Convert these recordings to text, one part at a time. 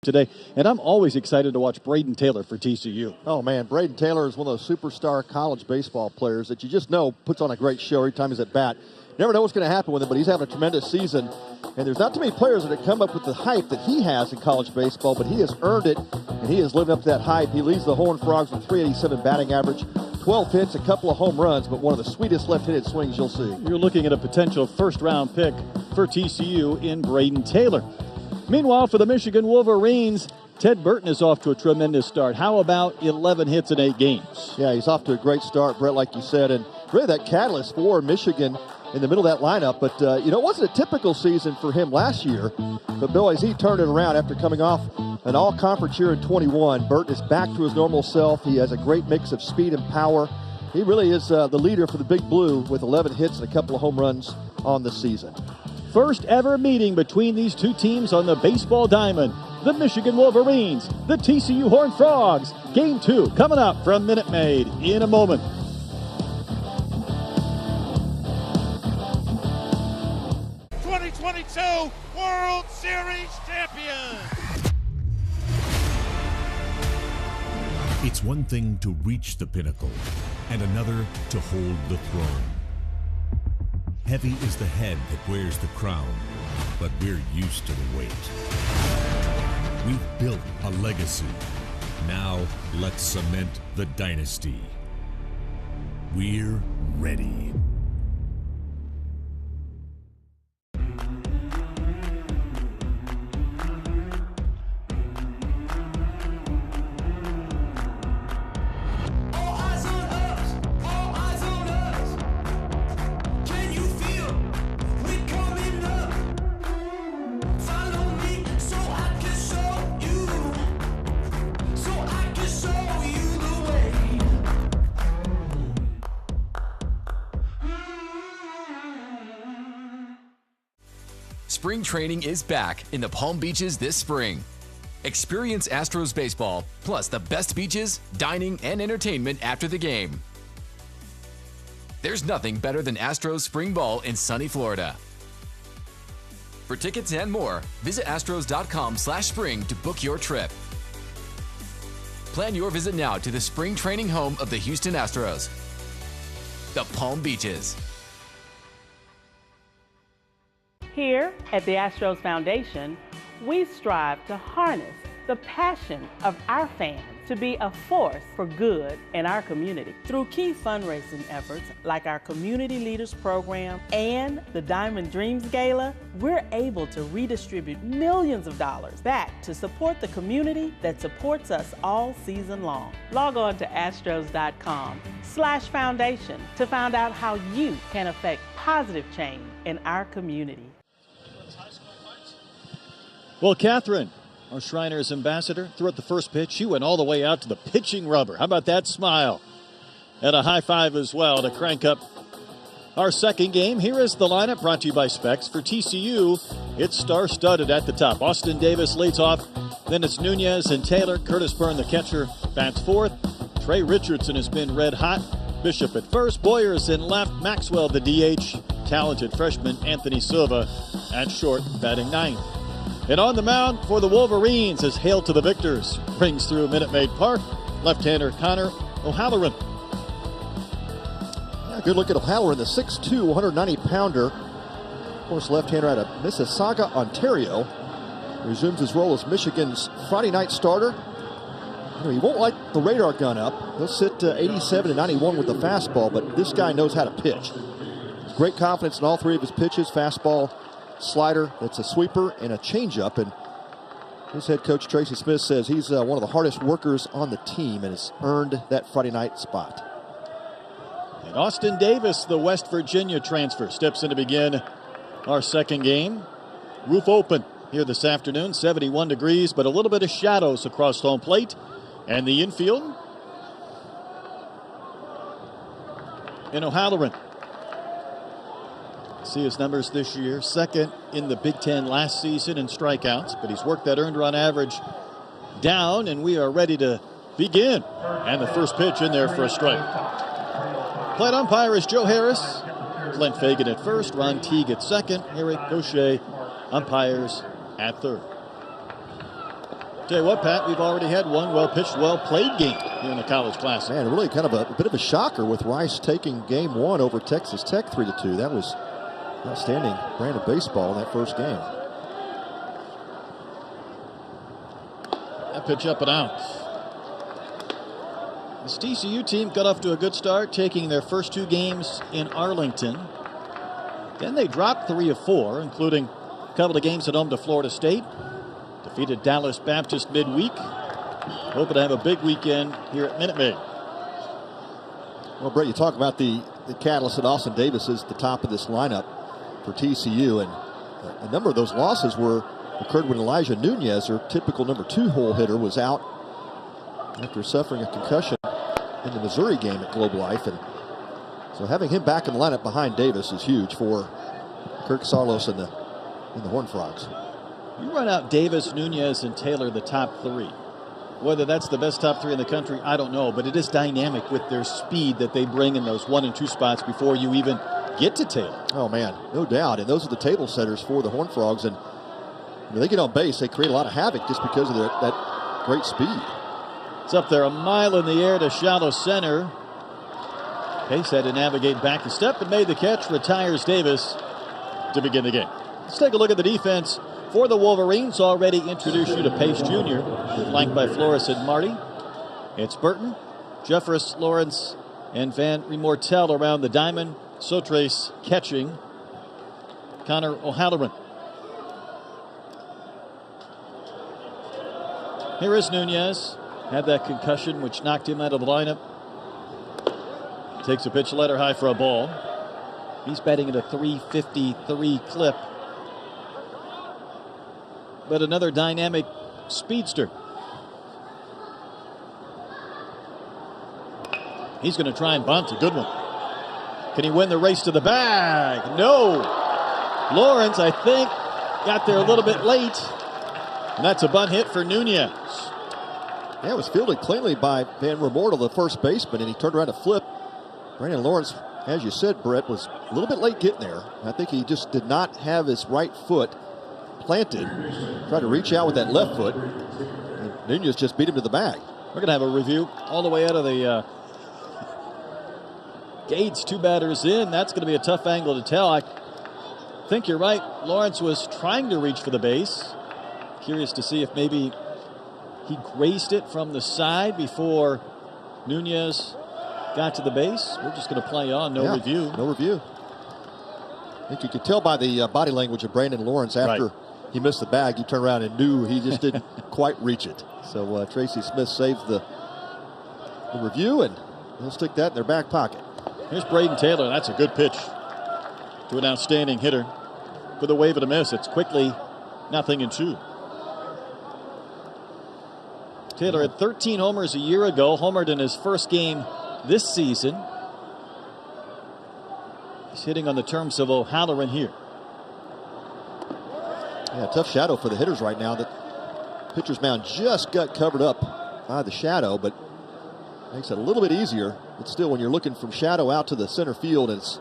today. And I'm always excited to watch Braden Taylor for TCU. Oh, man, Braden Taylor is one of those superstar college baseball players that you just know puts on a great show every time he's at bat. Never know what's going to happen with him, but he's having a tremendous season. And there's not too many players that have come up with the hype that he has in college baseball, but he has earned it, and he has lived up to that hype. He leads the Horned Frogs with 387 batting average, 12 hits, a couple of home runs, but one of the sweetest left-handed swings you'll see. You're looking at a potential first-round pick for TCU in Braden Taylor. Meanwhile, for the Michigan Wolverines, Ted Burton is off to a tremendous start. How about 11 hits in 8 games? Yeah, he's off to a great start, Brett, like you said, and really that catalyst for Michigan in the middle of that lineup. But, it wasn't a typical season for him last year. But, boys, he turned it around after coming off an all-conference year in 21. Burton is back to his normal self. He has a great mix of speed and power. He really is the leader for the Big Blue with 11 hits and a couple of home runs on the season. First ever meeting between these two teams on the baseball diamond. The Michigan Wolverines, the TCU Horned Frogs. Game 2 coming up from Minute Maid in a moment. World Series champion. It's one thing to reach the pinnacle and another to hold the throne. Heavy is the head that wears the crown, but we're used to the weight. We've built a legacy. Now let's cement the dynasty. We're ready. Spring training is back in the Palm Beaches this spring. Experience Astros baseball, plus the best beaches, dining, and entertainment after the game. There's nothing better than Astros spring ball in sunny Florida. For tickets and more, visit astros.com/spring to book your trip. Plan your visit now to the spring training home of the Houston Astros, the Palm Beaches. Here at the Astros Foundation, we strive to harness the passion of our fans to be a force for good in our community. Through key fundraising efforts like our Community Leaders Program and the Diamond Dreams Gala, we're able to redistribute millions of dollars back to support the community that supports us all season long. Log on to astros.com/foundation to find out how you can affect positive change in our community. Well, Catherine, our Shriners ambassador, threw out the first pitch. She went all the way out to the pitching rubber. How about that smile? And a high five as well to crank up our second game. Here is the lineup brought to you by Specs. For TCU, it's star-studded at the top. Austin Davis leads off. Then it's Nunez and Taylor. Curtis Byrne, the catcher, bats fourth. Trey Richardson has been red hot. Bishop at first. Boyers in left. Maxwell, the DH. Talented freshman Anthony Silva at short, batting ninth. And on the mound for the Wolverines as Hail to the Victors rings through Minute Maid Park. Left-hander Connor O'Halloran. Yeah, good look at O'Halloran, the 6'2", 190-pounder. Of course, left-hander out of Mississauga, Ontario. Resumes his role as Michigan's Friday night starter. He won't light the radar gun up. He'll sit 87 and 91 with the fastball, but this guy knows how to pitch. Great confidence in all three of his pitches. Fastball, slider, that's a sweeper, and a changeup. And his head coach, Tracy Smith, says he's one of the hardest workers on the team and has earned that Friday night spot. And Austin Davis, the West Virginia transfer, steps in to begin our second game. Roof open here this afternoon, 71 degrees, but a little bit of shadows across home plate. And the infield. And O'Halloran. See his numbers this year. Second in the Big Ten last season in strikeouts, but he's worked that earned run average down, and we are ready to begin. And the first pitch in there for a strike. Plate umpire is Joe Harris. Clint Fagan at first, Ron Teague at second, Eric Gaucher umpires at third. Tell you what, Pat, we've already had one well-pitched, well-played game here in the College Classic. Man, really kind of a bit of a shocker with Rice taking game one over Texas Tech 3-2. That was outstanding brand of baseball in that first game. That pitch up and out. This TCU team got off to a good start, taking their first 2 games in Arlington. Then they dropped 3 of 4, including a couple of games at home to Florida State. Defeated Dallas Baptist midweek. Hoping to have a big weekend here at Minute Maid. Well, Brett, you talk about the catalyst that Austin Davis is at the top of this lineup for TCU, and a number of those losses occurred when Elijah Nunez, their typical number 2 hole hitter, was out after suffering a concussion in the Missouri game at Globe Life. And so having him back in the lineup behind Davis is huge for Kirk Saarloos and the Horned Frogs. You run out Davis, Nunez, and Taylor, the top 3. Whether that's the best top 3 in the country, I don't know, but it is dynamic with their speed that they bring in those 1 and 2 spots before you even get to Taylor. Oh man, no doubt. And those are the table setters for the Horned Frogs, and when they get on base, they create a lot of havoc just because of that great speed. It's up there a mile in the air to shallow center. Pace had to navigate back a step and made the catch. Retires Davis to begin the game. Let's take a look at the defense for the Wolverines. Already introduced you to Pace Jr., flanked by Flores and Marty. It's Burton, Jeffress, Lawrence, and Van Remortel around the diamond. Sotrace catching. Connor O'Halloran. Here is Nunez. Had that concussion which knocked him out of the lineup. Takes a pitch letter high for a ball. He's batting at a .353 clip. But another dynamic speedster. He's going to try and bunt. A good one. Can he win the race to the bag? No. Lawrence, I think, got there a little bit late. And that's a bunt hit for Nunez. Yeah, it was fielded cleanly by Van Remortel, the first baseman, and he turned around to flip. Brandon Lawrence, as you said, Brett, was a little bit late getting there. I think he just did not have his right foot planted. Tried to reach out with that left foot. And Nunez just beat him to the bag. We're going to have a review all the way out of the gates. 2 batters in. That's going to be a tough angle to tell. I think you're right. Lawrence was trying to reach for the base. Curious to see if maybe he grazed it from the side before Nunez got to the base. We're just going to play on. No review. No review. I think you could tell by the body language of Brandon Lawrence after he missed the bag. He turned around and knew he just didn't quite reach it. So Tracy Smith saves the review, and they'll stick that in their back pocket. Here's Braden Taylor. That's a good pitch to an outstanding hitter. With a wave and a miss, it's quickly 0-2. Taylor had 13 homers a year ago, homered in his first game this season. He's hitting on the terms of O'Halloran here. Yeah, tough shadow for the hitters right now. The pitcher's mound just got covered up by the shadow, but makes it a little bit easier. But still, when you're looking from shadow out to the center field, it's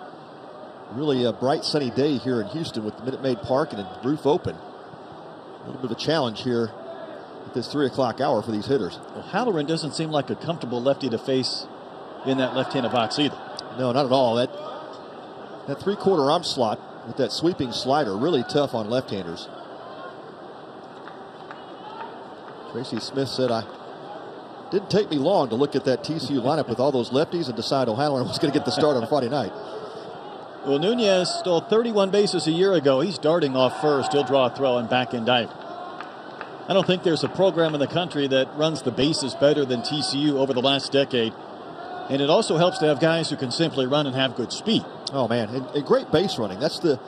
really a bright sunny day here in Houston with the Minute Maid Park and the roof open. A little bit of a challenge here at this 3 o'clock hour for these hitters. O'Halloran doesn't seem like a comfortable lefty to face in that left-handed box either. No, not at all. That 3/4 arm slot with that sweeping slider, really tough on left-handers. Tracy Smith said, didn't take me long to look at that TCU lineup with all those lefties and decide O'Halloran was going to get the start on Friday night. Well, Nunez stole 31 bases a year ago. He's darting off first. He'll draw a throw and back end dive. I don't think there's a program in the country that runs the bases better than TCU over the last decade. And it also helps to have guys who can simply run and have good speed. Oh, man, and great base running. That's the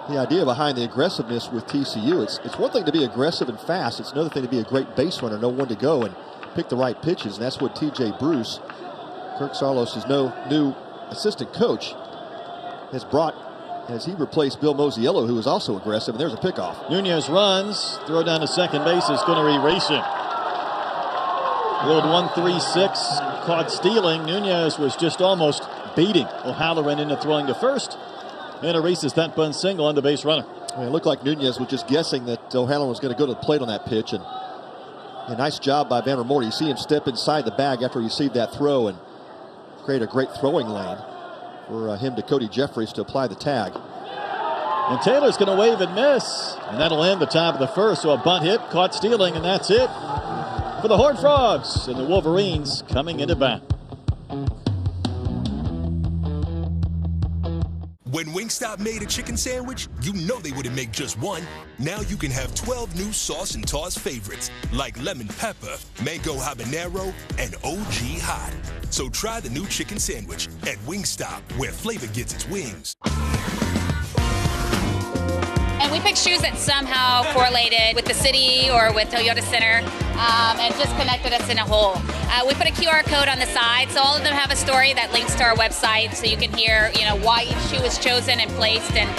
idea behind the aggressiveness with TCU. It's one thing to be aggressive and fast. It's another thing to be a great base runner, know when to go and pick the right pitches. And that's what TJ Bruce, Kirk Saarloos' new assistant coach, has brought as he replaced Bill Mosiello, who was also aggressive. And there's a pickoff. Nunez runs, throw down to second base is going to erase him. The old 1-3-6 caught stealing. Nunez was just almost beating O'Halloran into throwing to first and erases that bunt single on the base runner. I mean, it looked like Nunez was just guessing that O'Halloran was going to go to the plate on that pitch, and Yeah, nice job by Vanderhei. You see him step inside the bag after he received that throw and create a great throwing lane for him to Cody Jeffries to apply the tag. And Taylor's going to wave and miss. And that'll end the top of the first. So a bunt hit, caught stealing, and that's it for the Horned Frogs. And the Wolverines coming into bat. When Wingstop made a chicken sandwich, you know they wouldn't make just one. Now you can have 12 new sauce and toss favorites, like lemon pepper, mango habanero, and OG hot. So try the new chicken sandwich at Wingstop, where flavor gets its wings. And we picked shoes that somehow correlated with the city or with Toyota Center and just connected us in a whole. We put a QR code on the side, so all of them have a story that links to our website, so you can hear, why each shoe was chosen and placed. And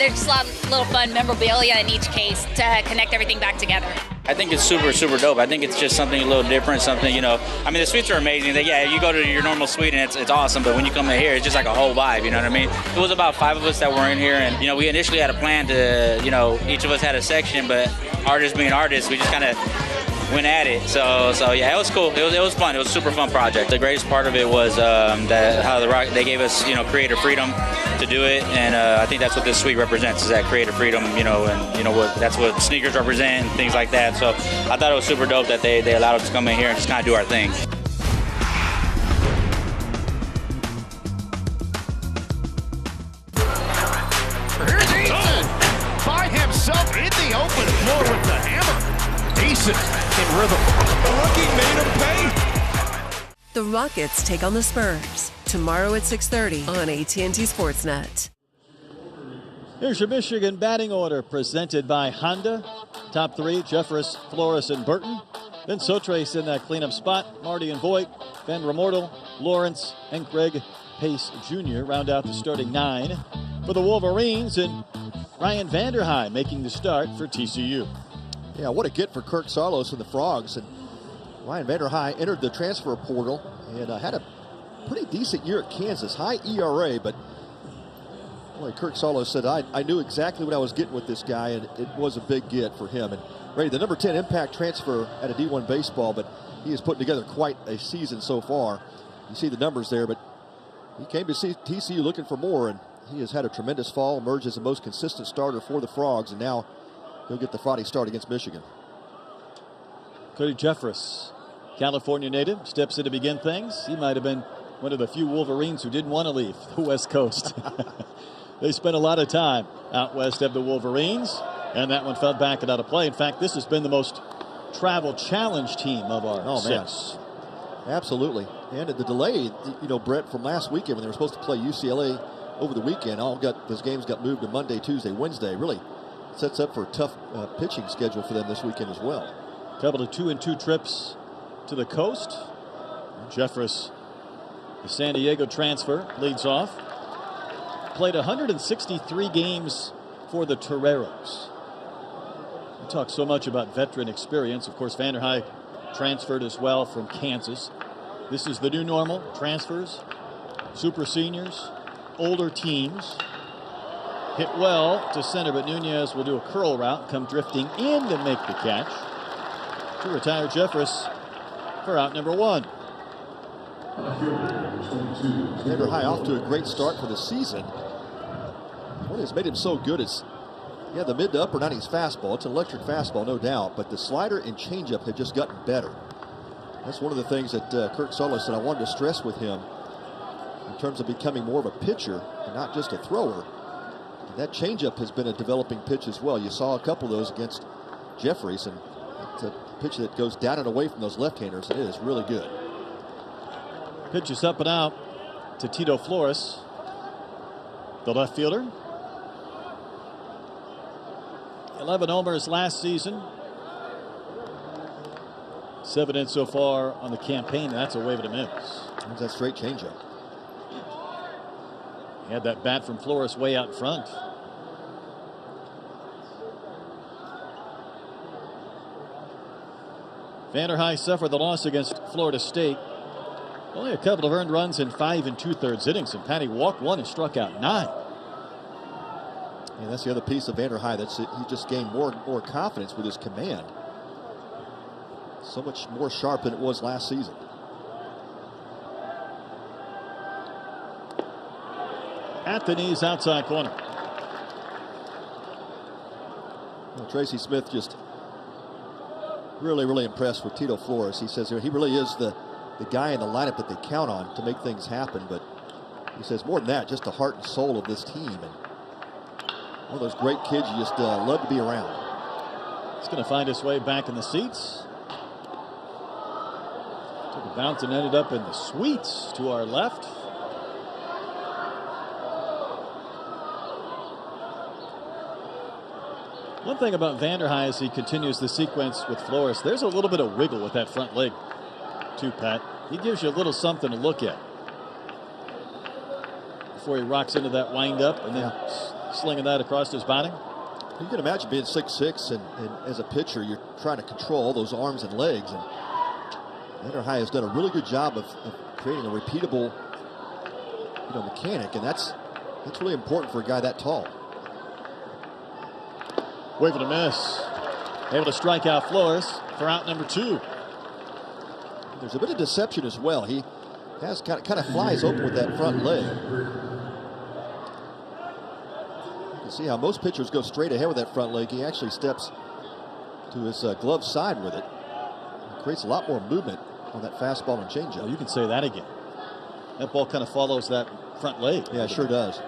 there's just a lot of little fun memorabilia in each case to connect everything back together. I think it's super, super dope. I think it's just something a little different, something, the suites are amazing. You go to your normal suite and it's awesome, but when you come in here, it's just like a whole vibe, you know what I mean? It was about 5 of us that were in here, and, we initially had a plan to, each of us had a section, but artists being artists, we just kind of went at it. So yeah, it was cool. It was fun. It was a super fun project. The greatest part of it was how they gave us, creative freedom to do it, and I think that's what this suite represents, is that creative freedom, that's what sneakers represent and things like that. So I thought it was super dope that they allowed us to come in here and just kind of do our thing. Here's Eason by himself in the open floor with the hammer. Eason in rhythm. The rookie made him pay. The Rockets take on the Spurs tomorrow at 6:30 on AT&T Sportsnet. Here's your Michigan batting order presented by Honda. Top 3, Jeffress, Flores, and Burton. Then Sotres in that cleanup spot. Marty and Voigt, Van Remortel, Lawrence, and Greg Pace Jr. round out the starting 9 for the Wolverines, and Ryan Vanderhei making the start for TCU. Yeah, what a get for Kirk Saarloos and the Frogs. And Ryan Vanderhei entered the transfer portal and had a pretty decent year at Kansas. High ERA, but like Kirk Saarloos said, I knew exactly what I was getting with this guy, and it was a big get for him. And Ray, the number 10 impact transfer at a D1 baseball, but he has put together quite a season so far. You see the numbers there, but he came to see TCU looking for more, and he has had a tremendous fall, emerged as the most consistent starter for the Frogs, and now he'll get the Friday start against Michigan. Cody Jeffress, California native, steps in to begin things. He might have been one of the few Wolverines who didn't want to leave the West Coast. They spent a lot of time out west of the Wolverines, and that one fell back and out of play. In fact, this has been the most travel challenge team of our six. Absolutely. And the delay, Brett, from last weekend when they were supposed to play UCLA over the weekend, those games got moved to Monday, Tuesday, Wednesday. Really sets up for a tough pitching schedule for them this weekend as well. A couple of 2-2 trips to the coast. Jeffress, the San Diego transfer, leads off. Played 163 games for the Toreros. We talk so much about veteran experience. Of course, Vanderhei transferred as well from Kansas. This is the new normal. Transfers, super seniors, older teams. Hit well to center, but Nunez will do a curl route, come drifting in to make the catch to retire Jeffress for out number 1. Vanderhei off to a great start for the season. What has made him so good is, the mid to upper 90s fastball. It's an electric fastball, no doubt, but the slider and changeup have just gotten better. That's one of the things that Kirk Saarloos said I wanted to stress with him in terms of becoming more of a pitcher and not just a thrower. And that changeup has been a developing pitch as well. You saw a couple of those against Jeffries, and it's a pitch that goes down and away from those left-handers, and it is really good. Pitches up and out to Tito Flores, the left fielder. 11 homers last season. 7 in so far on the campaign, and that's a wave and a miss. There's that straight changeup. He had that bat from Flores way out front. Vanderhei suffered the loss against Florida State. Only a couple of earned runs in 5 2/3 innings, and Patty walked 1 and struck out 9. And that's the other piece of Vanderhei. He just gained more and more confidence with his command. so much more sharp than it was last season. At the knees, outside corner. Well, Tracy Smith just really impressed with Tito Flores. He says he really is the guy in the lineup that they count on to make things happen. But he says more than that, just the heart and soul of this team. And one of those great kids you just love to be around. It's going to find its way back in the seats. Took a bounce and ended up in the suites to our left. One thing about Vanderhei as he continues the sequence with Flores, there's a little bit of wiggle with that front leg too, Pat. He gives you a little something to look at before he rocks into that wind up and then slinging that across his body. You can imagine being 6'6", and as a pitcher, you're trying to control all those arms and legs. And Vanderhei has done a really good job of creating a repeatable, mechanic, and that's really important for a guy that tall. Wave and a miss. Able to strike out Flores for out number 2. There's a bit of deception as well. He has kind of flies open with that front leg. You can see how most pitchers go straight ahead with that front leg. He actually steps to his glove side with it. It creates a lot more movement on that fastball and changeup. Well, you can say that again. That ball kind of follows that front leg. Yeah, it sure does.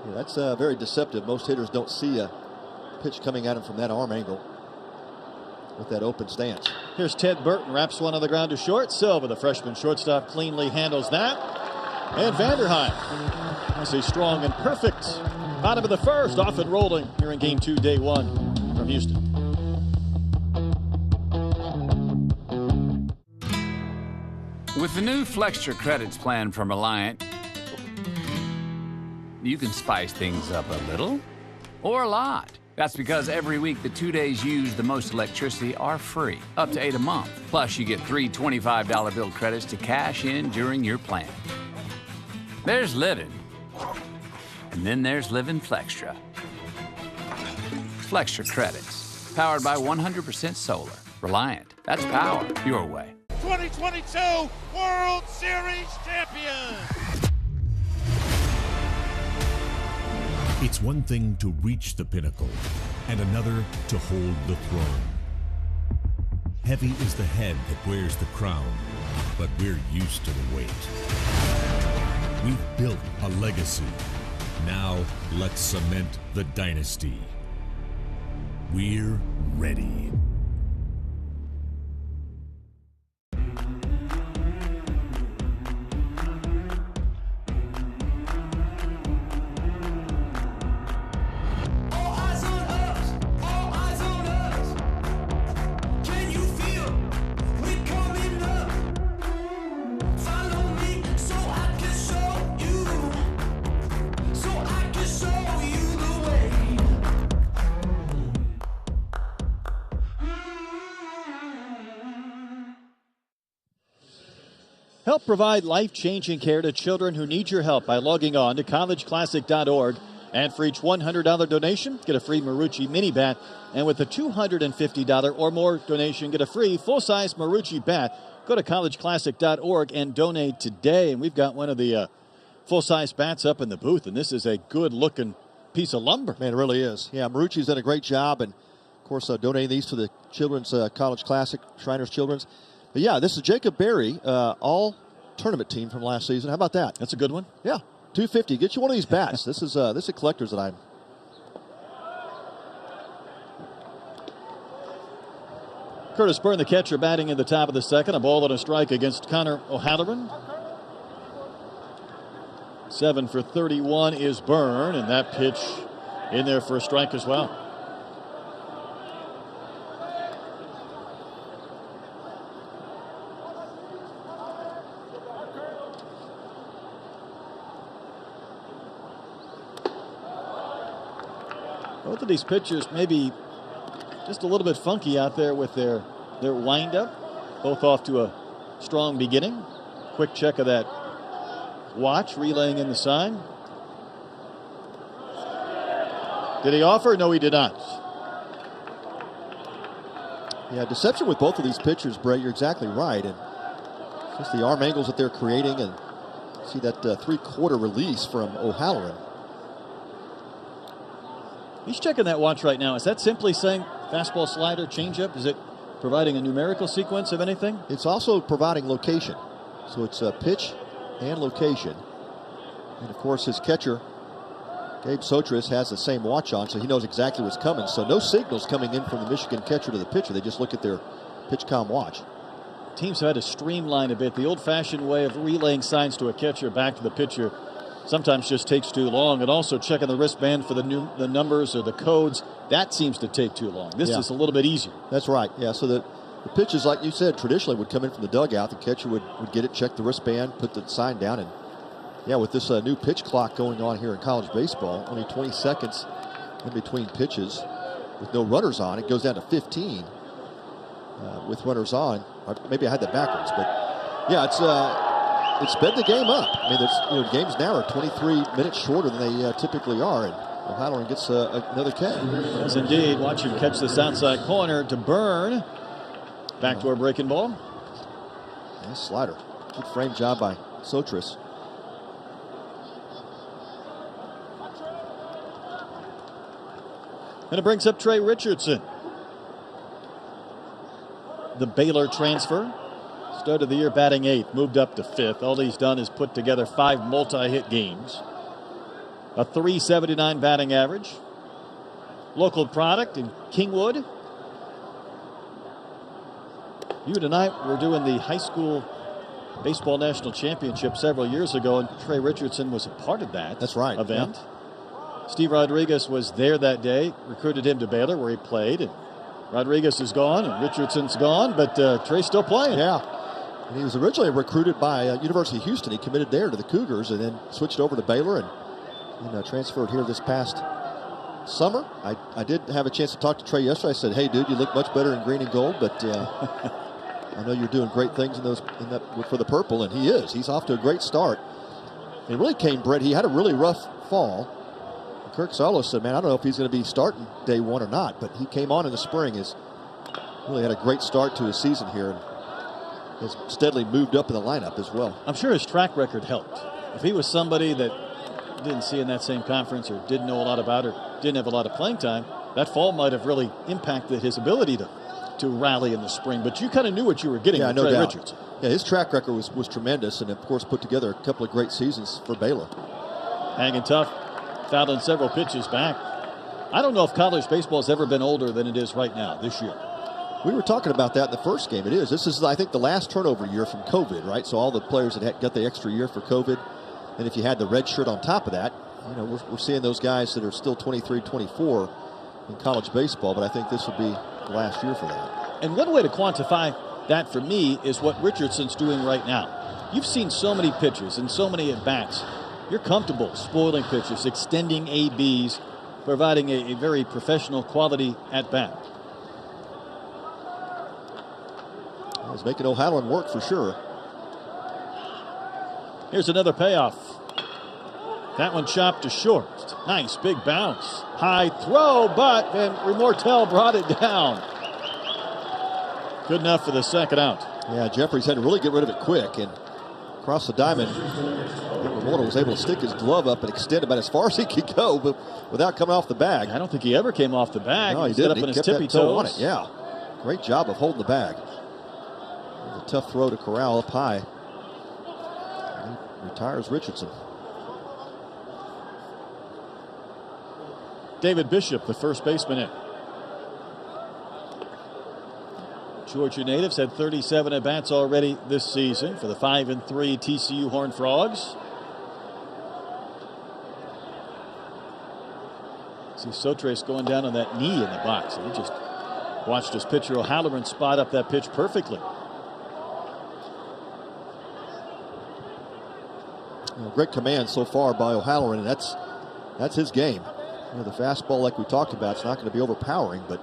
Yeah, that's very deceptive. Most hitters don't see a pitch coming at him from that arm angle with that open stance. Here's Ted Burton, wraps one on the ground to short. Silva, the freshman shortstop, cleanly handles that. And Vanderhei is a strong and perfect bottom of the first, off and rolling here in Game 2, Day 1 from Houston. With the new Flextra Credits plan from Reliant, you can spice things up a little or a lot. That's because every week the 2 days used the most electricity are free, up to 8 a month. Plus, you get 3 $25 bill credits to cash in during your plan. There's living. And then there's living Flextra. Flextra Credits, powered by 100% solar. Reliant, that's power your way. 2022 World Series champion! It's one thing to reach the pinnacle, and another to hold the throne. Heavy is the head that wears the crown, but we're used to the weight. We've built a legacy. Now let's cement the dynasty. We're ready. Help provide life-changing care to children who need your help by logging on to collegeclassic.org. And for each $100 donation, get a free Marucci mini bat. And with a $250 or more donation, get a free full-size Marucci bat. Go to collegeclassic.org and donate today. And we've got one of the full-size bats up in the booth, and this is a good-looking piece of lumber. Man, it really is. Yeah, Marucci's done a great job, and of course donating these to the Children's College Classic, Shriners Children's. But yeah, this is Jacob Berry, all tournament team from last season. How about that? That's a good one. Yeah, $250. Get you one of these bats. This is a collector's item. Curtis Byrne, the catcher, batting in the top of the second. A ball and a strike against Connor O'Halloran. 7 for 31 is Byrne, and that pitch in there for a strike as well. Both of these pitchers maybe just a little bit funky out there with their windup. Both off to a strong beginning. Quick check of that watch, relaying in the sign. Did he offer? No, he did not. Yeah, deception with both of these pitchers, Brett. You're exactly right. And just the arm angles that they're creating, and see that three-quarter release from O'Halloran. He's checking that watch right now. Is that simply saying fastball, slider, changeup? Is it providing a numerical sequence of anything? It's also providing location. So it's a pitch and location. And of course, his catcher, Gabe Sotris, has the same watch on, so he knows exactly what's coming. So no signals coming in from the Michigan catcher to the pitcher. They just look at their PitchCom watch. Teams have had to streamline a bit. The old-fashioned way of relaying signs to a catcher back to the pitcher sometimes just takes too long. And also checking the wristband for the numbers or the codes, that seems to take too long. This is a little bit easier. That's right. Yeah, so the pitches, like you said, traditionally would come in from the dugout. The catcher would get it, check the wristband, put the sign down. And yeah, with this new pitch clock going on here in college baseball, only 20 seconds in between pitches with no runners on, it goes down to 15 with runners on. Or maybe I had that backwards, but yeah, it's sped the game up. I mean, games now are 23 minutes shorter than they typically are, and O'Halloran gets another K. Yes, indeed. Watch him catch this outside corner to Burn. Backdoor breaking ball. Nice slider. Good frame job by Sotris. And it brings up Trey Richardson. The Baylor transfer. Started the year batting 8th, moved up to 5th. All he's done is put together 5 multi-hit games. A .379 batting average. Local product in Kingwood. You and I were doing the high school baseball national championship several years ago, and Trey Richardson was a part of that. That's right. Event. Yeah. Steve Rodriguez was there that day, recruited him to Baylor where he played. And Rodriguez is gone and Richardson's gone, but Trey's still playing. Yeah. And he was originally recruited by University of Houston. He committed there to the Cougars and then switched over to Baylor and transferred here this past summer. I did have a chance to talk to Trey yesterday. I said, hey, dude, you look much better in green and gold, but I know you're doing great things for the purple, and he is. He's off to a great start. It really came, Brett. He had a really rough fall. Kirk Salo said, man, I don't know if he's going to be starting day one or not, but he came on in the spring. Has really had a great start to his season here and has steadily moved up in the lineup as well. I'm sure his track record helped. If he was somebody that didn't see in that same conference or didn't know a lot about or didn't have a lot of playing time, that fall might have really impacted his ability to rally in the spring. But you kind of knew what you were getting with Trey Richardson. Yeah, his track record was tremendous, and of course put together a couple of great seasons for Baylor. Hanging tough, fouling several pitches back. I don't know if college baseball has ever been older than it is right now this year. We were talking about that in the first game. It is. This is, I think, the last turnover year from COVID, right? So all the players that got the extra year for COVID, and if you had the red shirt on top of that, we're seeing those guys that are still 23, 24 in college baseball, but I think this would be the last year for that. And one way to quantify that for me is what Richardson's doing right now. You've seen so many pitchers and so many at-bats. You're comfortable spoiling pitches, extending ABs, providing a very professional quality at-bat. He's making O'Halloran work for sure. Here's another payoff. That one chopped to short. Nice big bounce. High throw, but then Remortel brought it down. Good enough for the second out. Yeah, Jeffries had to really get rid of it quick, and across the diamond, Remortel was able to stick his glove up and extend about as far as he could go, but without coming off the bag. I don't think he ever came off the bag. No, he did didn't. Up on he his kept tippy that toe toes. on it. Yeah, great job of holding the bag. A tough throw to Corral up high. And he retires Richardson. David Bishop, the first baseman in. Georgia natives had 37 at-bats already this season for the 5-3 TCU Horned Frogs. See Sotres going down on that knee in the box. He just watched his pitcher O'Halloran spot up that pitch perfectly. Great command so far by O'Halloran, and that's his game. The fastball, like we talked about, it's not going to be overpowering, but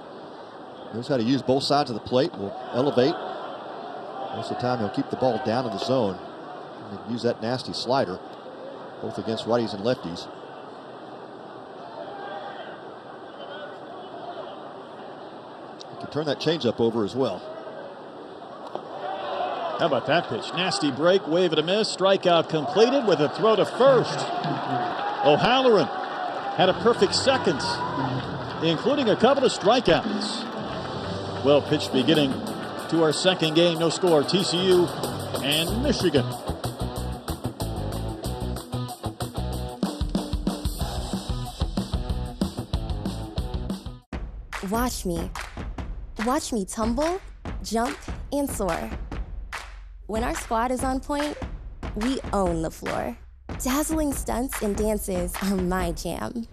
knows how to use both sides of the plate. Will elevate. Most of the time, he'll keep the ball down in the zone and use that nasty slider, both against righties and lefties. turn that changeup over as well. How about that pitch? Nasty break, wave and a miss. Strikeout completed with a throw to first. O'Halloran had a perfect second, including a couple of strikeouts. Well pitched beginning to our second game. No score, TCU and Michigan. Watch me. Watch me tumble, jump, and soar. When our squad is on point, we own the floor. Dazzling stunts and dances are my jam.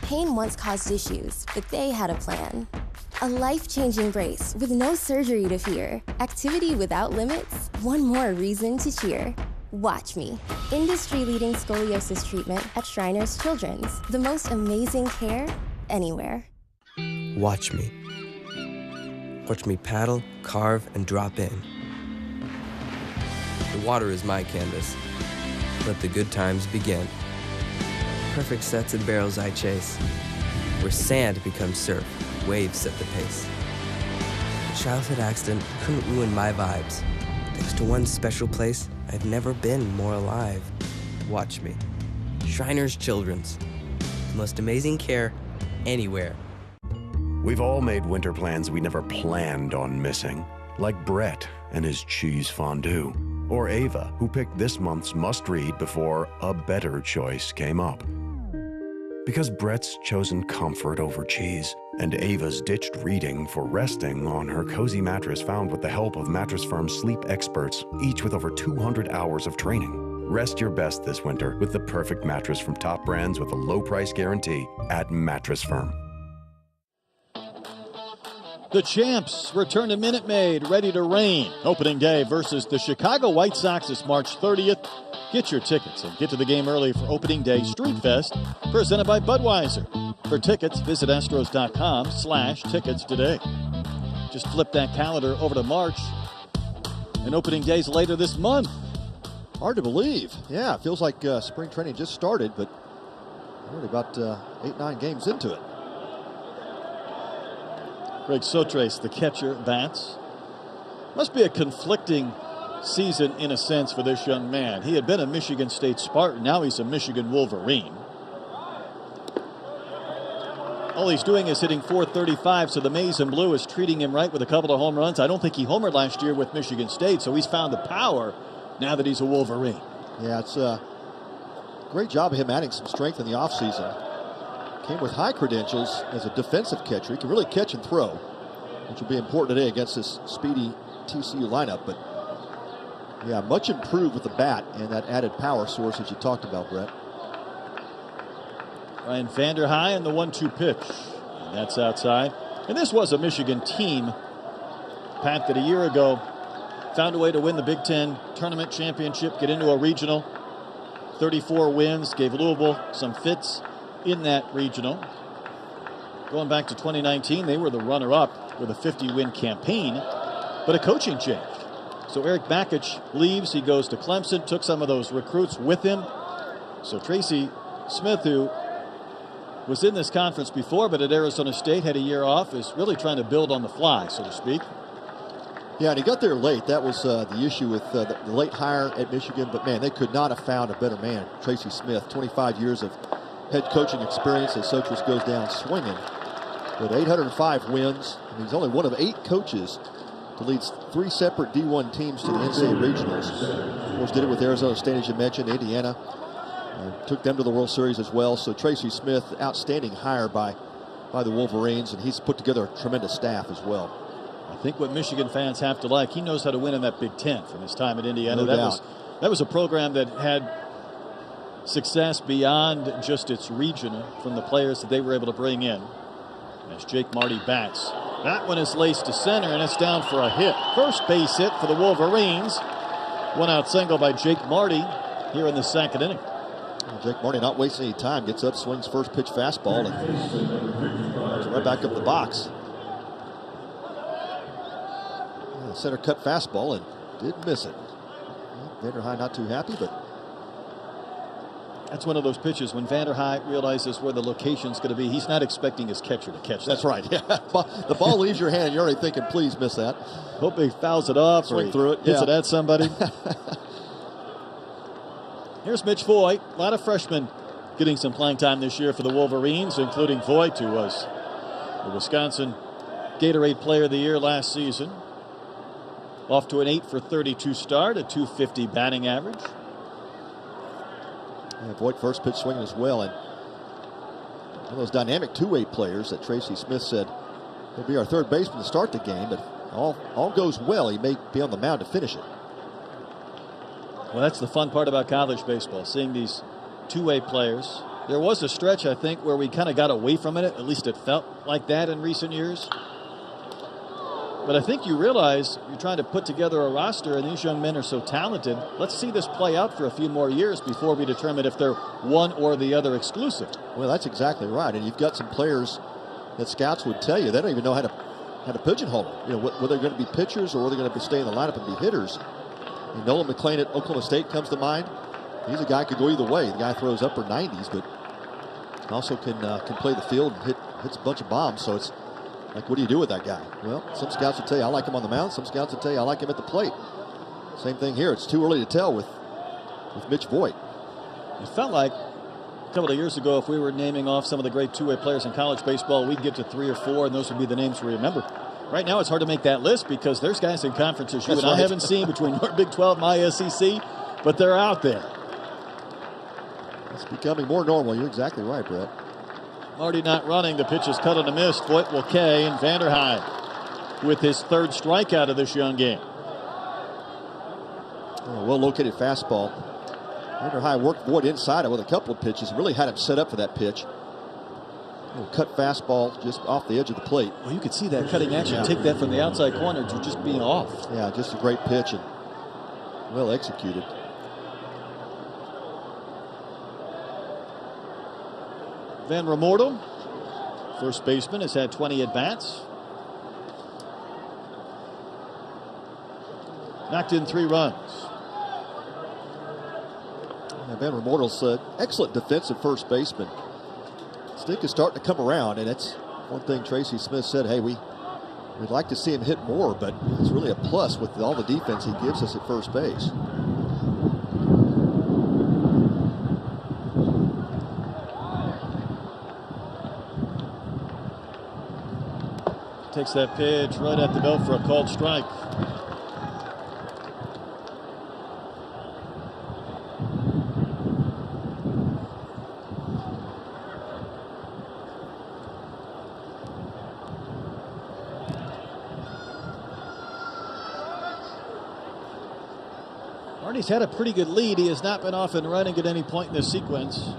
Pain once caused issues, but they had a plan. A life-changing brace with no surgery to fear. Activity without limits, one more reason to cheer. Watch me. Industry-leading scoliosis treatment at Shriners Children's. The most amazing care anywhere. Watch me. Watch me paddle, carve, and drop in. The water is my canvas. Let the good times begin. Perfect sets and barrels I chase. Where sand becomes surf, waves set the pace. A childhood accident couldn't ruin my vibes. Thanks to one special place, I've never been more alive. Watch me. Shriners Children's. The most amazing care anywhere. We've all made winter plans we never planned on missing, like Brett and his cheese fondue, or Ava, who picked this month's must-read before a better choice came up. Because Brett's chosen comfort over cheese, and Ava's ditched reading for resting on her cozy mattress found with the help of Mattress Firm's sleep experts, each with over 200 hours of training. Rest your best this winter with the perfect mattress from top brands with a low price guarantee at Mattress Firm. The champs return to Minute Maid, ready to reign. Opening day versus the Chicago White Sox is March 30th. Get your tickets and get to the game early for Opening Day Street Fest, presented by Budweiser. For tickets, visit Astros.com/tickets today. Just flip that calendar over to March, and Opening Day's later this month. Hard to believe. Yeah, it feels like spring training just started, but we're about 8-9 games into it. Greg Sotres, the catcher, bats. Must be a conflicting season in a sense for this young man. He had been a Michigan State Spartan. Now he's a Michigan Wolverine. All he's doing is hitting .435, so the Maize and Blue is treating him right with a couple of home runs. I don't think he homered last year with Michigan State, so he's found the power now that he's a Wolverine. Yeah, it's a great job of him adding some strength in the offseason. Came with high credentials as a defensive catcher. He can really catch and throw, which will be important today against this speedy TCU lineup. But yeah, much improved with the bat and that added power source that you talked about, Brett. Ryan Vanderhei and the 1-2 pitch. And that's outside. And this was a Michigan team, Pat, that a year ago found a way to win the Big Ten tournament championship, get into a regional. 34 wins, gave Louisville some fits in that regional. Going back to 2019, they were the runner-up with a 50-win campaign, but a coaching change. So Eric Bakich leaves. He goes to Clemson, took some of those recruits with him. So Tracy Smith, who was in this conference before, but at Arizona State, had a year off, is really trying to build on the fly, so to speak. Yeah, and he got there late. That was the issue with the late hire at Michigan. But, man, they could not have found a better man. Tracy Smith, 25 years of head coaching experience as Sotres goes down swinging. But 805 wins. And he's only one of 8 coaches to lead 3 separate D1 teams to the NCAA regionals. Of course, did it with Arizona State, as you mentioned, Indiana. Took them to the World Series as well. So Tracy Smith, outstanding hire by the Wolverines, and he's put together a tremendous staff as well. I think what Michigan fans have to like, he knows how to win in that Big Ten from his time at Indiana. No doubt. That was a program that had success beyond just its regional from the players that they were able to bring in. As Jake Marty bats. That one is laced to center, and it's down for a hit. First base hit for the Wolverines. One out single by Jake Marty here in the second inning. Jake Marty not wasting any time. Gets up, swings first pitch fastball, and right back up the box. Center cut fastball and did miss it. Vanderhei not too happy, but That's one of those pitches when Vanderhei realizes where the location's going to be. He's not expecting his catcher to catch that. That's right. Yeah. The ball leaves your hand. You're already thinking, please miss that. Hope he fouls it off. Swing through it. Hits it at somebody. Here's Mitch Voigt. A lot of freshmen getting some playing time this year for the Wolverines, including Voigt, who was the Wisconsin Gatorade Player of the Year last season. Off to an 8 for 32 start, a .250 batting average. Yeah, Voigt first pitch swinging as well. And one of those dynamic two-way players that Tracy Smith said he'll be our third baseman to start the game, but all goes well. He may be on the mound to finish it. Well, that's the fun part about college baseball, seeing these two-way players. There was a stretch, I think, where we kind of got away from it. At least it felt like that in recent years. But I think you realize you're trying to put together a roster, and these young men are so talented. Let's see this play out for a few more years before we determine if they're one or the other exclusive. Well, that's exactly right. And you've got some players that scouts would tell you they don't even know how to pigeonhole them. You know, whether they're going to be pitchers or whether they're going to stay in the lineup and be hitters. And Nolan McClain at Oklahoma State comes to mind. He's a guy who could go either way. The guy throws upper 90s, but also can play the field and hits a bunch of bombs. So it's like, what do you do with that guy? Well, some scouts will tell you I like him on the mound. Some scouts will tell you I like him at the plate. Same thing here. It's too early to tell with Mitch Voigt. It felt like a couple of years ago, if we were naming off some of the great two-way players in college baseball, we'd get to 3 or 4, and those would be the names we remember. Right now, it's hard to make that list because there's guys in conferences you and I haven't seen between your Big 12 and my SEC, but they're out there. It's becoming more normal. You're exactly right, Brett. Marty not running. The pitch is cut and a miss. Voigt will K, and Vanderhei with his third strikeout of this young game. Oh, well-located fastball. Vanderhei worked Voigt inside it with a couple of pitches and really had him set up for that pitch. Cut fastball just off the edge of the plate. Well, you could see that cutting action. Yeah. Take that from the outside corner to just being off. Yeah, just a great pitch and well executed. Van Remortel, first baseman, has had 20 at-bats. Knocked in 3 runs. Yeah, Van Remortel's excellent defensive first baseman. Stick is starting to come around, and it's one thing Tracy Smith said, hey, we'd like to see him hit more, but it's really a plus with all the defense he gives us at first base. Takes that pitch right at the belt for a called strike. Marty's had a pretty good lead. He has not been off and running at any point in this sequence.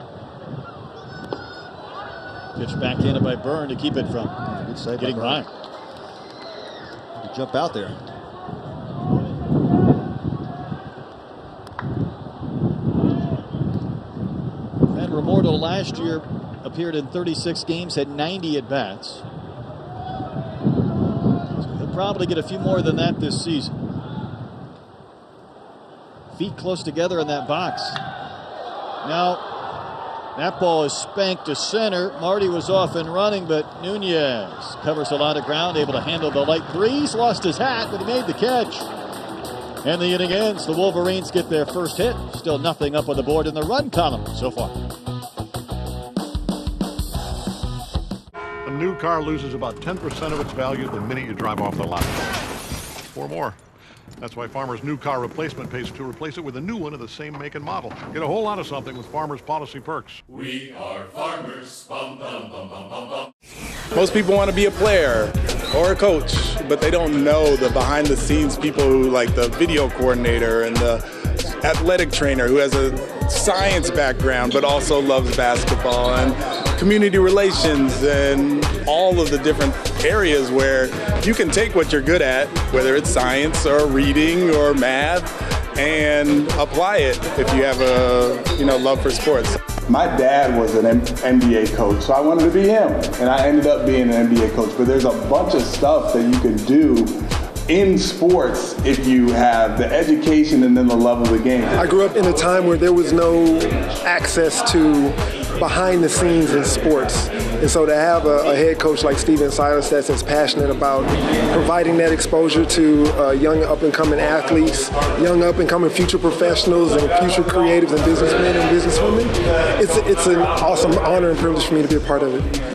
Pitch backhanded by Byrne to keep it from getting by. Jump out there. Van Remortel last year appeared in 36 games, had 90 at-bats. So he'll probably get a few more than that this season. Feet close together in that box. Now, that ball is spanked to center. Marty was off and running, but Nunez covers a lot of ground, able to handle the light breeze. Lost his hat, but he made the catch. And the inning ends. The Wolverines get their first hit. Still nothing up on the board in the run column so far. A new car loses about 10% of its value the minute you drive off the lot. Or more. That's why Farmer's new car replacement pays to replace it with a new one of the same make and model. Get a whole lot of something with Farmer's policy perks. We are farmers. Bum, bum, bum, bum, bum, bum. Most people want to be a player or a coach, but they don't know the behind-the-scenes people who, like the video coordinator and the athletic trainer who has a science background but also loves basketball, and community relations, and all of the different areas where you can take what you're good at, whether it's science or reading or math, and apply it if you have a love for sports. My dad was an NBA coach, so I wanted to be him, and I ended up being an NBA coach. But there's a bunch of stuff that you can do in sports if you have the education and then the love of the game. I grew up in a time where there was no access to behind the scenes in sports. And so to have a head coach like Steven Silas that's as passionate about providing that exposure to young up-and-coming athletes, young up-and-coming future professionals and future creatives and businessmen and businesswomen, it's an awesome honor and privilege for me to be a part of it.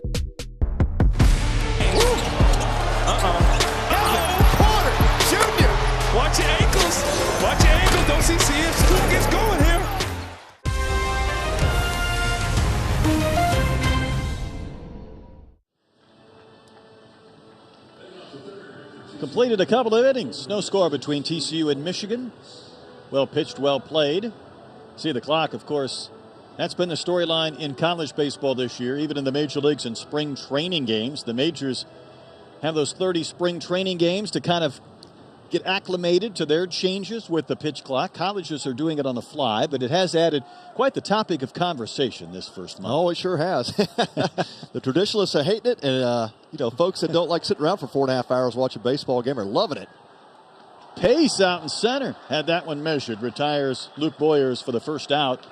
Completed a couple of innings. No score between TCU and Michigan. Well pitched, well played. See the clock, of course. That's been the storyline in college baseball this year, even in the major leagues and spring training games. The majors have those 30 spring training games to kind of get acclimated to their changes with the pitch clock. Colleges are doing it on the fly, but it has added quite the topic of conversation this first month. Oh, it sure has. The traditionalists are hating it, and folks that don't like sitting around for 4.5 hours watching a baseball game are loving it. Pace out in center had that one measured. Retires Luke Boyers for the first out.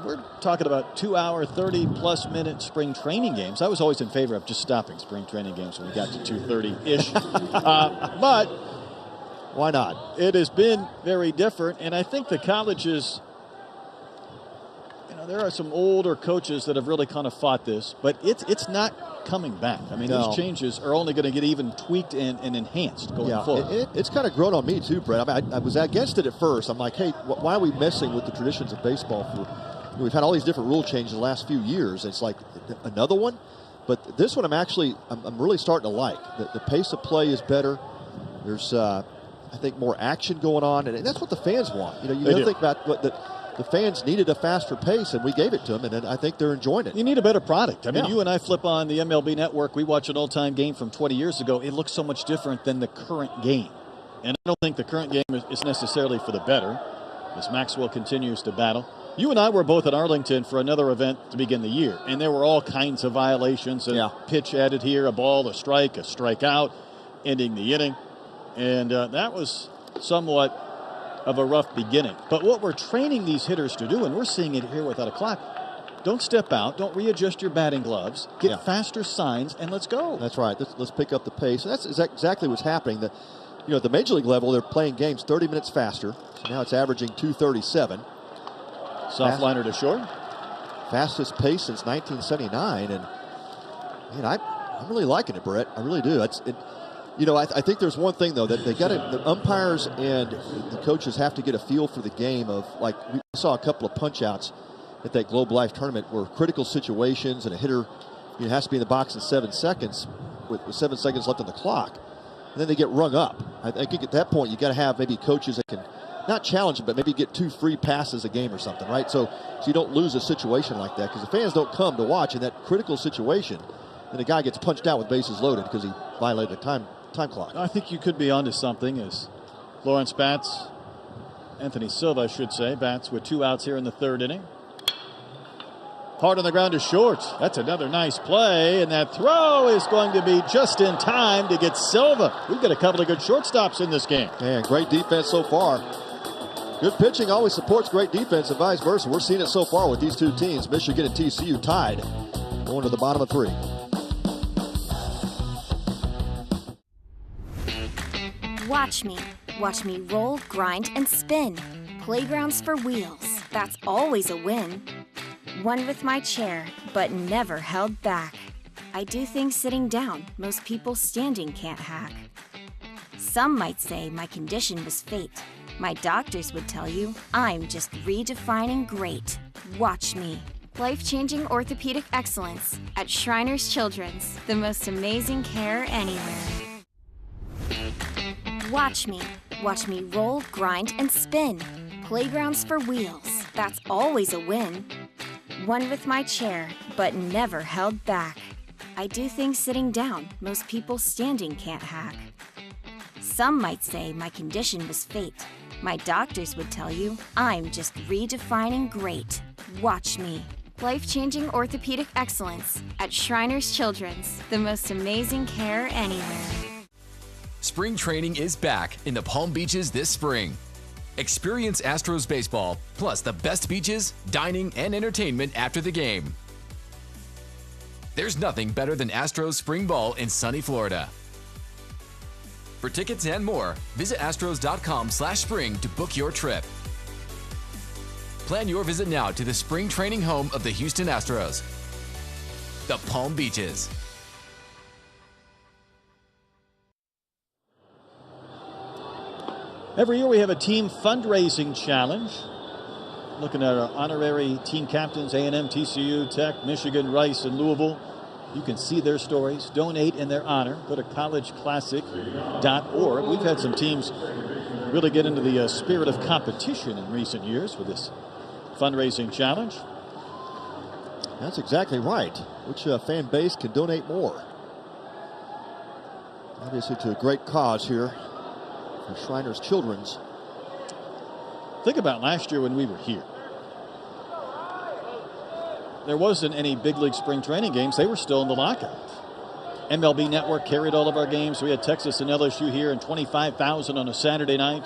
We're talking about 2 hour, 30-plus minute spring training games. I was always in favor of just stopping spring training games when we got to 2:30-ish. But why not? It has been very different, and I think the colleges, there are some older coaches that have really kind of fought this, but it's not coming back. I mean, these changes are only going to get even tweaked and enhanced going forward. It's kind of grown on me too, Brett. I mean, I was against it at first. I'm like, hey, why are we messing with the traditions of baseball? We've had all these different rule changes in the last few years. It's like another one. But this one I'm really starting to like. The pace of play is better. There's, I think, more action going on. And that's what the fans want. You think about what the fans needed a faster pace, and we gave it to them, and I think they're enjoying it. You need a better product. I mean, you and I flip on the MLB Network. We watch an old-time game from 20 years ago. It looks so much different than the current game. And I don't think the current game is necessarily for the better, as Maxwell continues to battle. You and I were both at Arlington for another event to begin the year, and there were all kinds of violations. A pitch added here, a ball, a strikeout, ending the inning. And that was somewhat of a rough beginning. But what we're training these hitters to do, and we're seeing it here without a clock, don't step out, don't readjust your batting gloves, get faster signs, and let's go. That's right. Let's pick up the pace. And that's exactly what's happening. At the major league level, they're playing games 30 minutes faster. So now it's averaging 2:37. Soft liner to short. Fastest pace since 1979, and I'm really liking it, Brett. I really do. I think there's one thing though that the umpires and the coaches have to get a feel for the game of, like, we saw a couple of punch outs at that Globe Life tournament where critical situations and a hitter has to be in the box in 7 seconds with 7 seconds left on the clock, and then they get rung up. I think at that point you got to have maybe coaches that can not challenge it, but maybe get 2 free passes a game or something, right? So you don't lose a situation like that, because the fans don't come to watch in that critical situation, and the guy gets punched out with bases loaded because he violated a time clock. I think you could be onto something, as Lawrence bats, Anthony Silva, I should say, bats with 2 outs here in the 3rd inning. Hard on the ground to short. That's another nice play, and that throw is going to be just in time to get Silva. We've got a couple of good shortstops in this game. Man, great defense so far. Good pitching always supports great defense and vice versa. We're seeing it so far with these two teams. Michigan and TCU tied, going to the bottom of 3. Watch me. Watch me roll, grind, and spin. Playgrounds for wheels. That's always a win. One with my chair, but never held back. I do things sitting down, most people standing can't hack. Some might say my condition was fate. My doctors would tell you I'm just redefining great. Watch me. Life-changing orthopedic excellence at Shriners Children's, the most amazing care anywhere. Watch me. Watch me roll, grind, and spin. Playgrounds for wheels. That's always a win. One with my chair, but never held back. I do things sitting down, most people standing can't hack. Some might say my condition was fate. My doctors would tell you I'm just redefining great. Watch me. Life-changing orthopedic excellence at Shriners Children's, the most amazing care anywhere. Spring training is back in the Palm Beaches this spring. Experience Astros baseball, plus the best beaches, dining, and entertainment after the game. There's nothing better than Astros spring ball in sunny Florida. For tickets and more, visit astros.com/spring to book your trip. Plan your visit now to the spring training home of the Houston Astros, the Palm Beaches. Every year we have a team fundraising challenge. Looking at our honorary team captains, A&M, TCU, Tech, Michigan, Rice, and Louisville. You can see their stories. Donate in their honor. Go to collegeclassic.org. We've had some teams really get into the spirit of competition in recent years with this fundraising challenge. That's exactly right. Which fan base can donate more? Obviously to a great cause here for Shriners Children's. Think about last year when we were here. There wasn't any big league spring training games. They were still in the lockout. MLB Network carried all of our games. We had Texas and LSU here, and 25,000 on a Saturday night.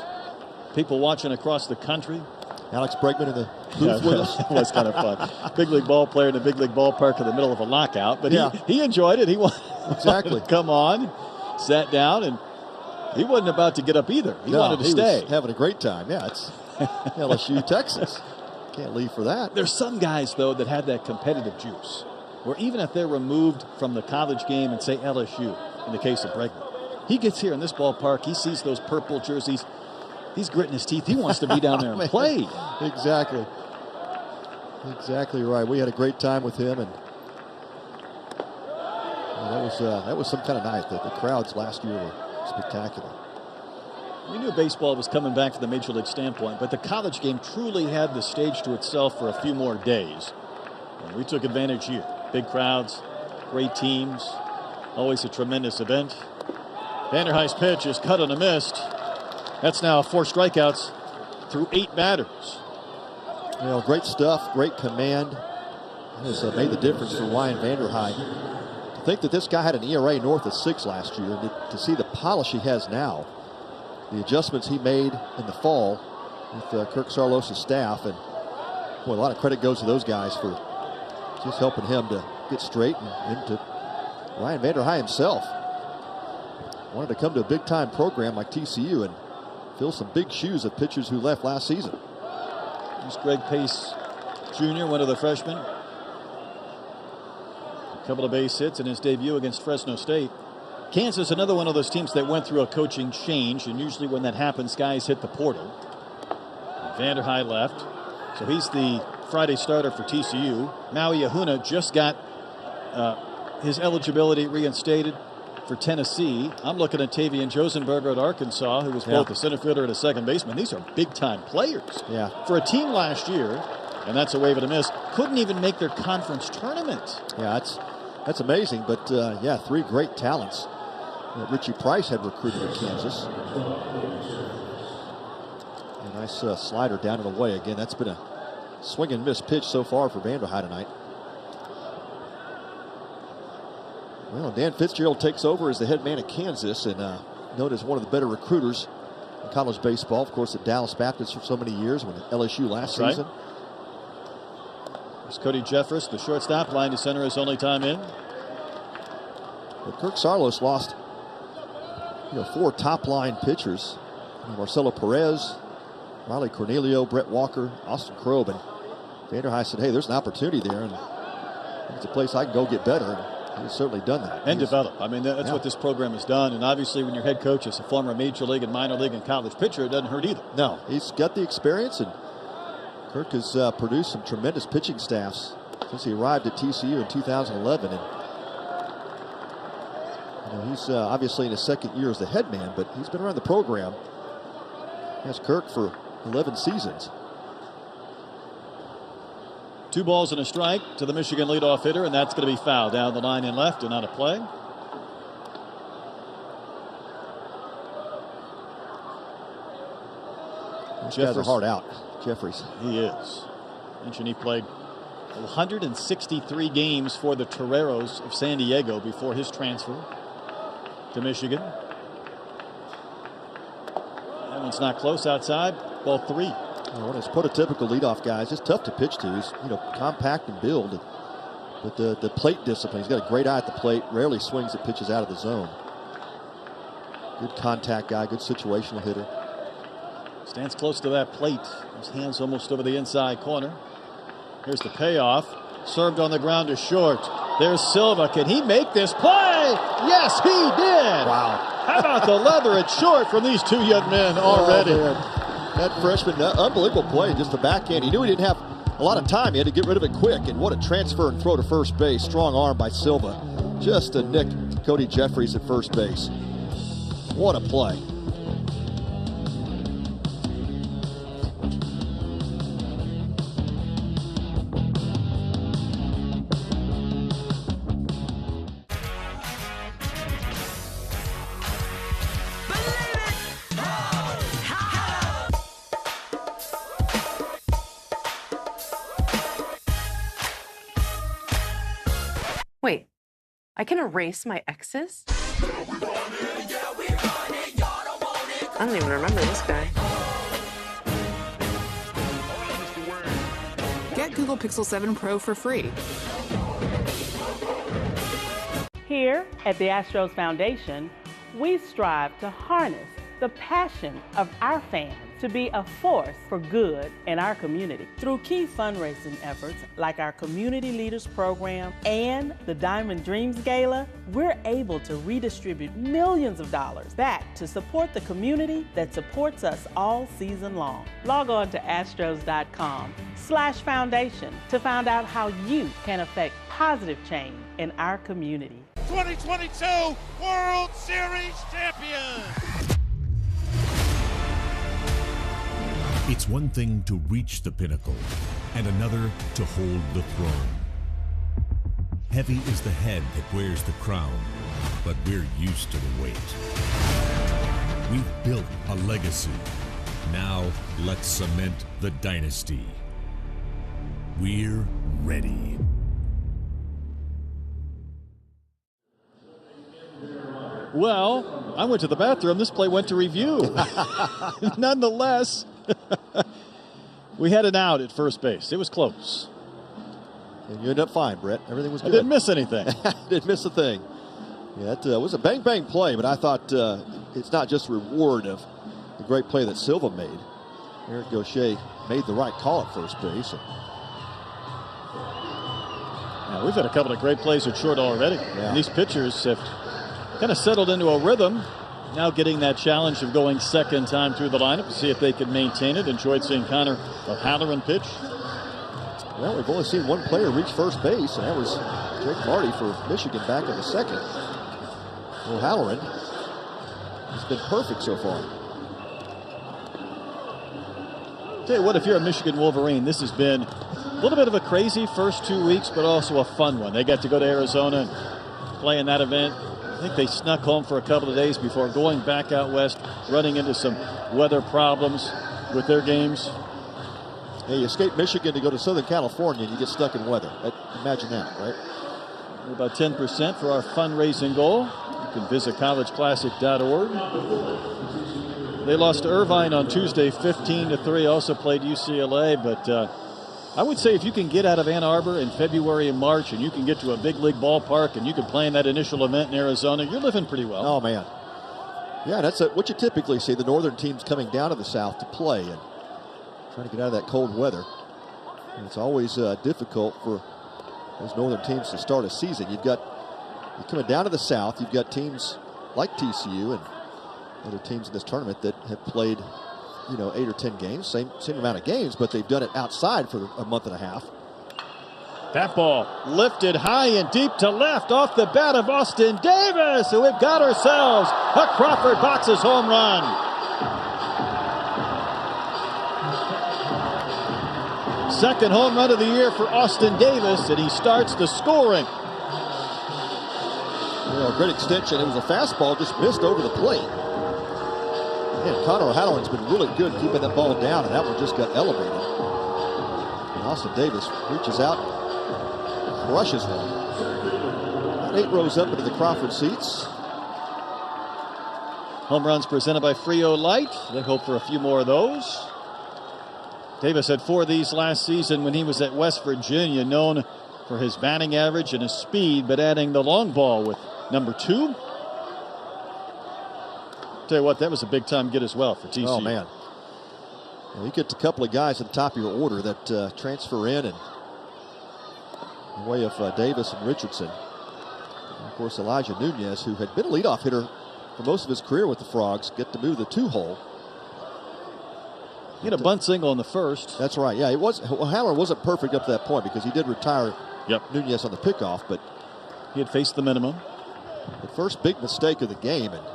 People watching across the country. Alex Bregman in the booth with us. It was kind of fun. Big league ball player in a big league ballpark in the middle of a lockout. But he enjoyed it. He wanted to come on, sat down, and he wasn't about to get up either. He wanted to stay. Was having a great time. Yeah, it's LSU, Texas. Can't leave for that. There's some guys, though, that have that competitive juice, where even if they're removed from the college game and say LSU, in the case of Bregman, he gets here in this ballpark, he sees those purple jerseys, he's gritting his teeth. He wants to be down there and play. Exactly. Exactly right. We had a great time with him, and that was some kind of night. The crowds last year were spectacular. We knew baseball was coming back to the major league standpoint, but the college game truly had the stage to itself for a few more days. And we took advantage here. Big crowds, great teams, always a tremendous event. Vanderhei's pitch is cut and missed. That's now 4 strikeouts through 8 batters. Great stuff, great command. This made the difference for Ryan Vanderhei. To think that this guy had an ERA north of 6 last year, and to see the polish he has now, the adjustments he made in the fall with Kirk Sarlos' staff, and boy, a lot of credit goes to those guys for just helping him to get straight, and to Ryan Vanderhei himself. Wanted to come to a big-time program like TCU and fill some big shoes of pitchers who left last season. Here's Greg Pace Jr., one of the freshmen. A couple of base hits in his debut against Fresno State. Kansas, another one of those teams that went through a coaching change, and usually when that happens, guys hit the portal. Vanderhei left, so he's the Friday starter for TCU. Maui Ahuna just got his eligibility reinstated for Tennessee. I'm looking at Tavian Josenberger at Arkansas, who was both a center fielder and a second baseman. These are big-time players. Yeah. For a team last year, and that's a wave and a miss, couldn't even make their conference tournament. Yeah, that's amazing, but 3 great talents. Richie Price had recruited at Kansas. A nice slider down and away. Again, that's been a swing and miss pitch so far for Vanderhei tonight. Well, Dan Fitzgerald takes over as the head man at Kansas, and known as one of the better recruiters in college baseball. Of course, at Dallas Baptist for so many years, when at LSU last season. There's Cody Jeffress, the shortstop, line to center his only time in. But Kirk Sarlos lost 4 top-line pitchers. Marcelo Perez, Riley Cornelio, Brett Walker, Austin Krob, and Vanderhei said, hey, there's an opportunity there, and it's a place I can go get better. And he's certainly done that. And develop. I mean, that's what this program has done. And obviously, when your head coach is a former major league and minor league and college pitcher, it doesn't hurt either. No, he's got the experience, and Kirk has produced some tremendous pitching staffs since he arrived at TCU in 2011. And he's obviously in his second year as the head man, but he's been around the program. He has Kirk for 11 seasons. 2 balls and a strike to the Michigan leadoff hitter, and that's going to be foul down the line and left and out of play. This guy's a hard out, Jeffries. He is. Mentioned he played 163 games for the Toreros of San Diego before his transfer to Michigan. That one's not close outside. Ball 3. One of his prototypical leadoff guys. Just tough to pitch to. He's compact and build. But the plate discipline. He's got a great eye at the plate. Rarely swings at pitches out of the zone. Good contact guy. Good situational hitter. Stands close to that plate. His hands almost over the inside corner. Here's the payoff. Served on the ground to short. There's Silva. Can he make this play? Yes, he did. Wow. How about the leather at short from these two young men already? Oh, that freshman, unbelievable play. Just the backhand. He knew he didn't have a lot of time. He had to get rid of it quick. And what a transfer and throw to first base. Strong arm by Silva. Just to nick Cody Jeffries at first base. What a play. Wait, I can erase my exes? I don't even remember this guy. Get Google Pixel 7 Pro for free. Here at the Astros Foundation, we strive to harness the passion of our fans to be a force for good in our community. Through key fundraising efforts like our Community Leaders Program and the Diamond Dreams Gala, we're able to redistribute millions of dollars back to support the community that supports us all season long. Log on to astros.com/foundation to find out how you can affect positive change in our community. 2022 World Series champion! It's one thing to reach the pinnacle, and another to hold the throne. Heavy is the head that wears the crown, but we're used to the weight. We've built a legacy. Now let's cement the dynasty. We're ready. Well, I went to the bathroom. This play went to review. Nonetheless, we had an out at first base. It was close. And you ended up fine, Brett. Everything was good. I didn't miss anything. Didn't miss a thing. Yeah, that was a bang-bang play, but I thought it's not just reward of the great play that Silva made. Eric Gaucher made the right call at first base. Now, we've had a couple of great plays at short already. Yeah. And these pitchers have kind of settled into a rhythm. Now getting that challenge of going second time through the lineup to see if they can maintain it. Enjoyed seeing Connor O'Halloran pitch. Well, we've only seen one player reach first base, and that was Jake Marty for Michigan back in the second. O'Halloran has been perfect so far. Tell you what, if you're a Michigan Wolverine, this has been a little bit of a crazy first 2 weeks, but also a fun one. They got to go to Arizona and play in that event. I think they snuck home for a couple of days before going back out west, running into some weather problems with their games. Hey, you escape Michigan to go to Southern California and you get stuck in weather. Imagine that, right? We're about 10% for our fundraising goal. You can visit collegeclassic.org. They lost to Irvine on Tuesday 15-3, also played UCLA, but I would say if you can get out of Ann Arbor in February and March and you can get to a big league ballpark and you can play in that initial event in Arizona, you're living pretty well. Oh, man. Yeah, that's what you typically see, the northern teams coming down to the south to play and trying to get out of that cold weather. And it's always difficult for those northern teams to start a season. You're coming down to the south, you've got teams like TCU and other teams in this tournament that have played 8 or 10 games, same amount of games, but they've done it outside for a month and a half. That ball lifted high and deep to left off the bat of Austin Davis. So we've got ourselves a Crawford Boxes home run. Second home run of the year for Austin Davis, and he starts the scoring. Great extension. It was a fastball, just missed over the plate. And Connor O'Halloran's been really good keeping that ball down, and that one just got elevated. And Austin Davis reaches out, crushes one. About 8 rows up into the Crawford seats. Home runs presented by Frio Light. They hope for a few more of those. Davis had 4 of these last season when he was at West Virginia, known for his batting average and his speed, but adding the long ball with number 2. Tell you what, that was a big-time get as well for TCU. Oh, man. Well, you get a couple of guys at the top of your order that transfer in, and in the way of Davis and Richardson. And of course, Elijah Nunez, who had been a leadoff hitter for most of his career with the Frogs, get to move the 2-hole. He had a bunt single in the first. That's right. Yeah, Haller wasn't perfect up to that point because he did retire Nunez on the pickoff, but he had faced the minimum. The first big mistake of the game, and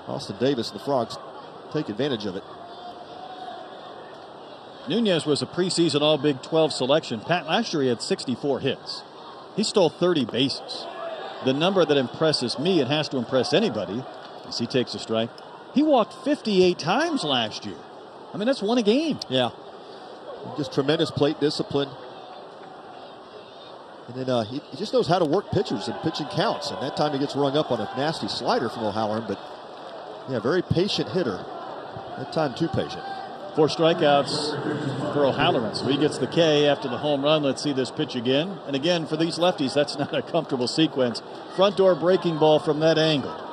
Austin Davis and the Frogs take advantage of it. Nunez was a preseason All-Big 12 selection. Pat, last year he had 64 hits. He stole 30 bases. The number that impresses me, it has to impress anybody, as he takes a strike. He walked 58 times last year. I mean, that's 1 a game. Yeah. Just tremendous plate discipline. And then he just knows how to work pitchers and pitching counts. And that time he gets rung up on a nasty slider from O'Halloran. But, yeah, very patient hitter. That time too patient. 4 strikeouts for O'Halloran. So he gets the K after the home run. Let's see this pitch again. And again, for these lefties, that's not a comfortable sequence. Front door breaking ball from that angle.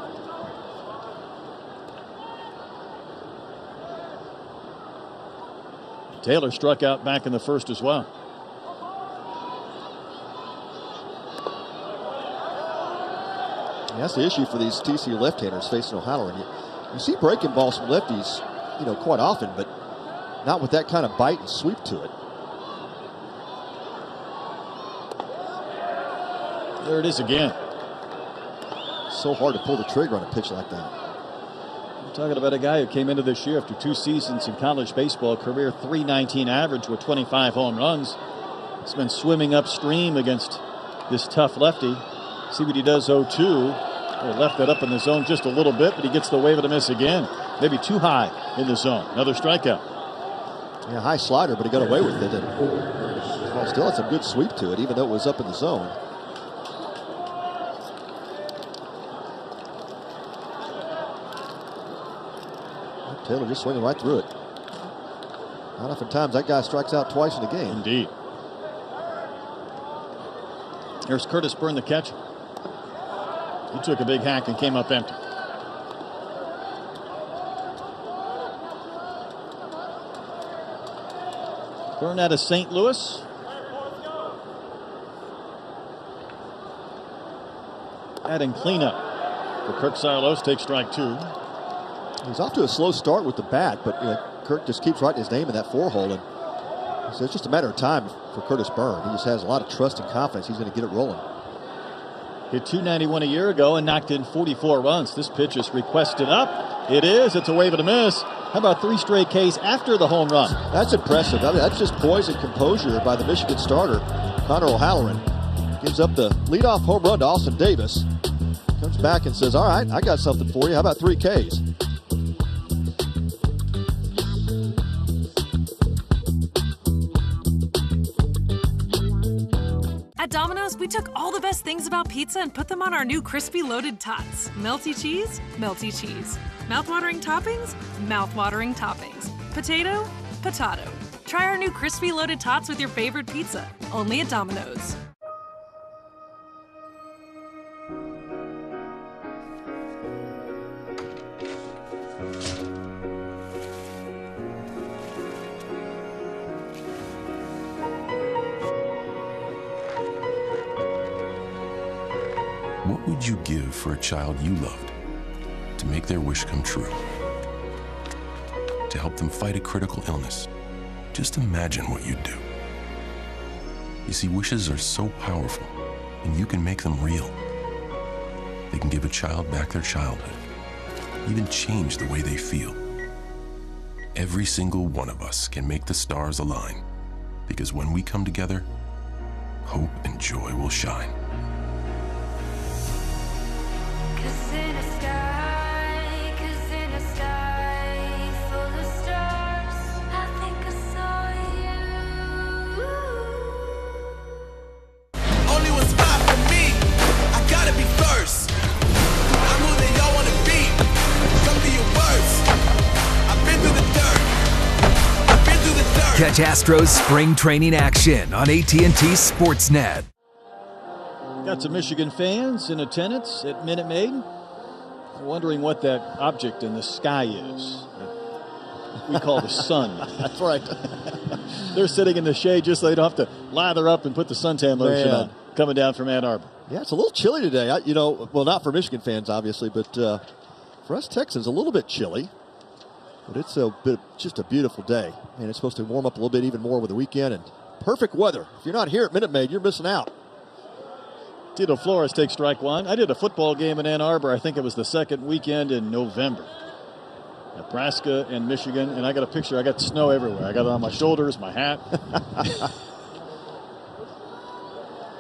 Taylor struck out back in the first as well. And that's the issue for these TCU left-handers facing O'Halloran. You see breaking balls from lefties, quite often, but not with that kind of bite and sweep to it. There it is again. So hard to pull the trigger on a pitch like that. I'm talking about a guy who came into this year after 2 seasons in college baseball, career .319 average with 25 home runs. He's been swimming upstream against this tough lefty. See what he does 0-2. He left that up in the zone just a little bit, but he gets the wave and a miss again. Maybe too high in the zone. Another strikeout. Yeah, high slider, but he got away with it. And still had some good sweep to it, even though it was up in the zone. Taylor just swinging right through it. Not oftentimes that guy strikes out twice in a game. Indeed. There's Curtis Byrne, the catcher. He took a big hack and came up empty. Byrne out of St. Louis. Adding cleanup for Kirk Silos, takes strike 2. He's off to a slow start with the bat, but Kirk just keeps writing his name in that 4-hole, and so it's just a matter of time for Curtis Byrne. He just has a lot of trust and confidence he's going to get it rolling. Hit .291 a year ago and knocked in 44 runs. This pitch is requested up. It is. It's a wave and a miss. How about 3 straight Ks after the home run? That's impressive. I mean, that's just poise and composure by the Michigan starter, Connor O'Halloran. Gives up the leadoff home run to Austin Davis. Comes back and says, all right, I got something for you. How about 3 Ks? At Domino's, we took all the best things about pizza and put them on our new crispy loaded tots. Melty cheese, melty cheese. Mouth-watering toppings, mouth-watering toppings. Potato, potato. Try our new crispy loaded tots with your favorite pizza, only at Domino's. What would you give for a child you loved to make their wish come true? To help them fight a critical illness? Just imagine what you'd do. You see, wishes are so powerful, and you can make them real. They can give a child back their childhood, even change the way they feel. Every single one of us can make the stars align, because when we come together, hope and joy will shine. Catch Astros spring training action on AT&T Sportsnet. Got some Michigan fans in attendance at Minute Maid. Wondering what that object in the sky is. We call the sun. That's right. They're sitting in the shade just so they don't have to lather up and put the suntan lotion on coming down from Ann Arbor. Yeah, it's a little chilly today. Well, not for Michigan fans, obviously, but for us Texans, a little bit chilly. But it's just a beautiful day. And it's supposed to warm up a little bit even more over the weekend. And perfect weather. If you're not here at Minute Maid, you're missing out. Tito Flores takes strike one. I did a football game in Ann Arbor. I think it was the second weekend in November. Nebraska and Michigan. And I got a picture. I got snow everywhere. I got it on my shoulders, my hat.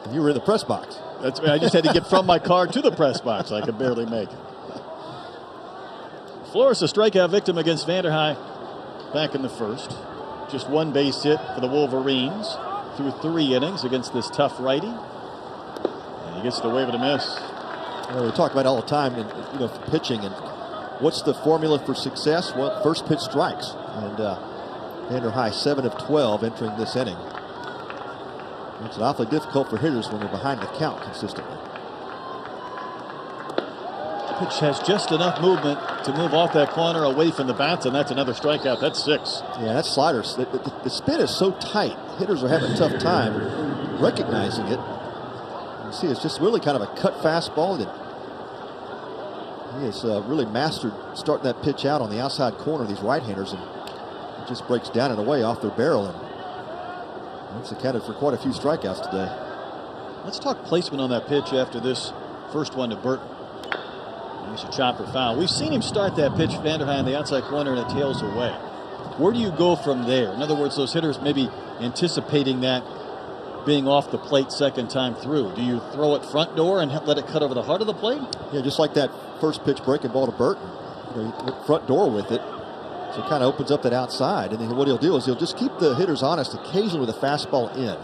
And you were in the press box. That's right. I just had to get from my car to the press box. I could barely make it. Flores, a strikeout victim against Vanderhei back in the first. Just one base hit for the Wolverines through 3 innings against this tough righty. And he gets the wave of a miss. We talk about it all the time, for pitching and what's the formula for success? Well, first pitch strikes. And Vanderhei 7 of 12 entering this inning. It's awfully difficult for hitters when they're behind the count consistently. Pitch has just enough movement to move off that corner away from the bats, and that's another strikeout. That's 6. Yeah, that's sliders. The spin is so tight. Hitters are having a tough time recognizing it. You see, it's just really kind of a cut fastball that he has really mastered starting that pitch out on the outside corner of these right-handers, and it just breaks down and away off their barrel, and that's accounted for quite a few strikeouts today. Let's talk placement on that pitch after this first one to Burton. He's a chopper foul. We've seen him start that pitch, Vanderhei, on the outside corner, and it tails away. Where do you go from there? In other words, those hitters maybe anticipating that being off the plate second time through. Do you throw it front door and let it cut over the heart of the plate? Yeah, just like that first pitch breaking ball to Burton. You front door with it, so it kind of opens up that outside. And then what he'll do is he'll just keep the hitters honest occasionally with a fastball in.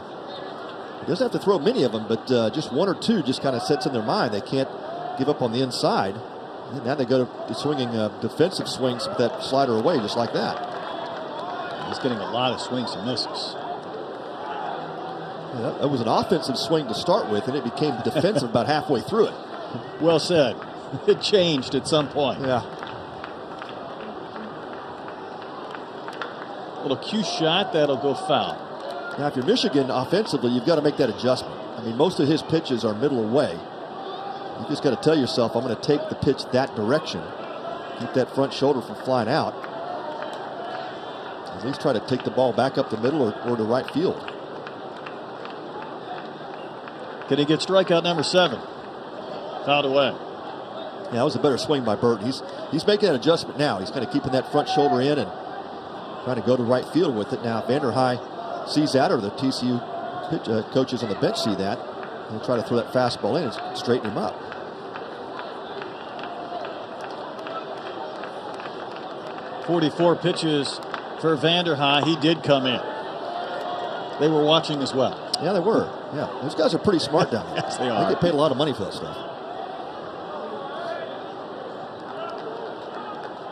He doesn't have to throw many of them, but just 1 or 2 just kind of sets in their mind. They can't give up on the inside. And now they go to swinging defensive swings with that slider away just like that. He's getting a lot of swings and misses. Yeah, that was an offensive swing to start with, and it became defensive about halfway through it. Well said. It changed at some point. Yeah. Little cue shot, that'll go foul. Now, if you're Michigan offensively, you've got to make that adjustment. I mean, most of his pitches are middle away. You just got to tell yourself, I'm going to take the pitch that direction. Keep that front shoulder from flying out. At least try to take the ball back up the middle or to right field. Can he get strikeout number 7? Fouled away. Yeah, that was a better swing by Burton. He's making an adjustment now. He's kind of keeping that front shoulder in and trying to go to right field with it. Now, Vanderhei sees that, or the TCU coaches on the bench see that. He'll try to throw that fastball in and straighten him up. 44 pitches for Vanderhei. He did come in. They were watching as well. Yeah, they were. Yeah, those guys are pretty smart down there. Yes, they are. They get paid a lot of money for that stuff.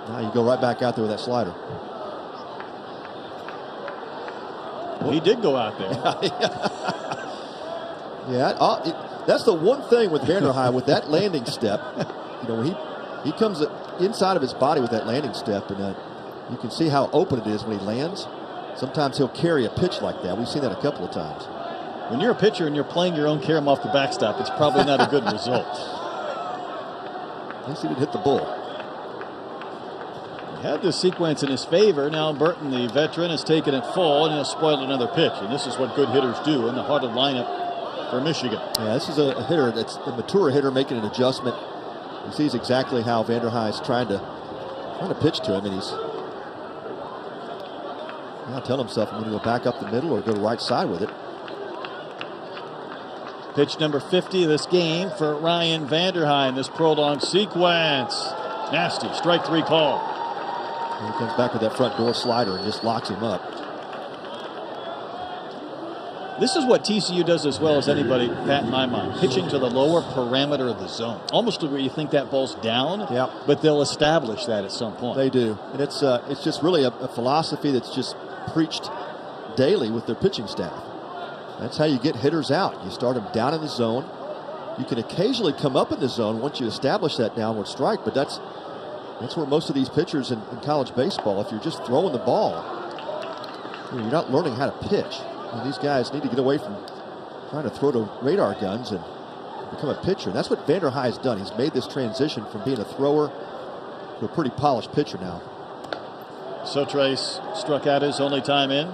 Now you go right back out there with that slider. He did go out there. Yeah, that's the one thing with Vanderhei with that landing step. When he comes inside of his body with that landing step, and you can see how open it is when he lands. Sometimes he'll carry a pitch like that. We've seen that a couple of times. When you're a pitcher and you're playing your own carom off the backstop, it's probably not a good result. At least he didn't hit the bull. He had this sequence in his favor. Now Burton, the veteran, has taken it full, and he'll spoil another pitch. And this is what good hitters do in the heart of lineup for Michigan. Yeah, this is a hitter that's a mature hitter making an adjustment. He sees exactly how Vanderhei is trying to pitch to him, and he's now telling himself I'm going to go back up the middle or go to right side with it. Pitch number 50 of this game for Ryan Vanderhei in this prolonged sequence. Nasty strike 3 call. And he comes back with that front door slider and just locks him up. This is what TCU does as well as anybody, Pat, in my mind. Pitching to the lower parameter of the zone. Almost to where you think that ball's down, but they'll establish that at some point. They do. And it's just really a philosophy that's just preached daily with their pitching staff. That's how you get hitters out. You start them down in the zone. You can occasionally come up in the zone once you establish that downward strike, but that's where most of these pitchers in college baseball, if you're just throwing the ball, you're not learning how to pitch. And these guys need to get away from trying to throw to radar guns and become a pitcher. And that's what Vanderhei has done. He's made this transition from being a thrower to a pretty polished pitcher now. Sotrace struck out his only time in.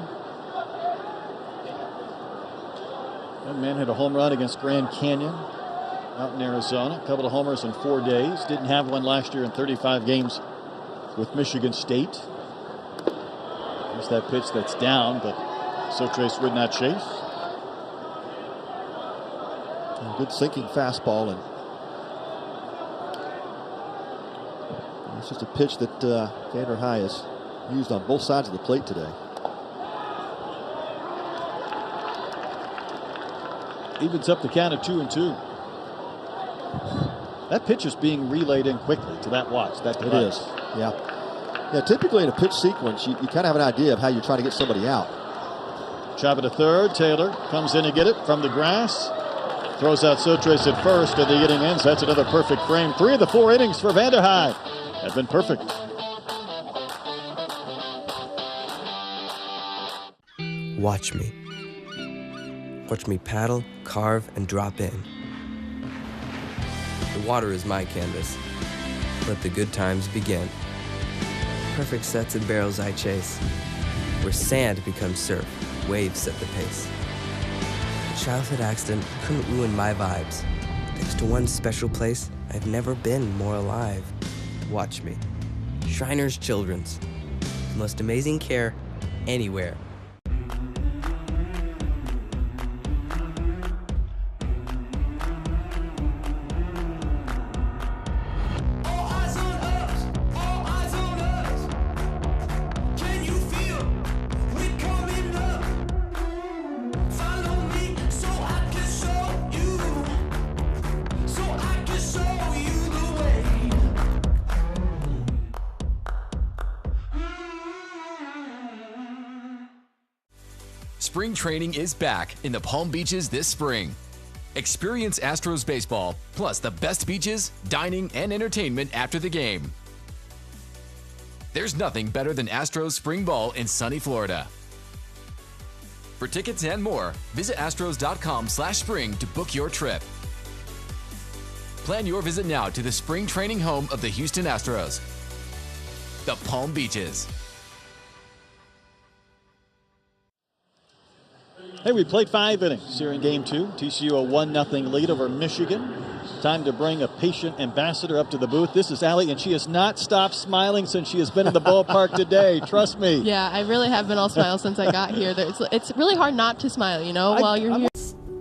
Young man hit a home run against Grand Canyon out in Arizona. A couple of homers in 4 days. Didn't have one last year in 35 games with Michigan State. There's that pitch that's down, but Sotrace would not chase. A good sinking fastball, and it's just a pitch that Vanderhei has used on both sides of the plate today. Evens up the count of 2-2. That pitch is being relayed in quickly to that watch. That it is, yeah. Yeah, typically in a pitch sequence, you kind of have an idea of how you're trying to get somebody out. Chop it to third. Taylor comes in to get it from the grass. Throws out Sotrace at first, and the inning ends. That's another perfect frame. 3 of the 4 innings for Vanderhei have been perfect. Watch me. Watch me paddle, carve, and drop in. The water is my canvas. Let the good times begin. Perfect sets and barrels I chase. Where sand becomes surf, waves set the pace. A childhood accident couldn't ruin my vibes. Thanks to one special place, I've never been more alive. Watch me. Shriners Children's. The most amazing care anywhere. Spring training is back in the Palm Beaches this spring. Experience Astros baseball, plus the best beaches, dining, and entertainment after the game. There's nothing better than Astros spring ball in sunny Florida. For tickets and more, visit astros.com/spring to book your trip. Plan your visit now to the spring training home of the Houston Astros, the Palm Beaches. Hey, we played 5 innings here in Game 2. TCU a 1-0 lead over Michigan. Time to bring a patient ambassador up to the booth. This is Allie, and she has not stopped smiling since she has been in the ballpark today. Trust me. Yeah, I really have been all smiles since I got here. It's really hard not to smile, you know, while you're here.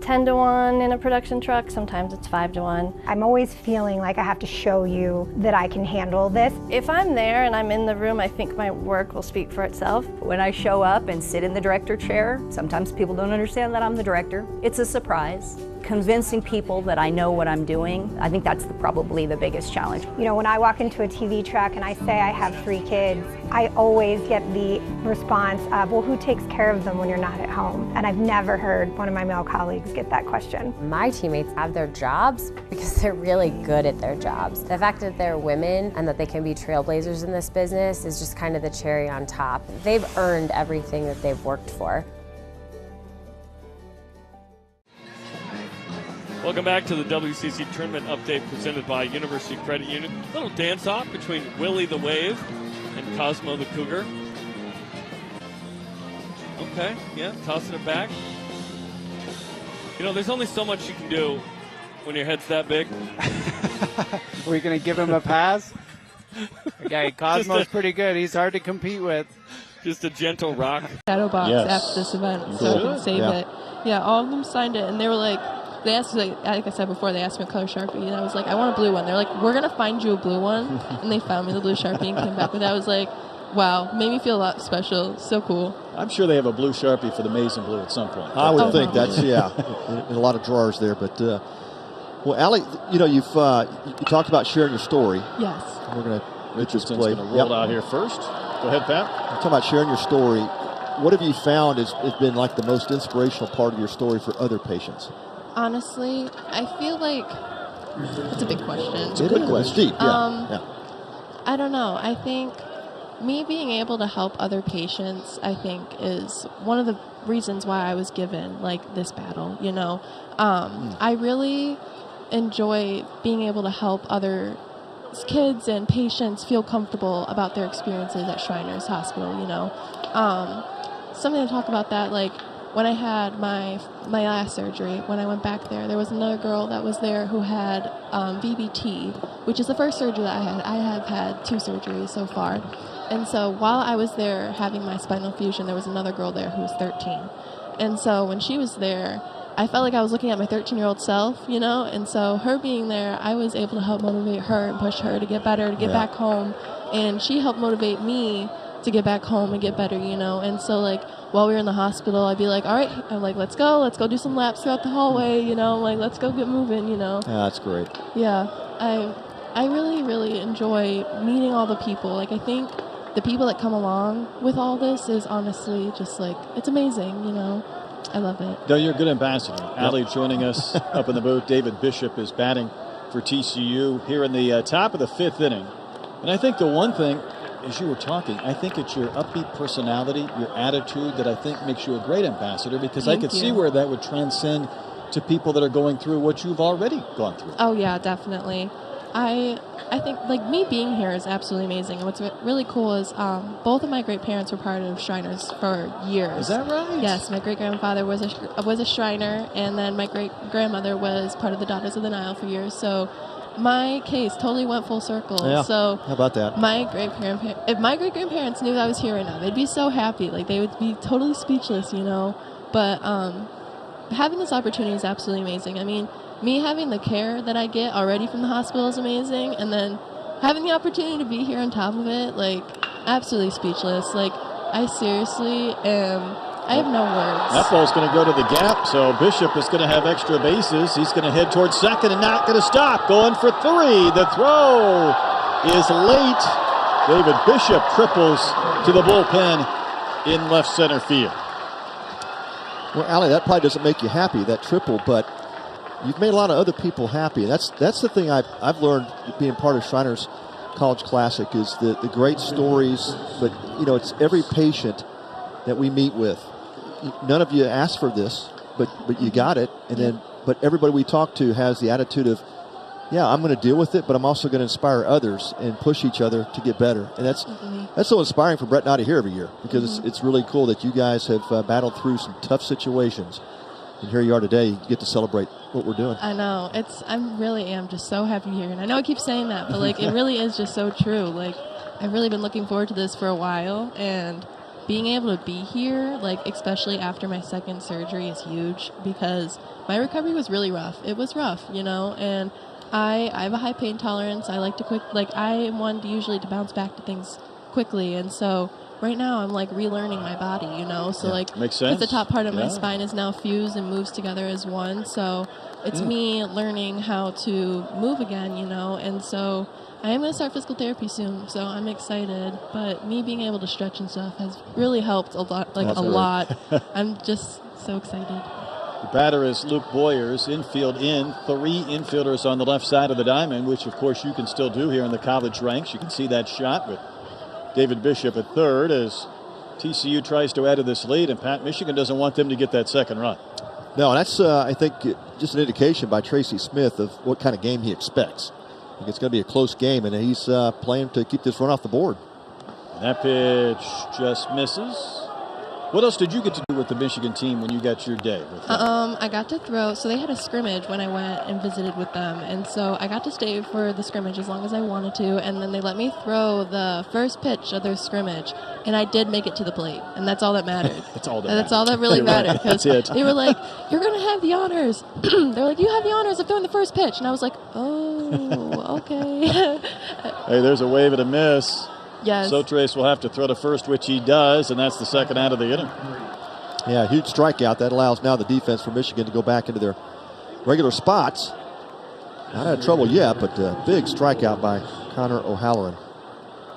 10-1 in a production truck, sometimes it's 5-1. I'm always feeling like I have to show you that I can handle this. If I'm there and I'm in the room, I think my work will speak for itself. When I show up and sit in the director chair, sometimes people don't understand that I'm the director. It's a surprise. Convincing people that I know what I'm doing, I think that's probably the biggest challenge. You know, when I walk into a TV truck and I say I have 3 kids, I always get the response of, well, who takes care of them when you're not at home? And I've never heard one of my male colleagues get that question. My teammates have their jobs because they're really good at their jobs. The fact that they're women and that they can be trailblazers in this business is just kind of the cherry on top. They've earned everything that they've worked for. Welcome back to the WCC Tournament Update presented by University Credit Union. A little dance-off between Willie the Wave and Cosmo the Cougar. Okay, yeah, tossing it back. You know, there's only so much you can do when your head's that big. Are we going to give him a pass? Okay, Cosmo's pretty good. He's hard to compete with. Just a gentle rock. Shadow box after this event, so I can save it. Yeah, all of them signed it, and they were like, they asked, like I said before, they asked me what color Sharpie, and I was like, I want a blue one. They're like, we're going to find you a blue one, and they found me the blue Sharpie and came back with it. I was like, wow, made me feel a lot special. So cool. I'm sure they have a blue Sharpie for the maize and blue at some point. I would think that's, in a lot of drawers there. But, well, Allie, you know, you talked about sharing your story. Yes. We're going to Richardson's going to roll out here first. Go ahead, Pat. I'm talking about sharing your story. what have you found has been like the most inspirational part of your story for other patients? Honestly, I feel like it's a big question. It's a quick question. Deep, yeah. I don't know. I think me being able to help other patients, I think, is one of the reasons why I was given like this battle. You know, I really enjoy being able to help other kids and patients feel comfortable about their experiences at Shriners Hospital. You know, something to talk about that, like. When I had my last surgery, when I went back there was another girl that was there who had VBT, which is the first surgery that I had. I have had 2 surgeries so far. And so while I was there having my spinal fusion, there was another girl there who was 13. And so when she was there, I felt like I was looking at my 13-year-old self, you know? And so her being there, I was able to help motivate her and push her to get better, to get back home. And she helped motivate me to get back home and get better, you know? And so, like, while we were in the hospital, I'd be like, all right, I'm like, let's go do some laps throughout the hallway, you know? Like, let's go get moving, you know? Yeah, that's great. Yeah, I really, really enjoy meeting all the people. Like, I think the people that come along with all this is honestly just, like, it's amazing, you know? I love it. No, you're a good ambassador. Allie joining us up in the booth. David Bishop is batting for TCU here in the top of the 5th inning. And I think the one thing, as you were talking, I think it's your upbeat personality, your attitude that I think makes you a great ambassador, because I could see where that would transcend to people that are going through what you've already gone through. Oh, yeah, definitely. I think, like, me being here is absolutely amazing. And what's really cool is both of my great-parents were part of Shriners for years. Is that right? Yes, my great-grandfather was a Shriner, and then my great-grandmother was part of the Daughters of the Nile for years. So my case totally went full circle. Yeah. So how about that? If my great-grandparents knew that I was here right now, they'd be so happy. Like, they would be totally speechless, you know. But having this opportunity is absolutely amazing. I mean, me having the care that I get already from the hospital is amazing, and then having the opportunity to be here on top of it, like, absolutely speechless. Like, I seriously I have no words. That ball's going to go to the gap, so Bishop is going to have extra bases. He's going to head towards second and not going to stop. Going for 3. The throw is late. David Bishop triples to the bullpen in left center field. Well, Allie, that probably doesn't make you happy, that triple, but you've made a lot of other people happy. That's the thing I've learned being part of Shriners College Classic is the great stories, but, you know, it's every patient that we meet with. None of you asked for this, but you got it, and but everybody we talk to has the attitude of, yeah, I'm going to deal with it, but I'm also going to inspire others and push each other to get better. And that's so inspiring for Brett and I to hear every year, because it's really cool that you guys have battled through some tough situations. And here you are today, you get to celebrate what we're doing. I know. I really am just so happy here. And I know I keep saying that, but, like, it really is just so true. Like, I've really been looking forward to this for a while, and being able to be here, like, especially after my second surgery, is huge, because my recovery was really rough. It was rough, you know, and I have a high pain tolerance. I like to I am one usually to bounce back to things quickly, and so right now I'm, like, relearning my body, you know, so like, makes sense. because the top part of my spine is now fused and moves together as one, so it's me learning how to move again, you know, and so I am going to start physical therapy soon, so I'm excited. But me being able to stretch and stuff has really helped a lot, lot. I'm just so excited. The batter is Luke Boyers, infield in. 3 infielders on the left side of the diamond, which, of course, you can still do here in the college ranks. You can see that shot with David Bishop at third as TCU tries to add to this lead, and Pat Michigan doesn't want them to get that second run. No, that's, I think, just an indication by Tracy Smith of what kind of game he expects. I think it's going to be a close game, and he's playing to keep this run off the board. And that pitch just misses. What else did you get to do with the Michigan team when you got your day with them? I got to throw. So they had a scrimmage when I went and visited with them, and so I got to stay for the scrimmage as long as I wanted to, and then they let me throw the first pitch of their scrimmage, and I did make it to the plate, and that's all that mattered. That's all that really mattered, because they were like, "You're going to have the honors." They're like, "You have the honors of throwing the first pitch," and I was like, "Oh, okay." Hey, there's a wave and a miss. Yes. Sotrace will have to throw to first, which he does, and that's the second out of the inning. Yeah, huge strikeout. That allows now the defense for Michigan to go back into their regular spots. Not out of trouble yet, but a big strikeout by Connor O'Halloran.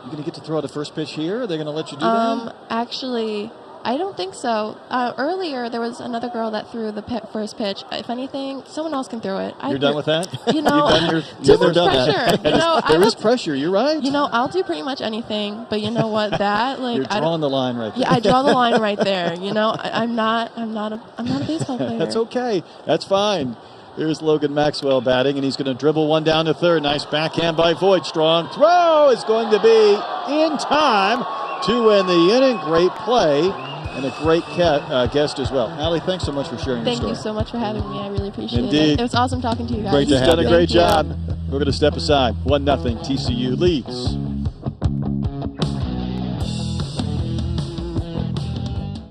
You going to get to throw the first pitch here? Are they going to let you do that? Actually, I don't think so. Earlier, there was another girl that threw the first pitch. If anything, someone else can throw it. You're done with that? You know, too much pressure. You know, there is pressure. You're right. You know, I'll do pretty much anything, but you know what? That like you're drawing the line right there. Yeah, I draw the line right there. You know, I'm not a baseball player. That's okay. That's fine. Here's Logan Maxwell batting, and he's going to dribble one down to third. Nice backhand by Voigt. Strong throw is going to be in time to win the inning. Great play. And a great guest as well. Allie, thanks so much for sharing your story. Thank you so much for having me. I really appreciate Indeed. it. It was awesome talking to you guys. Great to have you. You've done a great job. You. We're going to step aside. 1-0 TCU leads.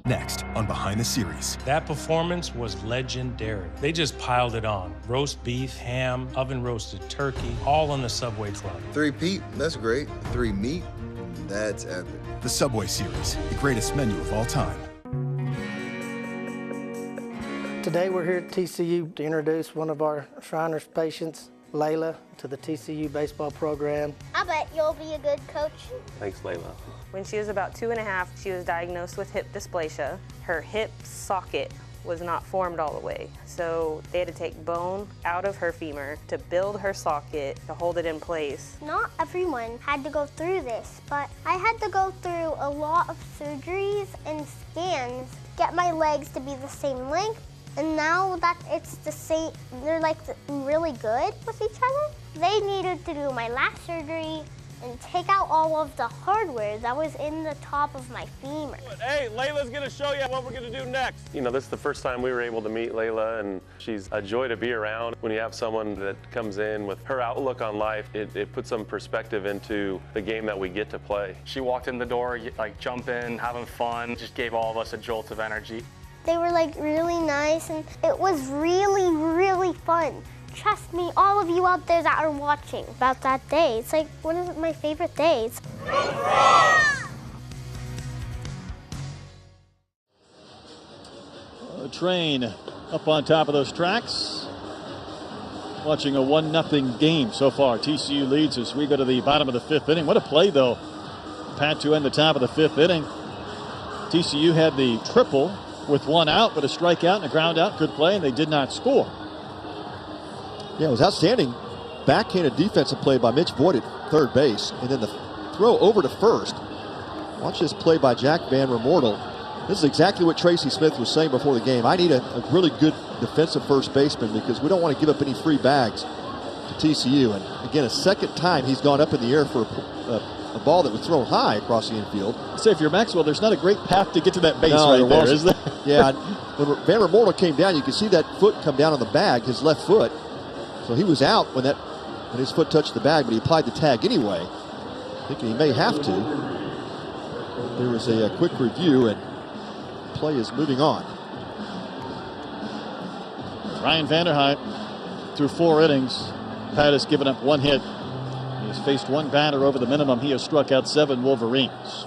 Next on Behind the Series. That performance was legendary. They just piled it on. Roast beef, ham, oven roasted turkey, all on the Subway Club. 3 Pete, that's great. 3 meat, that's epic. The Subway Series, the greatest menu of all time. Today we're here at TCU to introduce one of our Shriners patients, Layla, to the TCU baseball program. I bet you'll be a good coach. Thanks, Layla. When she was about 2.5, she was diagnosed with hip dysplasia. Her hip socket was not formed all the way, so they had to take bone out of her femur to build her socket to hold it in place. Not everyone had to go through this, but I had to go through a lot of surgeries and scans to get my legs to be the same length, and now that it's the same, they're like really good with each other. They needed to do my last surgery and take out all of the hardware that was in the top of my femur. Hey, Layla's gonna show you what we're gonna do next. You know, this is the first time we were able to meet Layla, and she's a joy to be around. When you have someone that comes in with her outlook on life, it puts some perspective into the game that we get to play. She walked in the door, like jumping, having fun, just gave all of us a jolt of energy. They were like really nice, and it was really, really fun. Trust me, all of you out there that are watching about that day. It's like one of my favorite days. A train up on top of those tracks. Watching a 1-0 game so far. TCU leads as we go to the bottom of the 5th inning. What a play, though. Pat to end the top of the 5th inning. TCU had the triple with 1 out, but a strikeout and a ground out. Good play, and they did not score. Yeah, it was outstanding backhanded defensive play by Mitch Voigt at third base. And then the throw over to first. Watch this play by Jack Vanderhei. This is exactly what Tracy Smith was saying before the game. I need a really good defensive first baseman because we don't want to give up any free bags to TCU. And again, a second time he's gone up in the air for a ball that was thrown high across the infield. So if you're Maxwell, there's not a great path to get to that base right there, is there? Yeah, when Vanderhei came down, you could see that foot come down on the bag, his left foot. So he was out when his foot touched the bag, but he applied the tag anyway, thinking he may have to. There was a quick review, and play is moving on. Ryan Vanderhei through 4 innings. Pat has given up 1 hit. He has faced 1 batter over the minimum. He has struck out 7 Wolverines.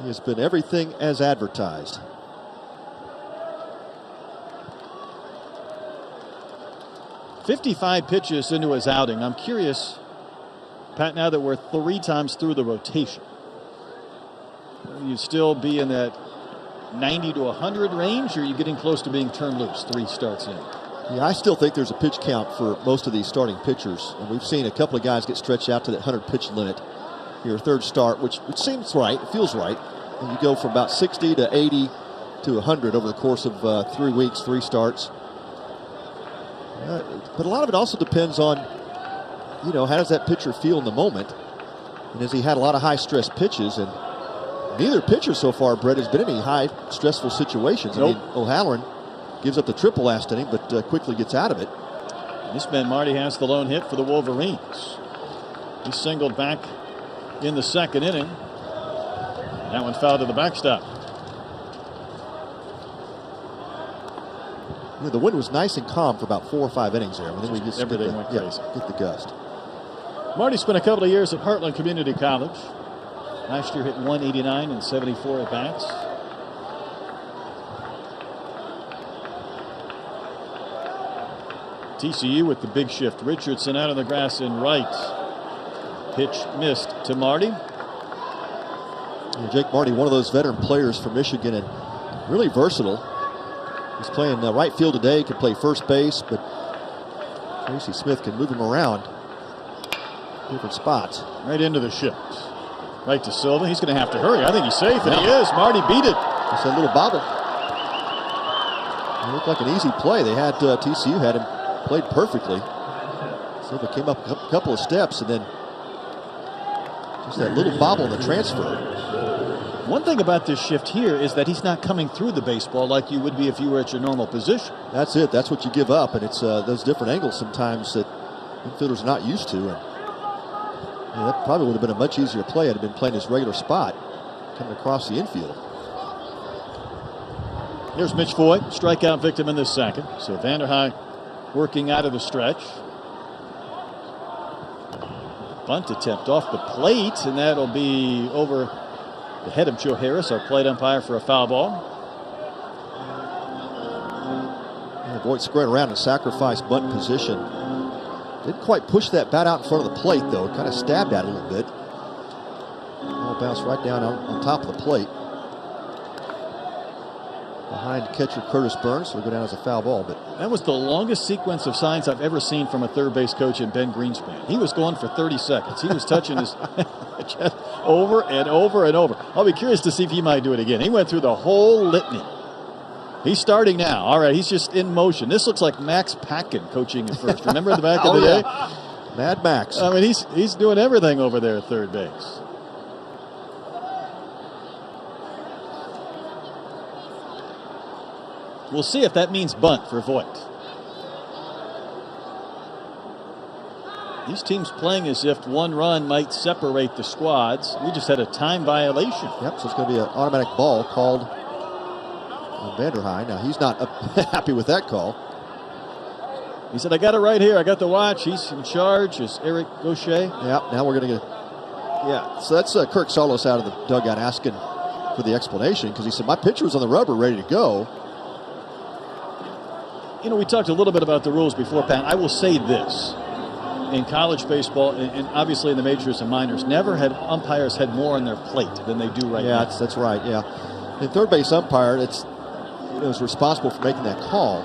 He has been everything as advertised. "55 pitches into his outing." I'm curious, Pat, now that we're 3 times through the rotation, you still be in that 90 to 100 range, or are you getting close to being turned loose 3 starts in? Yeah, I still think there's a pitch count for most of these starting pitchers. And we've seen a couple of guys get stretched out to that 100 pitch limit here, third start, which seems right, it feels right. And you go from about 60 to 80 to 100 over the course of 3 weeks, 3 starts. But a lot of it also depends on, how does that pitcher feel in the moment? And has he had a lot of high stress pitches? And neither pitcher so far, Brett, has been in any high stressful situations. Nope. I mean, O'Halloran gives up the triple last inning, but quickly gets out of it. This man, Marty, has the lone hit for the Wolverines. He singled back in the 2nd inning. That one fouled to the backstop. Yeah, the wind was nice and calm for about 4 or 5 innings there. And then we just everything went crazy. Get the gust. Marty spent a couple of years at Heartland Community College. Last year hit 189 and 74 at bats. TCU with the big shift. Richardson out on the grass in right. Pitch missed to Marty. Jake Marty, one of those veteran players from Michigan, and really versatile. He's playing right field today, can play first base, but Tracy Smith can move him around different spots. Right into the shift. Right to Silva. He's going to have to hurry. I think he's safe, and he is. Marty beat it. Just a little bobble. It looked like an easy play. They had TCU had him played perfectly. Silva came up a couple of steps, and then just that little bobble in the transfer. One thing about this shift here is that he's not coming through the baseball like you would be if you were at your normal position. That's it. That's what you give up, and it's those different angles sometimes that infielders are not used to. And that probably would have been a much easier play had he been playing his regular spot, coming across the infield. Here's Mitch Voigt, strikeout victim in the second. So Vanderhei working out of the stretch. Bunt attempt off the plate, and that'll be over the head of Joe Harris, our plate umpire, for a foul ball. Voigt squared around in sacrifice bunt position. Didn't quite push that bat out in front of the plate, though. Kind of stabbed at it a little bit. Ball bounced right down on top of the plate. Behind catcher Curtis Burns, so it'll go down as a foul ball. But that was the longest sequence of signs I've ever seen from a third base coach in Ben Greenspan. He was going for 30 seconds. He was touching his chest over and over and over. I'll be curious to see if he might do it again. He went through the whole litany. He's starting now. All right, he's just in motion. This looks like Max Packin coaching at first. Remember the back of the day? Mad Max. I mean, he's doing everything over there at third base. We'll see if that means bunt for Voigt. These teams playing as if one run might separate the squads. We just had a time violation. Yep, so it's going to be an automatic ball called on Vanderhei. Now, he's not happy with that call. He said, I got it right here. I got the watch. He's in charge. Is Eric Gaucher. Yeah, now we're going to get... Yeah, so that's Kirk Salos out of the dugout asking for the explanation, because he said, my pitcher was on the rubber ready to go. You know, we talked a little bit about the rules before, Pat. I will say this. In college baseball, and obviously in the majors and minors, never had umpires had more on their plate than they do right now. Yeah, that's right, yeah. The third base umpire, is responsible for making that call.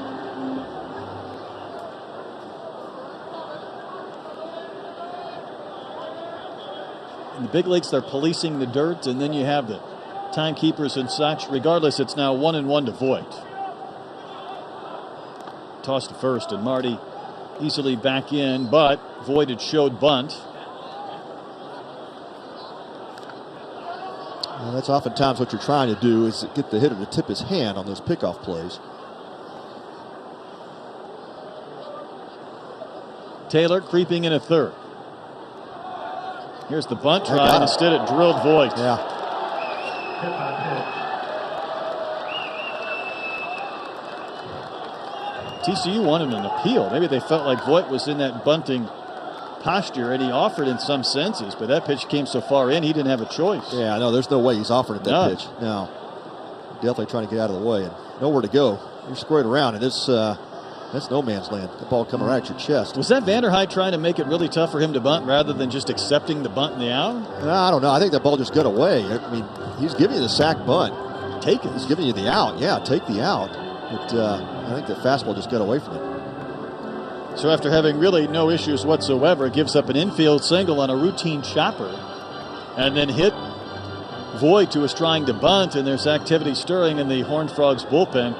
In the big leagues, they're policing the dirt, and then you have the timekeepers and such. Regardless, it's now 1-1 to Voigt. Toss to first, and Marty easily back in, but Voigt had showed bunt. Well, that's oftentimes what you're trying to do, is get the hitter to tip his hand on those pickoff plays. Taylor creeping in at third. Here's the bunt try, and instead it drilled Voigt. Yeah. TCU wanted an appeal. Maybe they felt like Voigt was in that bunting posture, and he offered in some senses, but that pitch came so far in, he didn't have a choice. Yeah, no, there's no way he's offering that pitch. No. Definitely trying to get out of the way, and nowhere to go. You're squared around, and that's no man's land. The ball coming right at your chest. Was that Vanderhei trying to make it really tough for him to bunt rather than just accepting the bunt and the out? I don't know. I think that ball just got away. I mean, he's giving you the sack bunt. Take it. He's giving you the out. Yeah, take the out. But I think the fastball just got away from him. So after having really no issues whatsoever, gives up an infield single on a routine chopper, and then hit Voigt, who was trying to bunt, and there's activity stirring in the Horned Frogs bullpen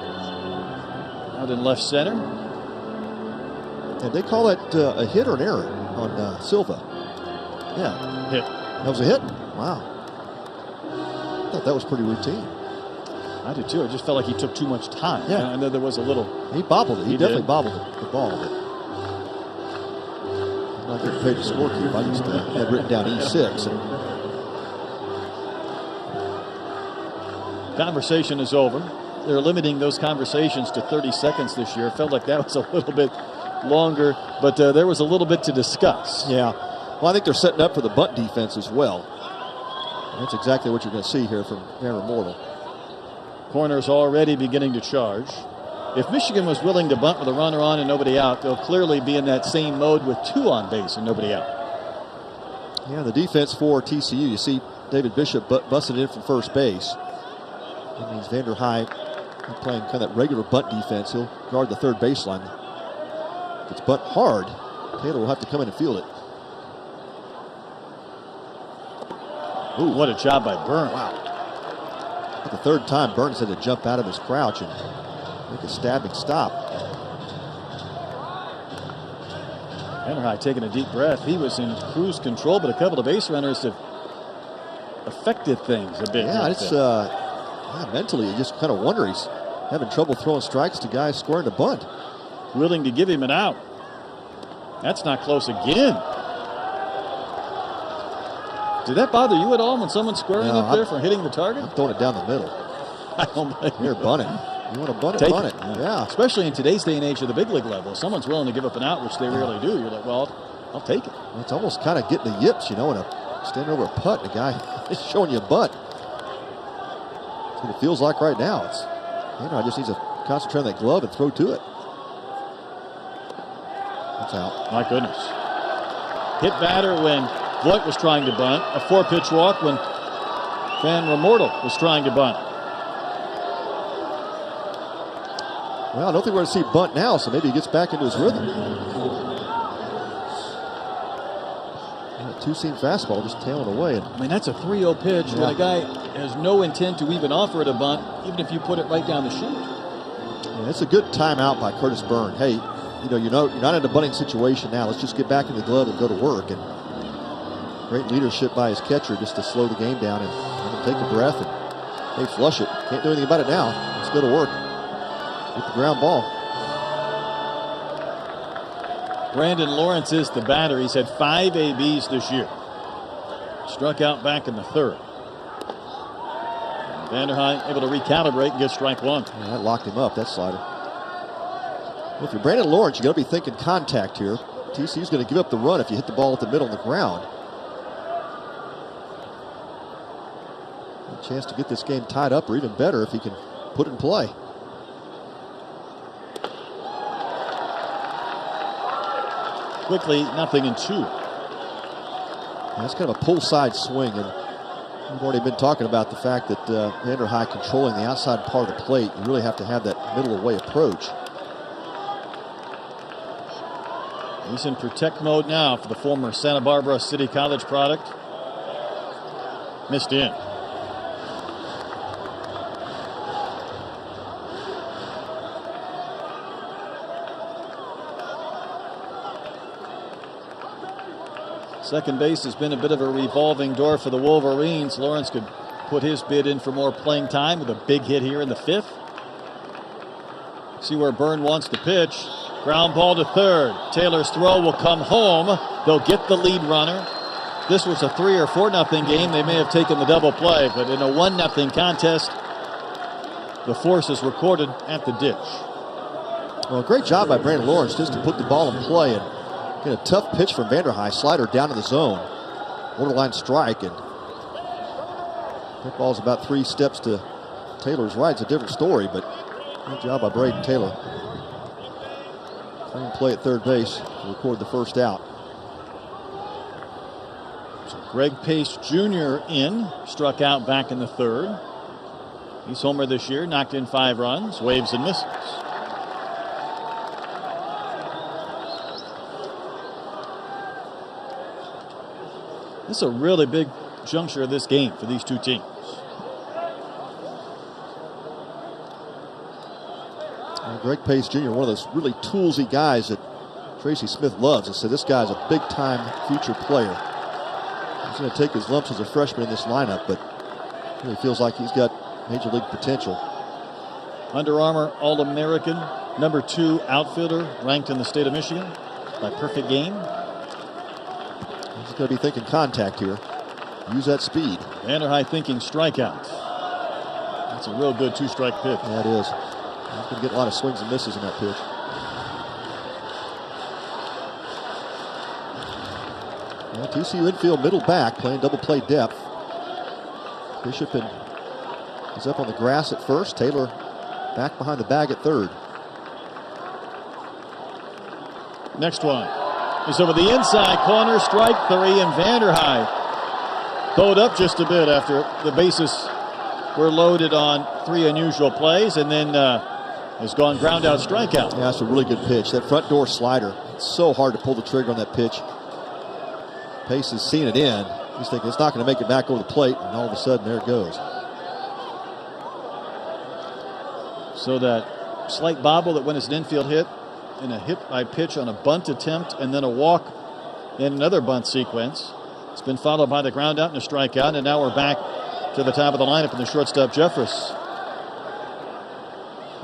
out in left center. And they call that a hit or an error on Silva. Yeah. Hit. That was a hit? Wow. I thought that was pretty routine. I did too. I just felt like he took too much time. Yeah. I know there was a little... He bobbled it. He definitely bobbled the ball. But I'm not getting paid to scorekeep. I just had written down E6. Conversation is over. They're limiting those conversations to 30 seconds this year. Felt like that was a little bit longer, but there was a little bit to discuss. Yeah. Well, I think they're setting up for the bunt defense as well. And that's exactly what you're going to see here from Aaron Mortal. Corners already beginning to charge. If Michigan was willing to bunt with a runner on and nobody out, they'll clearly be in that same mode with two on base and nobody out. Yeah, the defense for TCU, you see David Bishop busted in from first base. That means Vanderhei playing kind of that regular bunt defense. He'll guard the third baseline. If it's bunt hard, Taylor will have to come in and field it. Ooh, what a job by Burns. Wow. For the third time, Burns had to jump out of his crouch and make a stabbing stop. Vanderhei taking a deep breath. He was in cruise control, but a couple of base runners have affected things a bit. Yeah, it's mentally, you just kind of wonder. He's having trouble throwing strikes to guys squaring the bunt. Willing to give him an out. That's not close again. Did that bother you at all when someone's squaring up there for hitting the target? I'm throwing it down the middle. I don't blame you. You're bunting. You want to bunt it, Take bunt it. Yeah. Especially in today's day and age of the big league level. If someone's willing to give up an out, which they rarely do, you're like, well, I'll take it. It's almost kind of getting the yips, and standing over a putt, the guy is showing you a butt. That's what it feels like right now. I just need to concentrate on that glove and throw to it. That's out. My goodness. Hit batter when Voigt was trying to bunt. A 4-pitch walk when Van Remortel was trying to bunt. Well, I don't think we're going to see bunt now, so maybe he gets back into his rhythm. Two-seam fastball just tailing away. I mean, that's a 3-0 pitch when a guy has no intent to even offer it a bunt, even if you put it right down the chute. Yeah, it's a good timeout by Curtis Byrne. Hey, you're not in a bunting situation now. Let's just get back in the glove and go to work. And great leadership by his catcher just to slow the game down and let him take a breath and, hey, flush it. Can't do anything about it now. Let's go to work. Get the ground ball. Brandon Lawrence is the batter. He's had 5 ABs this year. Struck out back in the third. Vanderhei able to recalibrate and get strike one. Yeah, that locked him up, that slider. Well, if you're Brandon Lawrence, you got to be thinking contact here. TCU's going to give up the run if you hit the ball at the middle of the ground. A chance to get this game tied up, or even better if he can put it in play. Quickly, 0-2. That's kind of a pull side swing, and we've already been talking about the fact that Vanderhei controlling the outside part of the plate. You really have to have that middle of the way approach. He's in protect mode now for the former Santa Barbara City College product. Missed in. Second base has been a bit of a revolving door for the Wolverines. Lawrence could put his bid in for more playing time with a big hit here in the 5th. See where Byrne wants to pitch. Ground ball to third. Taylor's throw will come home. They'll get the lead runner. This was a 3 or 4-0 game. They may have taken the double play, but in a 1-0 contest, the force is recorded at the ditch. Well, great job by Brandon Lawrence just to put the ball in play and get a tough pitch from Vanderhei. Slider down in the zone. Borderline strike, and that ball's about 3 steps to Taylor's right. It's a different story, but good job by Braden Taylor. Clean play at third base to record the first out. So Greg Pace Jr. struck out back in the 3rd. He's homer this year, knocked in 5 runs, waves and misses. This is a really big juncture of this game for these two teams. Greg Pace Jr., one of those really toolsy guys that Tracy Smith loves. I said this guy's a big-time future player. He's going to take his lumps as a freshman in this lineup, but really feels like he's got major league potential. Under Armour All-American, number 2 outfielder, ranked in the state of Michigan by perfect game. He's going to be thinking contact here. Use that speed. Vanderhei thinking strikeout. That's a real good 2-strike pitch. Yeah, it is. He's going to get a lot of swings and misses in that pitch. Well, TCU infield middle back playing double play depth. Bishop is up on the grass at first. Taylor back behind the bag at third. Next one is over the inside corner, strike 3, and Vanderhei bowed up just a bit after the bases were loaded on 3 unusual plays, and then has gone ground out strikeout. Yeah, that's a really good pitch. That front door slider. It's so hard to pull the trigger on that pitch. Pace has seen it in. He's thinking it's not going to make it back over the plate, and all of a sudden there it goes. So that slight bobble that went as an infield hit, and a hit by pitch on a bunt attempt, and then a walk in another bunt sequence. It's been followed by the ground out and a strikeout, and now we're back to the top of the lineup in the shortstop Jeffress.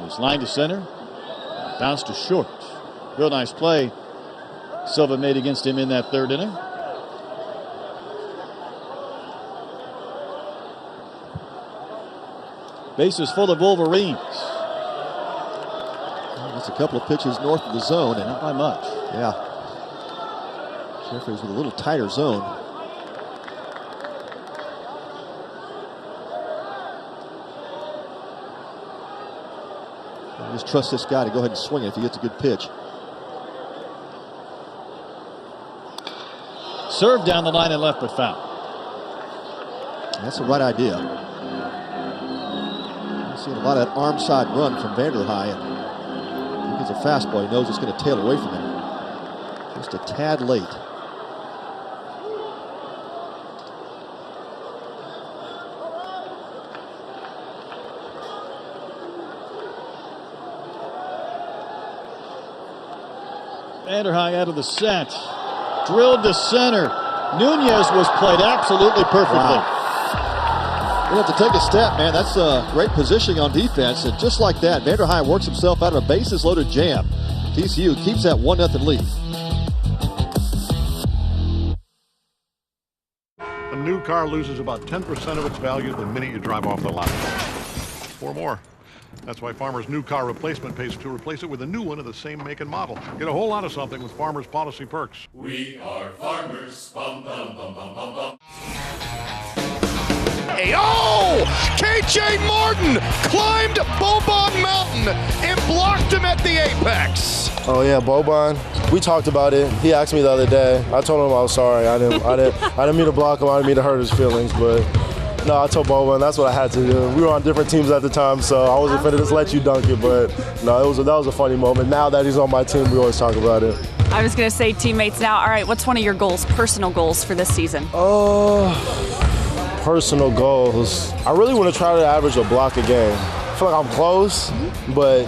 He's lined to center, bounced to short. Real nice play Silva made against him in that 3rd inning. Bases full of Wolverines. That's a couple of pitches north of the zone, and not by much. Yeah. Jeffrey's with a little tighter zone. Just trust this guy to go ahead and swing it if he gets a good pitch. Serve down the line and left, but foul. That's the right idea. I've seen a lot of that arm side run from Vanderhei, and if he gets a fastball, he knows it's going to tail away from him. Just a tad late. Vanderhei out of the set. Drilled to center. Nunez was played absolutely perfectly. Wow. You have to take a step, man. That's great positioning on defense. And just like that, Vanderhei works himself out of a bases-loaded jam. TCU keeps that 1-0 lead. A new car loses about 10% of its value the minute you drive off the lot. Or more. That's why Farmers' new car replacement pays to replace it with a new one of the same make and model. Get a whole lot of something with Farmers' policy perks. We are farmers. Bum, bum, bum, bum, bum, bum. Hey, oh! KJ Martin climbed Bobon Mountain and blocked him at the apex. Oh yeah, Boban. We talked about it. He asked me the other day. I told him I was sorry. I didn't mean to block him. I didn't mean to hurt his feelings, but no, I told Boban that's what I had to do. We were on different teams at the time, so I wasn't finna just let you dunk it. But no, that was a funny moment. Now that he's on my team, we always talk about it. I was gonna say teammates now. All right, what's one of your goals, personal goals for this season? Personal goals. I really want to try to average a block a game. I feel like I'm close, but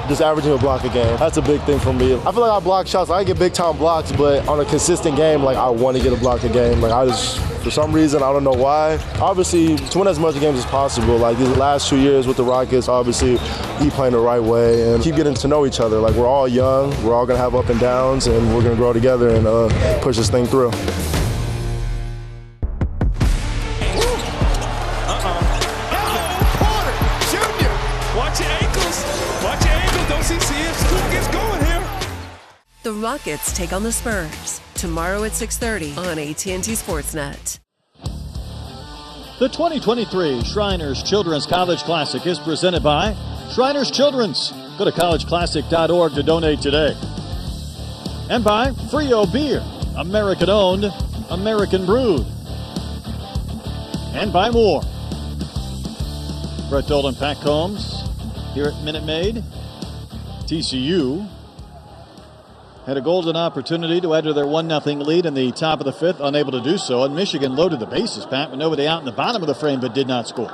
just averaging a block a game. That's a big thing for me. I feel like I block shots. I get big time blocks, but on a consistent game, like I want to get a block a game. Like I just, for some reason, I don't know why. Obviously, to win as much games as possible. Like these last 2 years with the Rockets, obviously, we playing the right way and keep getting to know each other. Like we're all young, we're all gonna have up and downs, and we're gonna grow together and push this thing through. The Rockets take on the Spurs tomorrow at 6:30 on AT&T Sportsnet. The 2023 Shriners Children's College Classic is presented by Shriners Children's. Go to collegeclassic.org to donate today. And by Frio Beer, American owned, American brewed. And by more. Brett Dolan, Pat Combs here at Minute Maid. TCU had a golden opportunity to add to their 1-0 lead in the top of the 5th, unable to do so. And Michigan loaded the bases, Pat, with nobody out in the bottom of the frame, but did not score.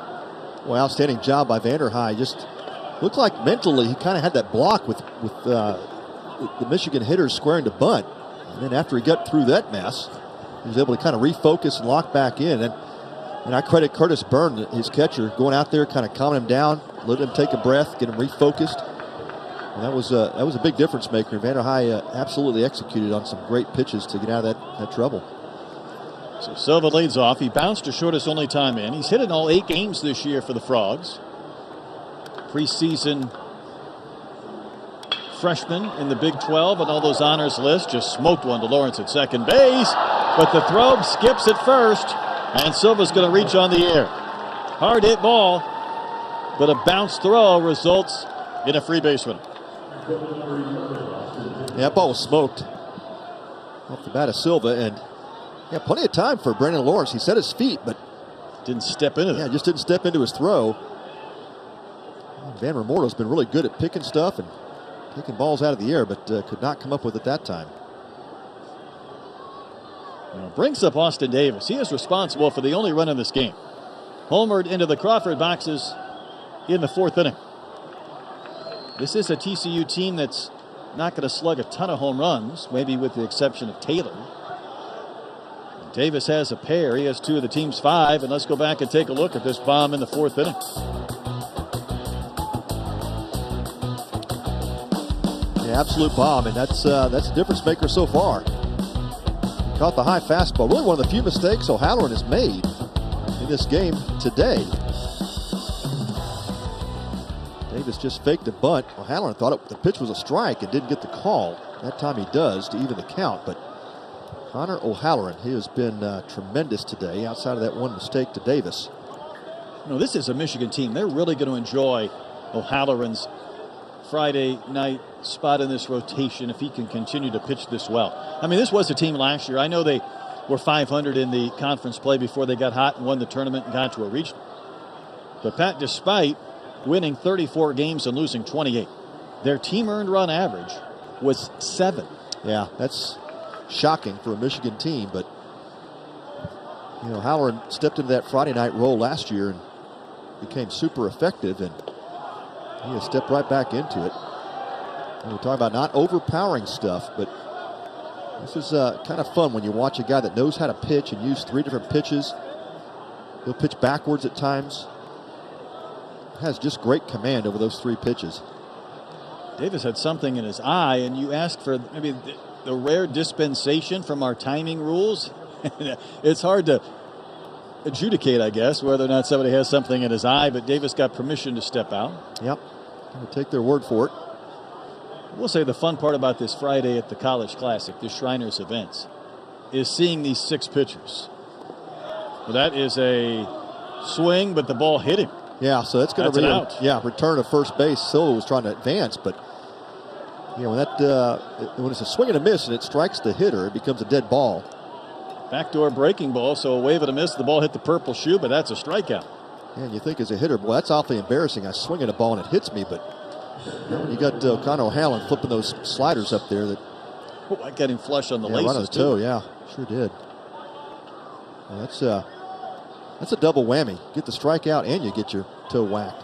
Well, outstanding job by Vanderhei. Just looked like mentally he kind of had that block with the Michigan hitters squaring to bunt. And then after he got through that mess, he was able to kind of refocus and lock back in. And I credit Curtis Byrne, his catcher, going out there, kind of calming him down, letting him take a breath, get him refocused. And that was a big difference maker. Vanderhei absolutely executed on some great pitches to get out of that trouble. So Silva leads off. He bounced to short his only time in. He's hit in all 8 games this year for the Frogs. Preseason freshman in the Big 12 and all those honors lists. Just smoked one to Lawrence at second base. But the throw skips at first. And Silva's going to reach on the air. Hard hit ball. But a bounce throw results in a free base runner. Yeah, that ball was smoked off the bat of Silva, and Yeah, plenty of time for Brandon Lawrence. He set his feet, but didn't step into it. Yeah, just didn't step into his throw. Van Remordo's been really good at picking stuff and taking balls out of the air, but could not come up with it that time. Brings up Austin Davis. He is responsible for the only run in this game. Homered into the Crawford boxes in the 4th inning. This is a TCU team that's not going to slug a ton of home runs, maybe with the exception of Taylor. Davis has a pair. He has 2 of the team's 5. And let's go back and take a look at this bomb in the 4th inning. Yeah, absolute bomb, and that's a difference maker so far. He caught the high fastball. Really one of the few mistakes O'Halloran has made in this game today. Davis just faked a bunt. O'Halloran thought the pitch was a strike and didn't get the call. That time he does to even the count, but Connor O'Halloran, he has been tremendous today outside of that one mistake to Davis. This is a Michigan team. They're really going to enjoy O'Halloran's Friday night spot in this rotation if he can continue to pitch this well. I mean, this was a team last year. I know they were 500 in the conference play before they got hot and won the tournament and got to a regional. But Pat, despite winning 34 games and losing 28, their team earned run average was 7. Yeah, that's shocking for a Michigan team, but Halloran stepped into that Friday night role last year and became super effective, and he has stepped right back into it. And we're talking about not overpowering stuff, but this is kind of fun when you watch a guy that knows how to pitch and use 3 different pitches. He'll pitch backwards at times. Has just great command over those 3 pitches. Davis had something in his eye, and you ask for maybe the rare dispensation from our timing rules. It's hard to adjudicate, I guess, whether or not somebody has something in his eye, but Davis got permission to step out. Yep, we'll take their word for it. We'll say the fun part about this Friday at the College Classic, the Shriners events, is seeing these 6 pitchers. Well, that is a swing, but the ball hit him. Yeah, so that's going to be a return to first base. Silva was trying to advance, but when it's a swing and a miss and it strikes the hitter, it becomes a dead ball. Backdoor breaking ball, so a wave and a miss. The ball hit the purple shoe, but that's a strikeout. And you think as a hitter, boy, that's awfully embarrassing. I swing at a ball and it hits me, but when you got Connor O'Halloran flipping those sliders up there, that I got him flush on the laces. Right on his toe, yeah, sure did. Well, that's a double whammy. Get the strikeout and you get your toe whacked.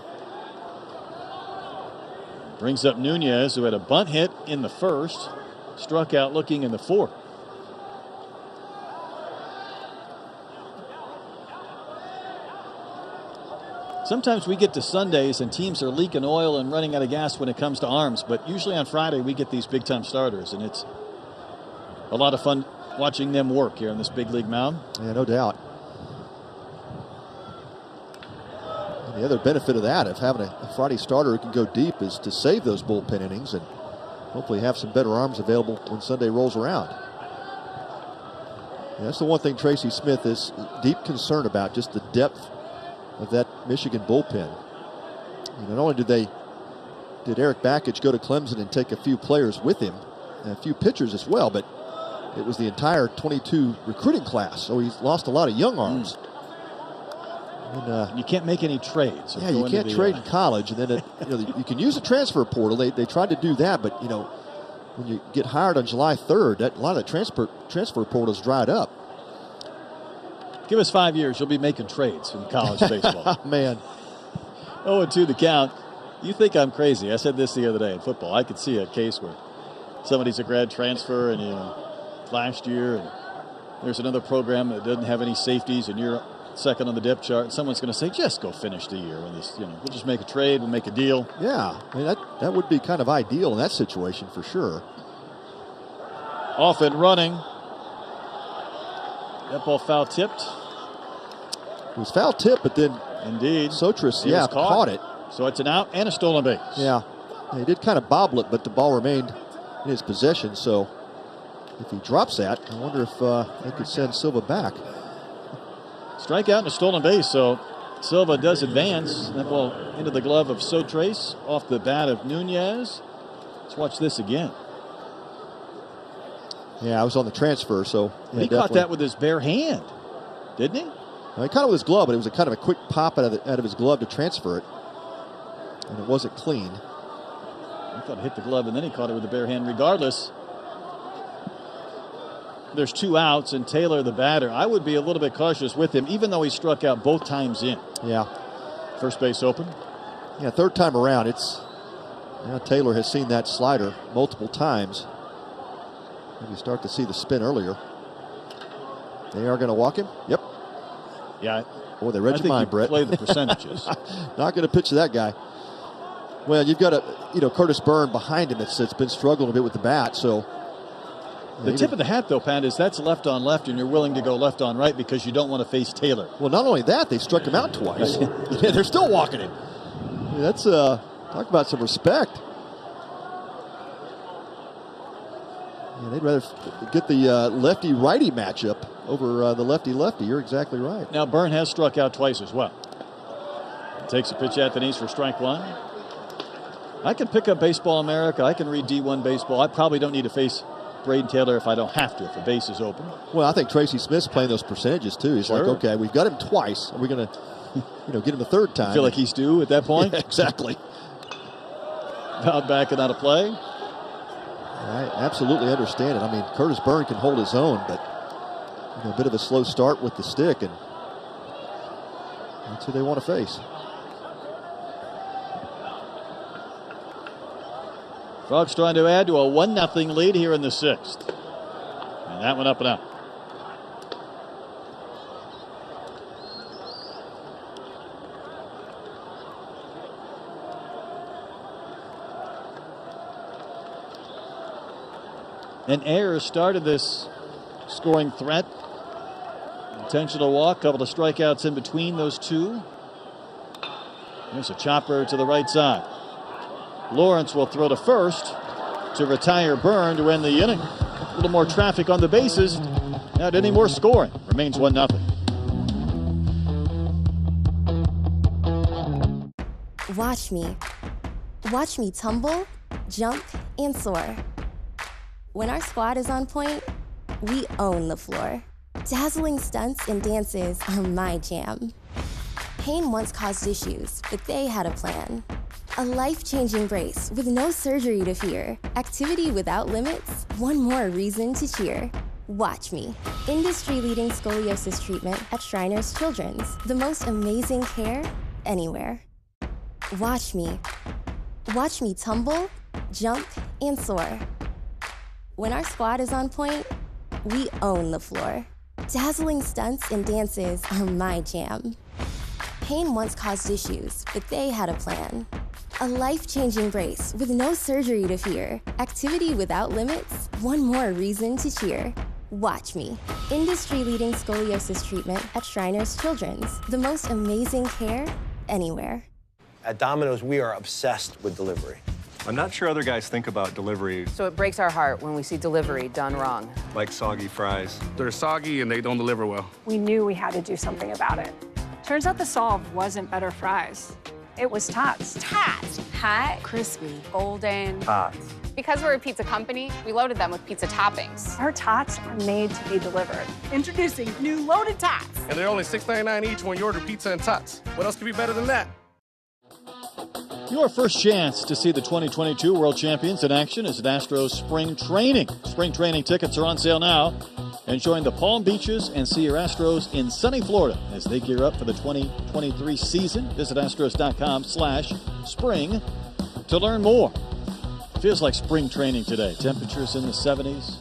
Brings up Nunez, who had a bunt hit in the 1st, struck out looking in the 4th. Sometimes we get to Sundays and teams are leaking oil and running out of gas when it comes to arms, but usually on Friday we get these big-time starters, and it's a lot of fun watching them work here on this big league mound. Yeah, no doubt. And the other benefit of that, of having a Friday starter who can go deep, is to save those bullpen innings and hopefully have some better arms available when Sunday rolls around. And that's the one thing Tracy Smith is deep concerned about, just the depth of that Michigan bullpen. Not only did Eric Bakich go to Clemson and take a few players with him, and a few pitchers as well, but it was the entire 22 recruiting class, so he's lost a lot of young arms. And, you can't make any trades. Yeah, you can't trade in college, and then you can use the transfer portal. They tried to do that, but when you get hired on July 3rd, a lot of the transfer portal's dried up. Give us 5 years, you'll be making trades in college baseball. Man. 0-2 the count. You think I'm crazy. I said this the other day in football. I could see a case where somebody's a grad transfer and last year, and there's another program that doesn't have any safeties and you're second on the depth chart, and someone's going to say, just go finish the year. When this, we'll just make a trade, we'll make a deal. Yeah, I mean, that would be kind of ideal in that situation for sure. Off and running. That ball foul tipped. It was foul tip, but then indeed Sotris, caught it. So it's an out and a stolen base. Yeah, he did kind of bobble it, but the ball remained in his possession. So if he drops that, I wonder if they could send Silva back. Strikeout and a stolen base, so Silva does advance. That ball into the glove of Sotris, off the bat of Nunez. Let's watch this again. Yeah, I was on the transfer, so. He caught that with his bare hand, didn't he? He caught it with his glove, but it was a kind of a quick pop out of his glove to transfer it. And it wasn't clean. I thought it hit the glove, and then he caught it with the bare hand. Regardless, there's 2 outs, and Taylor, the batter, I would be a little bit cautious with him, even though he struck out both times in. Yeah. First base open. Yeah, third time around, Taylor has seen that slider multiple times. You start to see the spin earlier. They are going to walk him. Yep. Yeah. Boy, they read your mind, Brett. Play the percentages. Not going to pitch to that guy. Well, you've got Curtis Byrne behind him that's been struggling a bit with the bat. So the tip of the hat, though, Pat, is that's left on left, and you're willing to go left on right because you don't want to face Taylor. Well, not only that, they struck him out twice. Yeah, they're still walking him. I mean, that's talk about some respect. Yeah, they'd rather get the lefty-righty matchup over the lefty-lefty. You're exactly right. Now, Byrne has struck out twice as well. Takes a pitch at the knees for strike 1. I can pick up Baseball America. I can read D1 baseball. I probably don't need to face Braden Taylor if I don't have to, if the base is open. Well, I think Tracy Smith's playing those percentages, too. He's like, okay, we've got him twice. Are we going to get him a third time? I feel like he's due at that point. Yeah, exactly. Fouled back and out of play. I absolutely understand it. I mean, Curtis Byrne can hold his own, but a bit of a slow start with the stick, and that's who they want to face. Frogs trying to add to a 1-0 lead here in the 6th. And that one up and out. And Ayers started this scoring threat. Intentional walk, couple of strikeouts in between those two. There's a chopper to the right side. Lawrence will throw to first to retire Byrne to end the inning. A little more traffic on the bases. Not any more scoring. Remains 1-0. Watch me. Watch me tumble, jump, and soar. When our squad is on point, we own the floor. Dazzling stunts and dances are my jam. Pain once caused issues, but they had a plan. A life-changing brace with no surgery to fear. Activity without limits, one more reason to cheer. Watch me. Industry-leading scoliosis treatment at Shriners Children's. The most amazing care anywhere. Watch me. Watch me tumble, jump, and soar. When our squad is on point, we own the floor. Dazzling stunts and dances are my jam. Pain once caused issues, but they had a plan. A life-changing brace with no surgery to fear. Activity without limits, one more reason to cheer. Watch me. Industry-leading scoliosis treatment at Shriners Children's. The most amazing care anywhere. At Domino's, we are obsessed with delivery. I'm not sure other guys think about delivery. So it breaks our heart when we see delivery done wrong. Like soggy fries. They're soggy and they don't deliver well. We knew we had to do something about it. Turns out the solve wasn't better fries. It was tots. Tots. Hot, crispy, golden. Tots. Because we're a pizza company, we loaded them with pizza toppings. Our tots are made to be delivered. Introducing new loaded tots. And they're only $6.99 each when you order pizza and tots. What else could be better than that? Your first chance to see the 2022 World Champions in action is at Astros Spring Training. Spring Training tickets are on sale now. And join the Palm Beaches and see your Astros in sunny Florida as they gear up for the 2023 season. Visit astros.com/spring to learn more. Feels like spring training today. Temperatures in the 70s.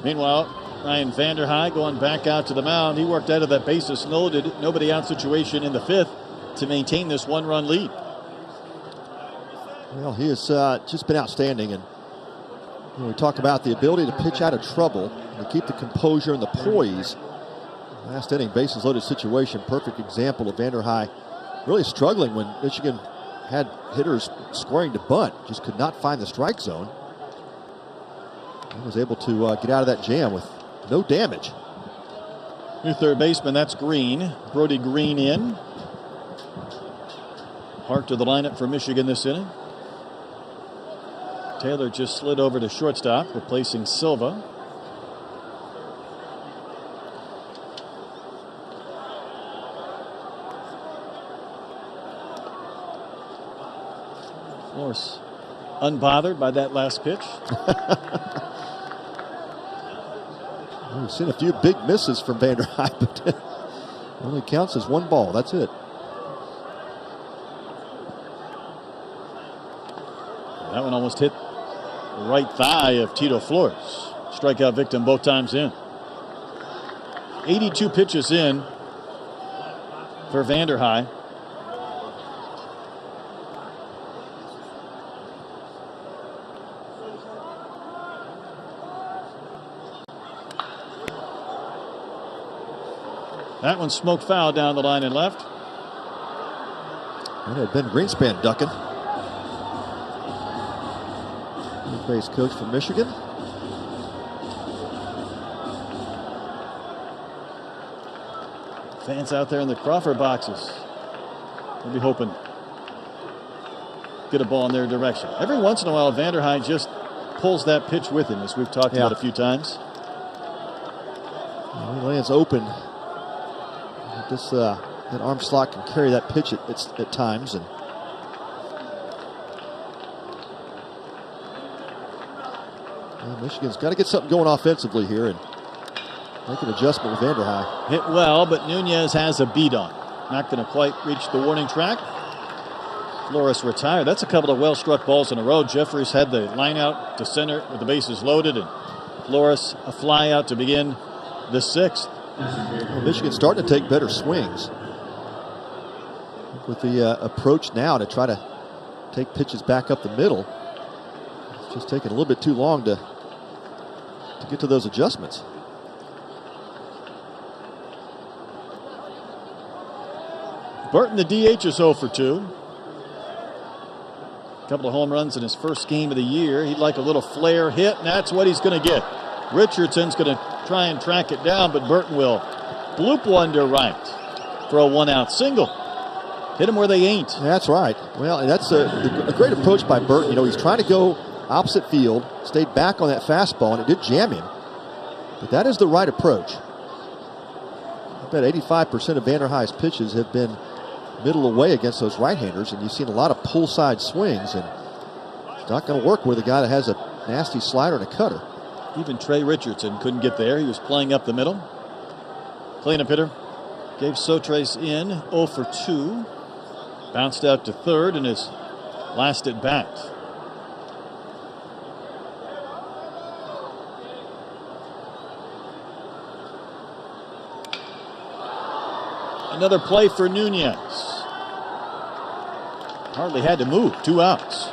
Meanwhile, Ryan Vanderhei going back out to the mound. He worked out of that bases loaded, nobody out situation in the 5th to maintain this 1-run lead. Well, he has just been outstanding, and we talk about the ability to pitch out of trouble and to keep the composure and the poise. Last inning, bases loaded situation, perfect example of Vanderhei really struggling when Michigan had hitters scoring to bunt, just could not find the strike zone. He was able to get out of that jam with no damage. New third baseman, that's Green. Brody Green in. Hart to the lineup for Michigan this inning. Taylor just slid over to shortstop, replacing Silva. Flores unbothered by that last pitch. We've seen a few big misses from Vanderhei, but only counts as one ball. That's it. That one almost hit the right thigh of Tito Flores. Strikeout victim both times in. 82 pitches in for Vanderhei. That one smoked foul down the line and left. And it had been Greenspan ducking. Base coach from Michigan. Fans out there in the Crawford boxes. They'll be hoping get a ball in their direction. Every once in a while, Vanderhei just pulls that pitch with him, as we've talked about a few times. He lands open. This that arm slot can carry that pitch at times, and Michigan's got to get something going offensively here and make an adjustment with Vanderhei. Hit well, but Nunez has a beat on. Not going to quite reach the warning track. Flores retired. That's a couple of well-struck balls in a row. Jeffries had the line out to center with the bases loaded, and Flores a fly out to begin the sixth. Well, Michigan's starting to take better swings with the approach now to try to take pitches back up the middle. It's just taking a little bit too long to get to those adjustments. Burton, the DH, is 0 for 2. A couple of home runs in his first game of the year. He'd like a little flare hit, and that's what he's going to get. Richardson's going to try and track it down, but Burton will bloop one to right for a one-out single. Hit him where they ain't. That's right. Well, that's a great approach by Burton. You know, he's trying to go opposite field, stayed back on that fastball, and it did jam him. But that is the right approach. I bet 85% of Vanderhei's pitches have been middle away against those right-handers, and you've seen a lot of pull-side swings, and it's not going to work with a guy that has a nasty slider and a cutter. Even Trey Richardson couldn't get there. He was playing up the middle. Cleanup hitter gave Sotres in 0 for 2. Bounced out to third in his last at bat. Another play for Nunez. Hardly had to move. 2 outs.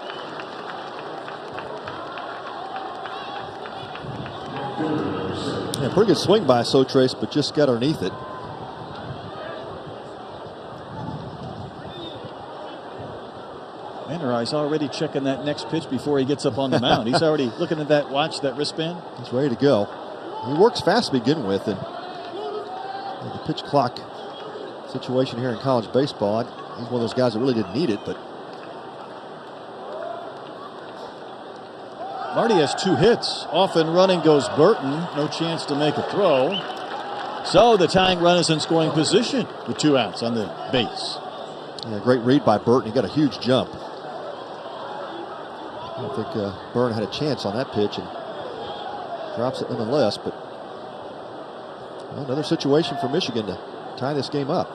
Yeah, pretty good swing by Sotres, but just got underneath it. Vanderhei's already checking that next pitch before he gets up on the mound. He's already looking at that watch, that wristband. He's ready to go. He works fast to begin with, and the pitch clock situation here in college baseball, he's one of those guys that really didn't need it, but Marty has 2 hits. Off and running goes Burton. No chance to make a throw. So the tying run is in scoring position with 2 outs on the base. Yeah, great read by Burton. He got a huge jump. I don't think Burton had a chance on that pitch and drops it nonetheless, but another situation for Michigan to tie this game up.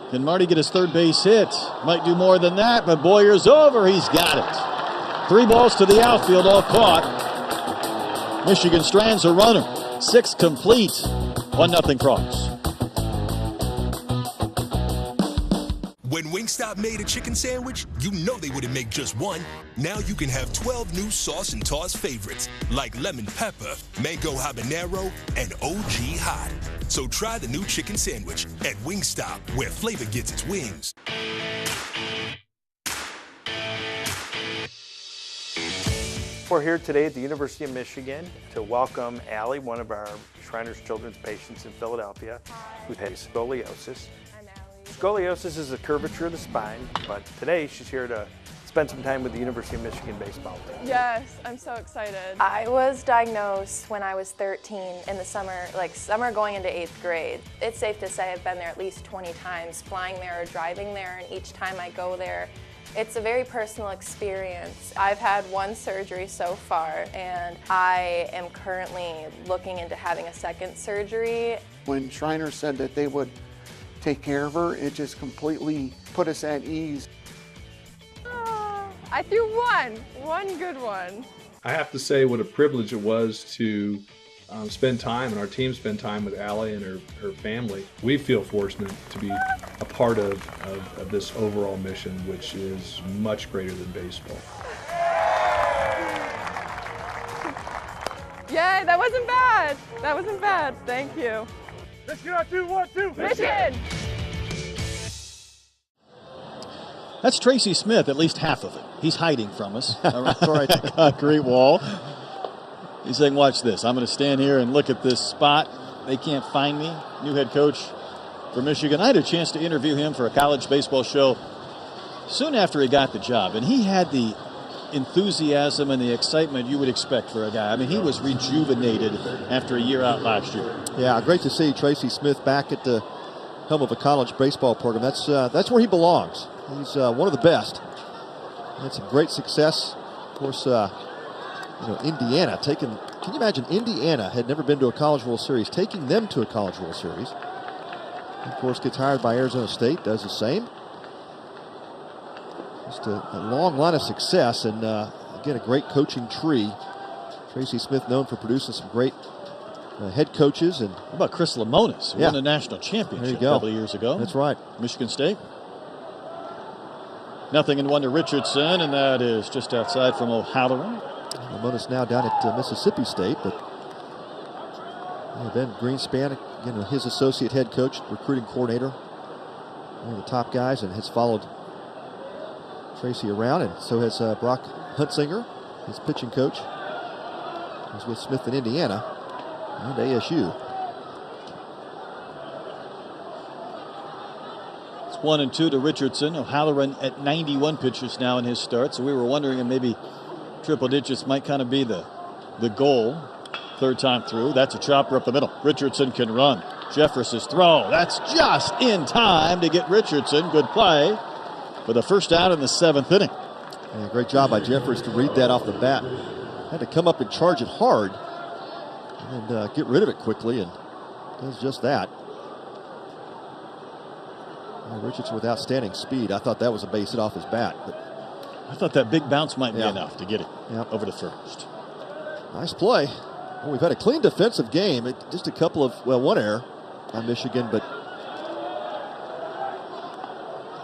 Can Marty get his third base hit? Might do more than that, but Boyer's over. He's got it. 3 balls to the outfield, all caught. Michigan strands a runner. 6 complete. 1-0 Frogs. When Wingstop made a chicken sandwich, you know they wouldn't make just one. Now you can have 12 new sauce and toss favorites, like lemon pepper, mango habanero, and OG hot. So try the new chicken sandwich at Wingstop, where flavor gets its wings. We're here today at the University of Michigan to welcome Allie, one of our Shriners Children's patients in Philadelphia, who has scoliosis. Scoliosis is a curvature of the spine, but today she's here to spend some time with the University of Michigan baseball team. Yes, I'm so excited. I was diagnosed when I was 13 in the summer going into 8th grade. It's safe to say I've been there at least 20 times, flying there or driving there, and each time I go there, it's a very personal experience. I've had one surgery so far, and I am currently looking into having a second surgery. When Schreiner said that they would take care of her, it just completely put us at ease. I threw one good one. I have to say what a privilege it was to spend time, and our team spend time with Allie and her family. We feel fortunate to be a part of this overall mission, which is much greater than baseball. Yay, that wasn't bad. That wasn't bad. Thank you. Let's get out 2-1-2. Michigan! That's Tracy Smith, at least half of it. He's hiding from us around the concrete wall. He's saying, watch this. I'm going to stand here and look at this spot. They can't find me. New head coach for Michigan. I had a chance to interview him for a college baseball show soon after he got the job, and he had the enthusiasm and the excitement you would expect for a guy. I mean, he was rejuvenated after a year out last year. Yeah, great to see Tracy Smith back at the helm of a college baseball program. That's where he belongs. He's one of the best. Had some great success. Of course, Indiana taking. Can you imagine Indiana had never been to a College World Series, taking them to a College World Series? Of course, gets hired by Arizona State, does the same. Just a long line of success, and again, a great coaching tree. Tracy Smith known for producing some great head coaches. And how about Chris Lemonis, who won the national championship a couple of years ago? That's right. Michigan State. 0-1 to Richardson, and that is just outside from O'Halloran. Lemonis now down at Mississippi State, but Ben Greenspan, again, his associate head coach, recruiting coordinator, one of the top guys, and has followed Tracy around, and so has Brock Huntsinger, his pitching coach. He's with Smith in Indiana and ASU. 1-2 to Richardson. O'Halloran at 91 pitches now in his start. So we were wondering if maybe triple digits might kind of be the goal. Third time through. That's a chopper up the middle. Richardson can run. Jeffress's throw. That's just in time to get Richardson. Good play for the first out in the 7th inning. Yeah, great job by Jeffress to read that off the bat. Had to come up and charge it hard and get rid of it quickly, and does just that. Richardson with outstanding speed. I thought that was a base hit off his bat. But I thought that big bounce might be enough to get it over to first. Nice play. Well, we've had a clean defensive game. Just a couple of, one error by Michigan, but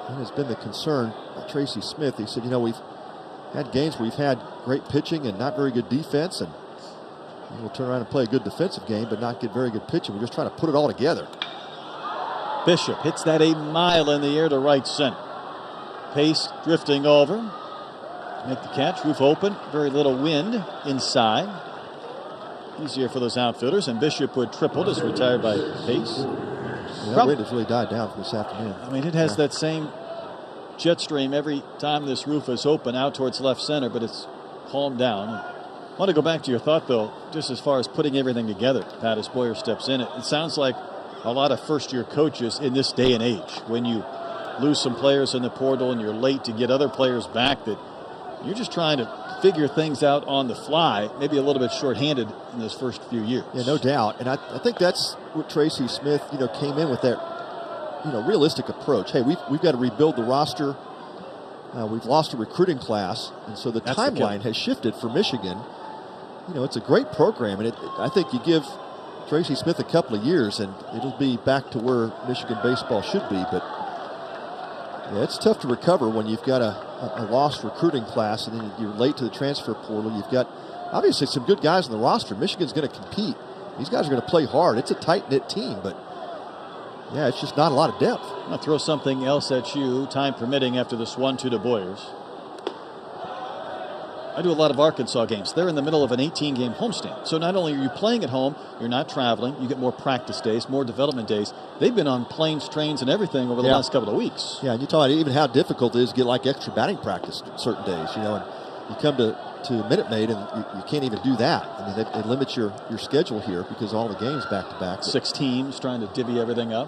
that has been the concern by Tracy Smith. He said, we've had games where we've had great pitching and not very good defense, and we'll turn around and play a good defensive game but not get very good pitching. We're just trying to put it all together. Bishop hits that a mile in the air to right center. Pace drifting over. Make the catch, roof open, very little wind inside. Easier for those outfielders, and Bishop would tripled, is retired by Pace. Yeah, that wind has really died down for this afternoon. I mean, it has that same jet stream every time this roof is open out towards left center, but it's calmed down. I want to go back to your thought, though, just as far as putting everything together, Pat, as Boyer steps in. It sounds like a lot of first-year coaches in this day and age, when you lose some players in the portal and you're late to get other players back, that you're just trying to figure things out on the fly, maybe a little bit shorthanded in those first few years. Yeah, no doubt. And I think that's what Tracy Smith, came in with that, realistic approach. Hey, we've got to rebuild the roster. We've lost a recruiting class, and so the timeline has shifted for Michigan. It's a great program, and I think you give Tracy Smith a couple of years, and it'll be back to where Michigan baseball should be. But yeah, it's tough to recover when you've got a lost recruiting class, and then you're late to the transfer portal. You've got obviously some good guys in the roster. Michigan's going to compete. These guys are going to play hard. It's a tight-knit team, but yeah, it's just not a lot of depth. I'm going to throw something else at you, time permitting, after this 1-2 to Boyers. I do a lot of Arkansas games. They're in the middle of an 18-game homestand. So not only are you playing at home, you're not traveling. You get more practice days, more development days. They've been on planes, trains, and everything over the last couple of weeks. Yeah, and you talk about even how difficult it is to get like extra batting practice certain days, you know, and you come to Minute Maid and you can't even do that. I mean, they limit your schedule here because all the games back to back. 6 teams trying to divvy everything up.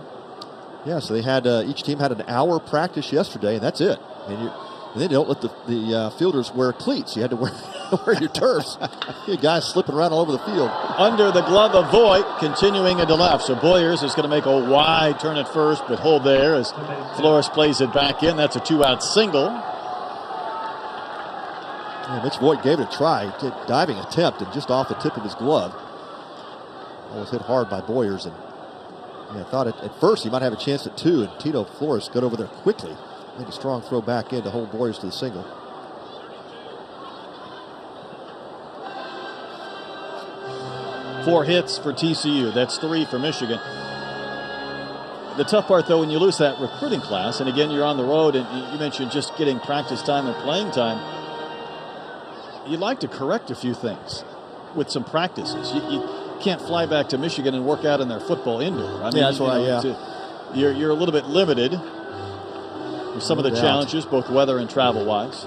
Yeah, so they had each team had an hour practice yesterday, and that's it. I mean, and they don't let the fielders wear cleats. You had to wear your turfs. You had guys slipping around all over the field. Under the glove of Voigt, continuing into left. So Boyers is going to make a wide turn at first, but hold there as Flores plays it back in. That's a 2-out single. Yeah, Mitch Voigt gave it a try, diving attempt, and just off the tip of his glove. Ball was hit hard by Boyers, and I thought at first he might have a chance at 2, and Tito Flores got over there quickly. Made a strong throw back in to hold Boyers to the single. Four hits for TCU. That's 3 for Michigan. The tough part, though, when you lose that recruiting class, and again, you're on the road, and you mentioned just getting practice time and playing time, you'd like to correct a few things with some practices. You can't fly back to Michigan and work out in their football indoor. I mean, that's right, You're a little bit limited with some of the challenges, both weather and travel-wise.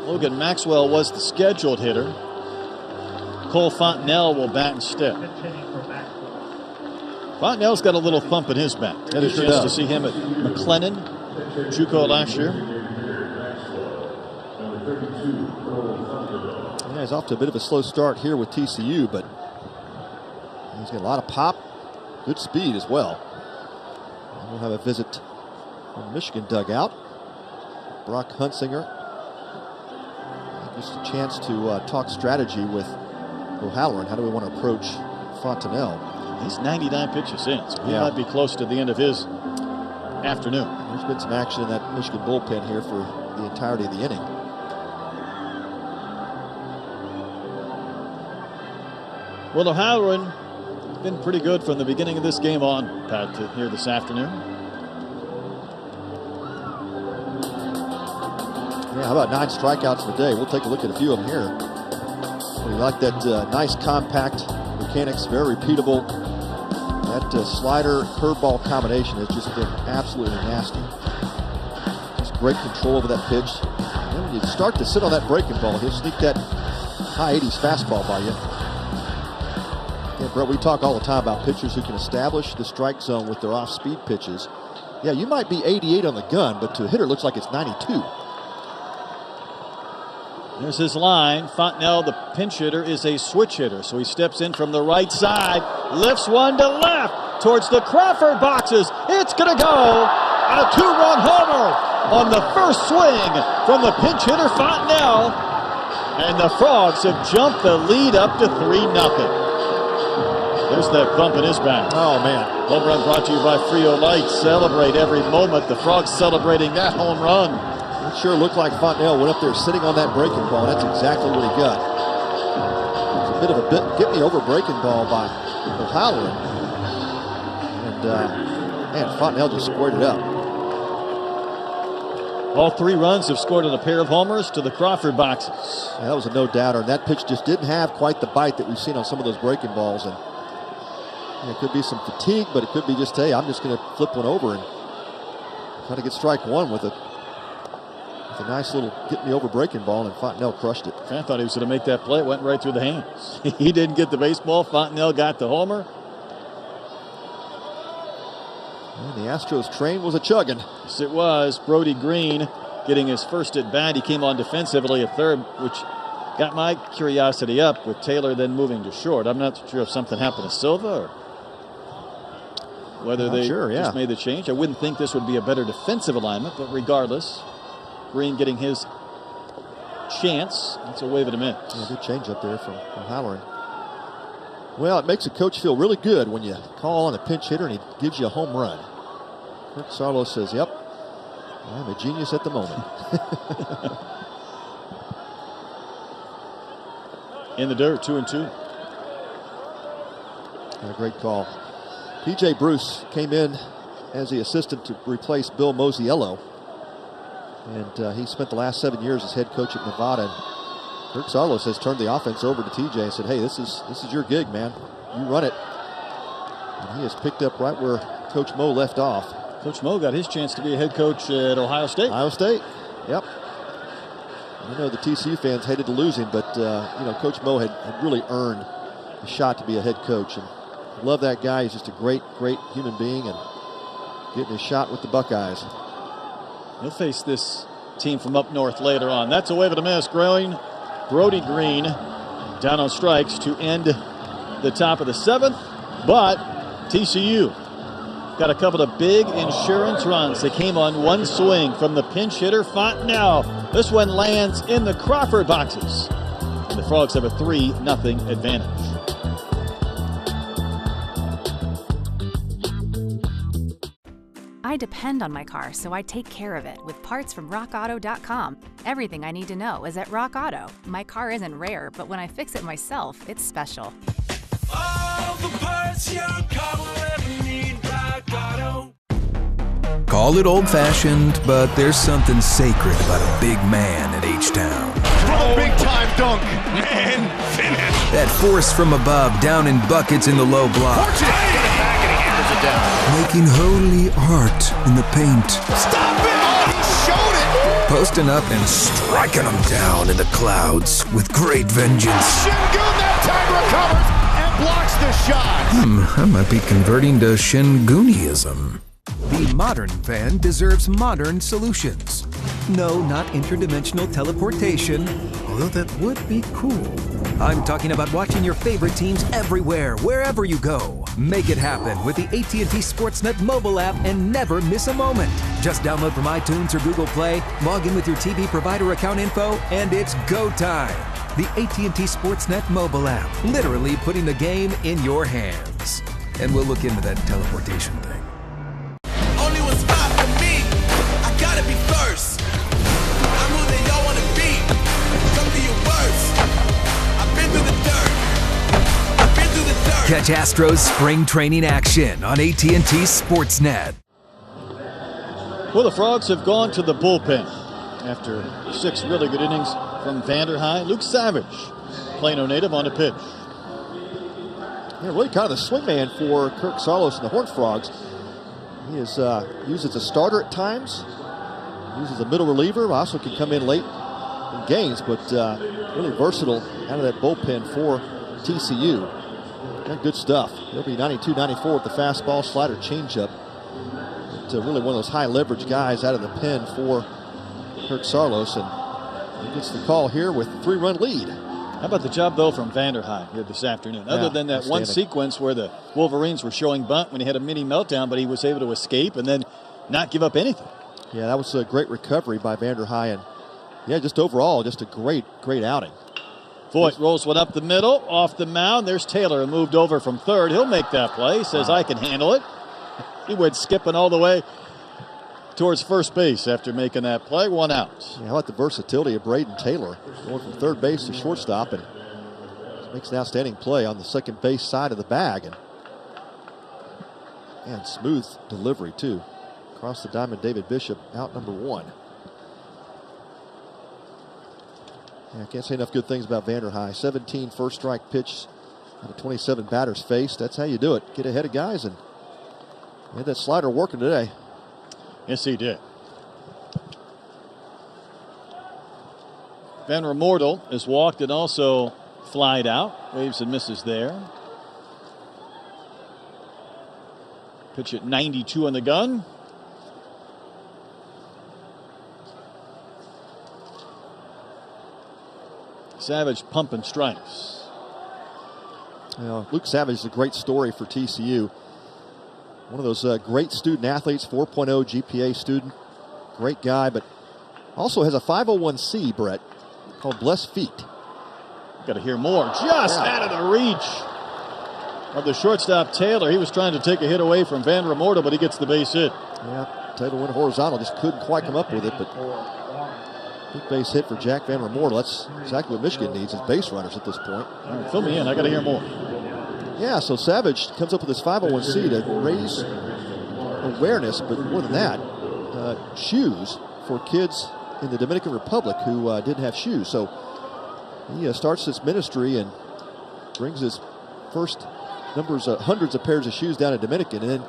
Logan Maxwell was the scheduled hitter. Cole Fontenelle will bat instead. Fontenelle's got a little thump in his back. Had a chance to see him at McLennan, JUCO last year. Yeah, he's off to a bit of a slow start here with TCU, but he's got a lot of pop, good speed as well. And we'll have a visit from the Michigan dugout. Brock Hunsinger. Just a chance to talk strategy with O'Halloran. How do we want to approach Fontenelle? He's 99 pitches in, so he might be close to the end of his afternoon. There's been some action in that Michigan bullpen here for the entirety of the inning. Well, O'Halloran been pretty good from the beginning of this game on, Pat, here this afternoon. Yeah, how about 9 strikeouts in the day? We'll take a look at a few of them here. We like that nice compact mechanics, very repeatable. That slider curveball combination has just been absolutely nasty. Just great control over that pitch. And then when you start to sit on that breaking ball, he'll sneak that high 80s fastball by you. Yeah, Brett, we talk all the time about pitchers who can establish the strike zone with their off-speed pitches. Yeah, you might be 88 on the gun, but to a hitter it looks like it's 92. There's his line. Fontenelle, the pinch hitter, is a switch hitter. So he steps in from the right side, lifts one to left towards the Crawford boxes. It's going to go. A 2-run homer on the first swing from the pinch hitter, Fontenelle. And the Frogs have jumped the lead up to 3-0. There's that bump in his back. Oh, man. Home run brought to you by Frio Lights. Celebrate every moment. The Frogs celebrating that home run. It sure looked like Fontenelle went up there sitting on that breaking ball. That's exactly what he got. It's a bit of a get-me-over breaking ball by O'Halloran. And, man, Fontenelle just squared it up. All 3 runs have scored on a pair of homers to the Crawford boxes. Yeah, that was a no-doubter. And that pitch just didn't have quite the bite that we've seen on some of those breaking balls. And it could be some fatigue, but it could be just, hey, I'm just going to flip one over and try to get strike one with a nice little get-me-over breaking ball, and Fontenelle crushed it. I thought he was going to make that play. It went right through the hands. He didn't get the baseball. Fontenelle got the homer. And the Astros train was a chugging. Yes, it was. Brody Green getting his first at bat. He came on defensively at third, which got my curiosity up with Taylor then moving to short. I'm not sure if something happened to Silva or whether they just made the change. I wouldn't think this would be a better defensive alignment, but regardless, Green getting his chance. That's a wave at him in. Yeah, good change up there from Halloran. Well, it makes a coach feel really good when you call on a pinch hitter and he gives you a home run. Kirk Sarlo says, yep, I'm a genius at the moment. In the dirt, 2-2. A great call. P.J. Bruce came in as the assistant to replace Bill Mosiello. And he spent the last 7 years as head coach at Nevada. And Kirk Saarloos has turned the offense over to TJ and said, hey, this is your gig, man. You run it. And he has picked up right where Coach Mo left off. Coach Mo got his chance to be a head coach at Ohio State. Ohio State, yep. I know the TCU fans hated to lose him, but Coach Mo had really earned a shot to be a head coach. And I love that guy. He's just a great, great human being and getting his shot with the Buckeyes. He'll face this team from up north later on. That's a wave and a miss. Brody Green down on strikes to end the top of the 7th. But TCU got a couple of big insurance runs. They came on one swing from the pinch hitter, Fontenelle. This one lands in the Crawford boxes. The Frogs have a 3-0 advantage. I depend on my car, so I take care of it with parts from RockAuto.com. Everything I need to know is at Rock Auto. My car isn't rare, but when I fix it myself, it's special. All the parts your car will ever need, Rock Auto. Call it old-fashioned, but there's something sacred about a big man at H-Town. For the big-time dunk and finish. That force from above, down in buckets in the low block. Fortunate to get it back and he hammers it down. Making holy art in the paint. Stop it! Oh, he showed it! Posting up and striking them down in the clouds with great vengeance. Şengün that time recovers and blocks the shot. I might be converting to Şengünism. The modern fan deserves modern solutions. No, not interdimensional teleportation, although that would be cool. I'm talking about watching your favorite teams everywhere, wherever you go. Make it happen with the AT&T Sportsnet mobile app and never miss a moment. Just download from iTunes or Google Play, log in with your TV provider account info, and it's go time. The AT&T Sportsnet mobile app, literally putting the game in your hands. And we'll look into that teleportation thing. Only one spot for me. I gotta be first. I'm who they all wanna be. Come to your worst. I've been through the dirt. I've been through the dirt. Catch Astros spring training action on AT&T Sportsnet. Well, the Frogs have gone to the bullpen after 6 really good innings from Vanderhei. Luke Savage, Plano native, on the pitch. Yeah, really kind of the swingman for Kirk Saarloos and the Horned Frogs. He is used as a starter at times, used as a middle reliever, also can come in late in games, but really versatile out of that bullpen for TCU. Yeah, good stuff. He'll be 92, 94 with the fastball, slider, changeup. But, really one of those high leverage guys out of the pen for Kirk Saarloos, and he gets the call here with a 3-run lead. How about the job, though, from Vanderhei here this afternoon? Other than that one sequence where the Wolverines were showing bunt when he had a mini meltdown, but he was able to escape and then not give up anything. Yeah, that was a great recovery by Vanderhei, and yeah, just overall, just a great, great outing. Voigt rolls one up the middle, off the mound. There's Taylor, who moved over from third. He'll make that play. Says, I can handle it. He went skipping all the way towards first base after making that play. 1 out. Yeah, how about the versatility of Braden Taylor going from third base to shortstop and makes an outstanding play on the second base side of the bag. And smooth delivery, too. Across the diamond, David Bishop, out number 1. Yeah, I can't say enough good things about Vanderhei. 17 first strike pitch out of 27 batters faced. That's how you do it. Get ahead of guys, and he had that slider working today. Yes, he did. Van Remordel is walked and also flied out. Waves and misses there. Pitch at 92 on the gun. Savage pumping strikes. You know, Luke Savage is a great story for TCU. One of those great student athletes, 4.0 GPA student. Great guy, but also has a 501c, Brett, called Blessed Feet. Got to hear more. Just out of the reach of the shortstop, Taylor. He was trying to take a hit away from Van Remordel, but he gets the base hit. Yeah, Taylor went horizontal, just couldn't quite come up with it, but big base hit for Jack Van Remordel. That's exactly what Michigan needs, is base runners at this point. All right, fill me in. I got to hear more. Yeah, so Savage comes up with his 501c to raise awareness, but more than that, shoes for kids in the Dominican Republic who didn't have shoes. So he starts this ministry and brings his first hundreds of pairs of shoes down in Dominican. And then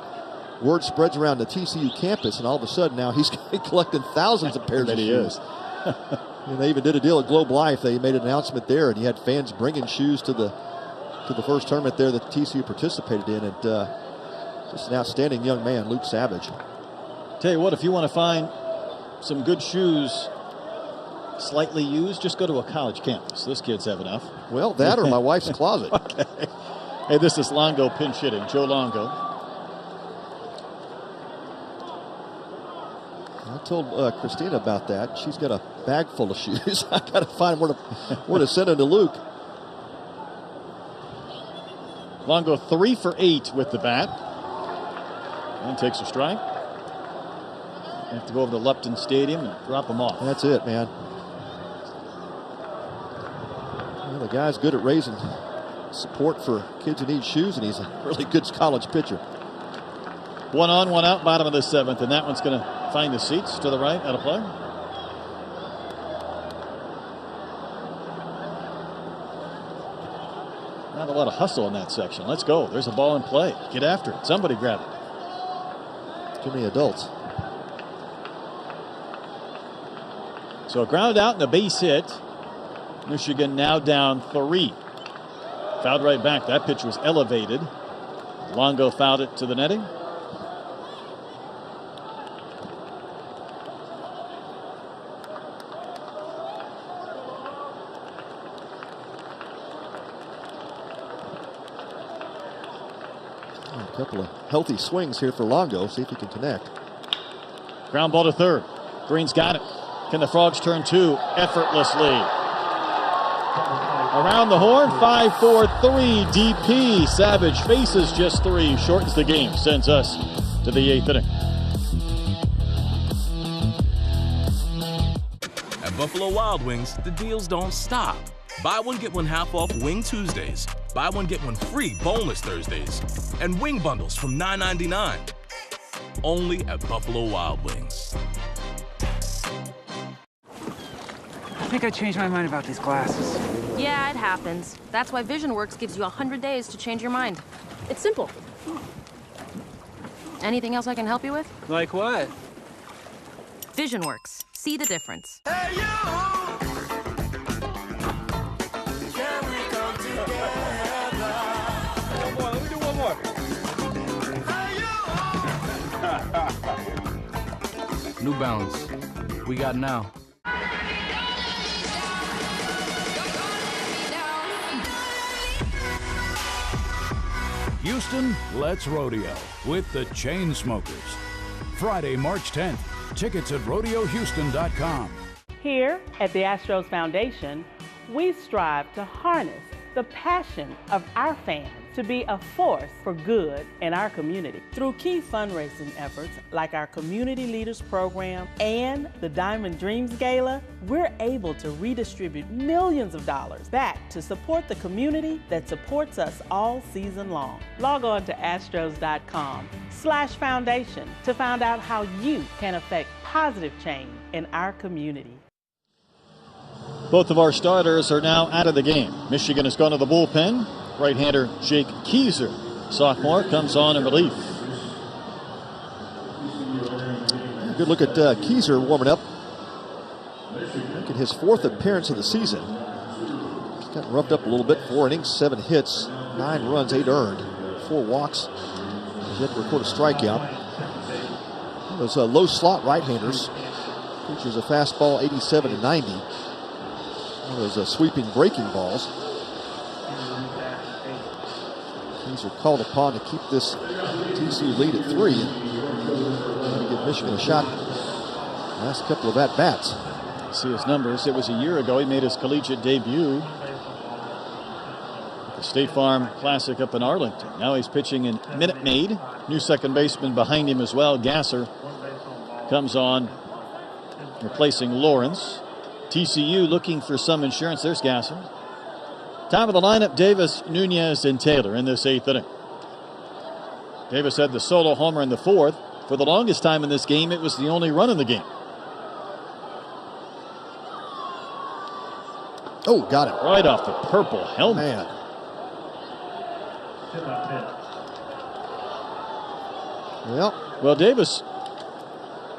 word spreads around the TCU campus, and all of a sudden now he's collecting thousands of pairs of shoes. And they even did a deal at Globe Life. They made an announcement there, and you had fans bringing shoes to the first tournament there that TCU participated in. And just an outstanding young man, Luke Savage. Tell you what, if you want to find some good shoes slightly used, just go to a college campus. Those kids have enough. Well, that or my wife's closet. Okay. Hey, this is Longo pinch hitting. Joe Longo. I told Christina about that. She's got a bag full of shoes. I got to find where to send them to Luke. Longo 3 for 8 with the bat. And takes a strike. You have to go over to Lupton Stadium and drop them off. That's it, man. Well, the guy's good at raising support for kids who need shoes, and he's a really good college pitcher. 1 on, 1 out, bottom of the 7th, and that one's going to find the seats to the right out of play. Not a lot of hustle in that section. Let's go. There's a ball in play. Get after it. Somebody grab it. Too many adults. So a ground out and a base hit. Michigan now down 3. Fouled right back. That pitch was elevated. Longo fouled it to the netting. A couple of healthy swings here for Longo. See if he can connect. Ground ball to third. Green's got it. Can the Frogs turn 2 effortlessly? Around the horn, 5-4-3 DP. Savage faces just 3, shortens the game, sends us to the 8th inning. At Buffalo Wild Wings, the deals don't stop. Buy one, get one half off Wing Tuesdays. Buy one, get one free boneless Thursdays. And wing bundles from $9.99. Only at Buffalo Wild Wings. I think I changed my mind about these glasses. Yeah, it happens. That's why VisionWorks gives you 100 days to change your mind. It's simple. Anything else I can help you with? Like what? VisionWorks. See the difference. Hey, you! Can we come together? One more. Let me do one more. Hey, New Balance. We got now. Houston, let's rodeo with the Chainsmokers. Friday, March 10th. Tickets at rodeohouston.com. Here at the Astros Foundation, we strive to harness the passion of our fans to be a force for good in our community. Through key fundraising efforts like our Community Leaders Program and the Diamond Dreams Gala, we're able to redistribute millions of dollars back to support the community that supports us all season long. Log on to astros.com/foundation to find out how you can affect positive change in our community. Both of our starters are now out of the game. Michigan has gone to the bullpen. Right-hander Jake Keyser, sophomore, comes on in relief. Good look at Keyser warming up. Look at his 4th appearance of the season. He's gotten roughed up a little bit. 4 innings, 7 hits, 9 runs, 8 earned, 4 walks. He's yet to record a strikeout. Those low slot right-handers. Features a fastball 87 to 90. One of those sweeping breaking balls. These are called upon to keep this TCU lead at 3 and give Michigan a shot. Last couple of at-bats. See his numbers. It was a year ago he made his collegiate debut at the State Farm Classic up in Arlington. Now he's pitching in Minute Maid. New second baseman behind him as well. Gasser comes on, replacing Lawrence. TCU looking for some insurance. There's Gasser. Top of the lineup, Davis, Nunez, and Taylor in this 8th inning. Davis had the solo homer in the 4th. For the longest time in this game, it was the only run in the game. Oh, got it. Right off the purple helmet. Man. Well, Davis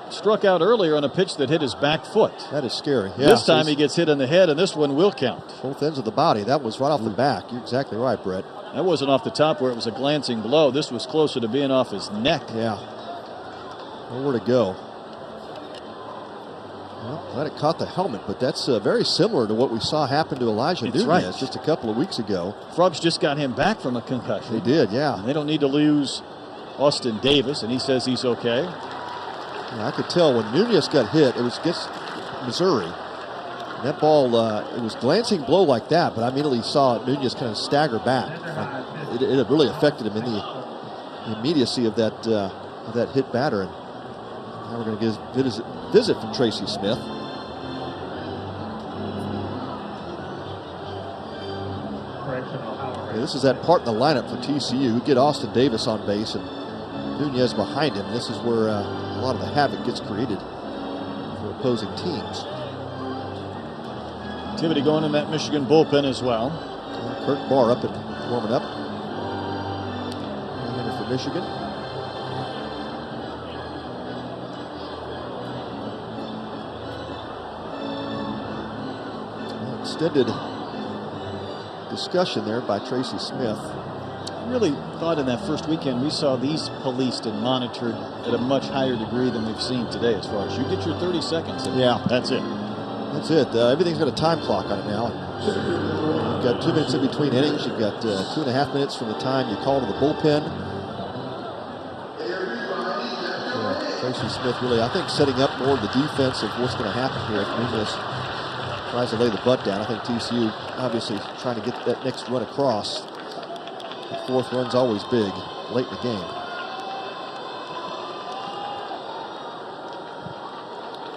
struck out earlier on a pitch that hit his back foot. That is scary. Yeah, this time he gets hit in the head, and this one will count. Both ends of the body. That was right off the back. You're exactly right, Brett. That wasn't off the top where it was a glancing blow. This was closer to being off his neck. Yeah. Nowhere to go. Well, glad it caught the helmet, but that's very similar to what we saw happen to Elijah Nunez just a couple of weeks ago. Frogs just got him back from a concussion. They did, yeah. And they don't need to lose Austin Davis, and he says he's okay. Yeah, I could tell when Nunez got hit, it was against Missouri. And that ball, it was glancing blow like that, but I immediately saw Nunez kind of stagger back. It had really affected him in the immediacy of that hit batter. And now we're going to get a visit from Tracy Smith. Yeah, this is that part in the lineup for TCU. We get Austin Davis on base and Nunez behind him. This is where a lot of the havoc gets created for opposing teams. Activity going in that Michigan bullpen as well. Kurt Barr up and warming up. For Michigan. Extended discussion there by Tracy Smith. I really thought in that first weekend we saw these policed and monitored at a much higher degree than we've seen today, as far as you get your 30 seconds and that's it. That's it. Everything's got a time clock on it now. You've got 2 minutes in between innings. You've got 2.5 minutes from the time you call to the bullpen. Tracy Smith really, I think, setting up more of the defense of what's going to happen here if Nunez tries to lay the butt down. I think TCU obviously trying to get that next run across. The fourth run's always big late in the game.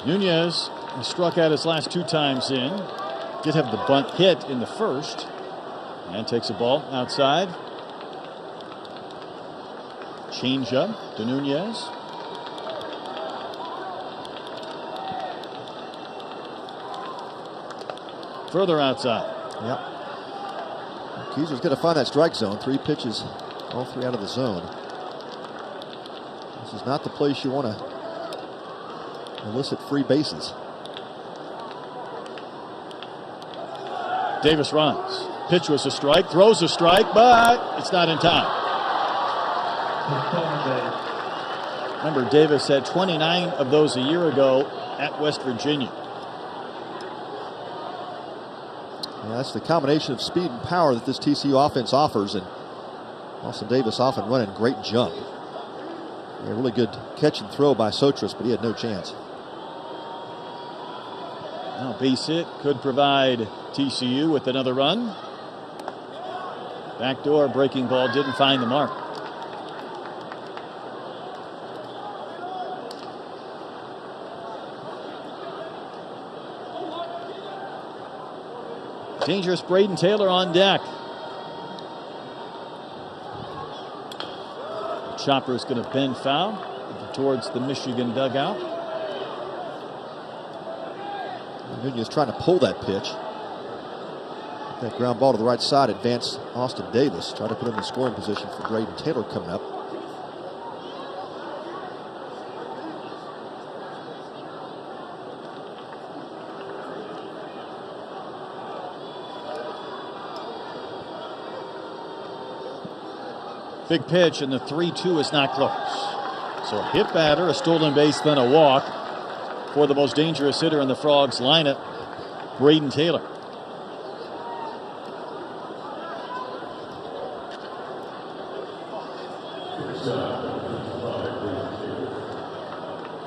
Nunez struck out his last 2 times in. Did have the bunt hit in the first. And takes a ball outside. Change up to Nunez. Further outside. Yep. Keyser's going to find that strike zone. 3 pitches, all 3 out of the zone. This is not the place you want to elicit free bases. Davis runs. Pitch was a strike, throws a strike, but it's not in time. Remember, Davis had 29 of those a year ago at West Virginia. Yeah, that's the combination of speed and power that this TCU offense offers, and Austin Davis off and running, great jump. Yeah, really good catch and throw by Sotras, but he had no chance. Now base hit could provide TCU with another run. Backdoor breaking ball didn't find the mark. Dangerous Braden Taylor on deck. Chopper is going to bend foul towards the Michigan dugout. Nunez trying to pull that pitch. That ground ball to the right side, advance Austin Davis. Try to put him in scoring position for Braden Taylor coming up. Big pitch, and the 3-2 is not close. So a hit batter, a stolen base, then a walk for the most dangerous hitter in the Frogs lineup, Braden Taylor.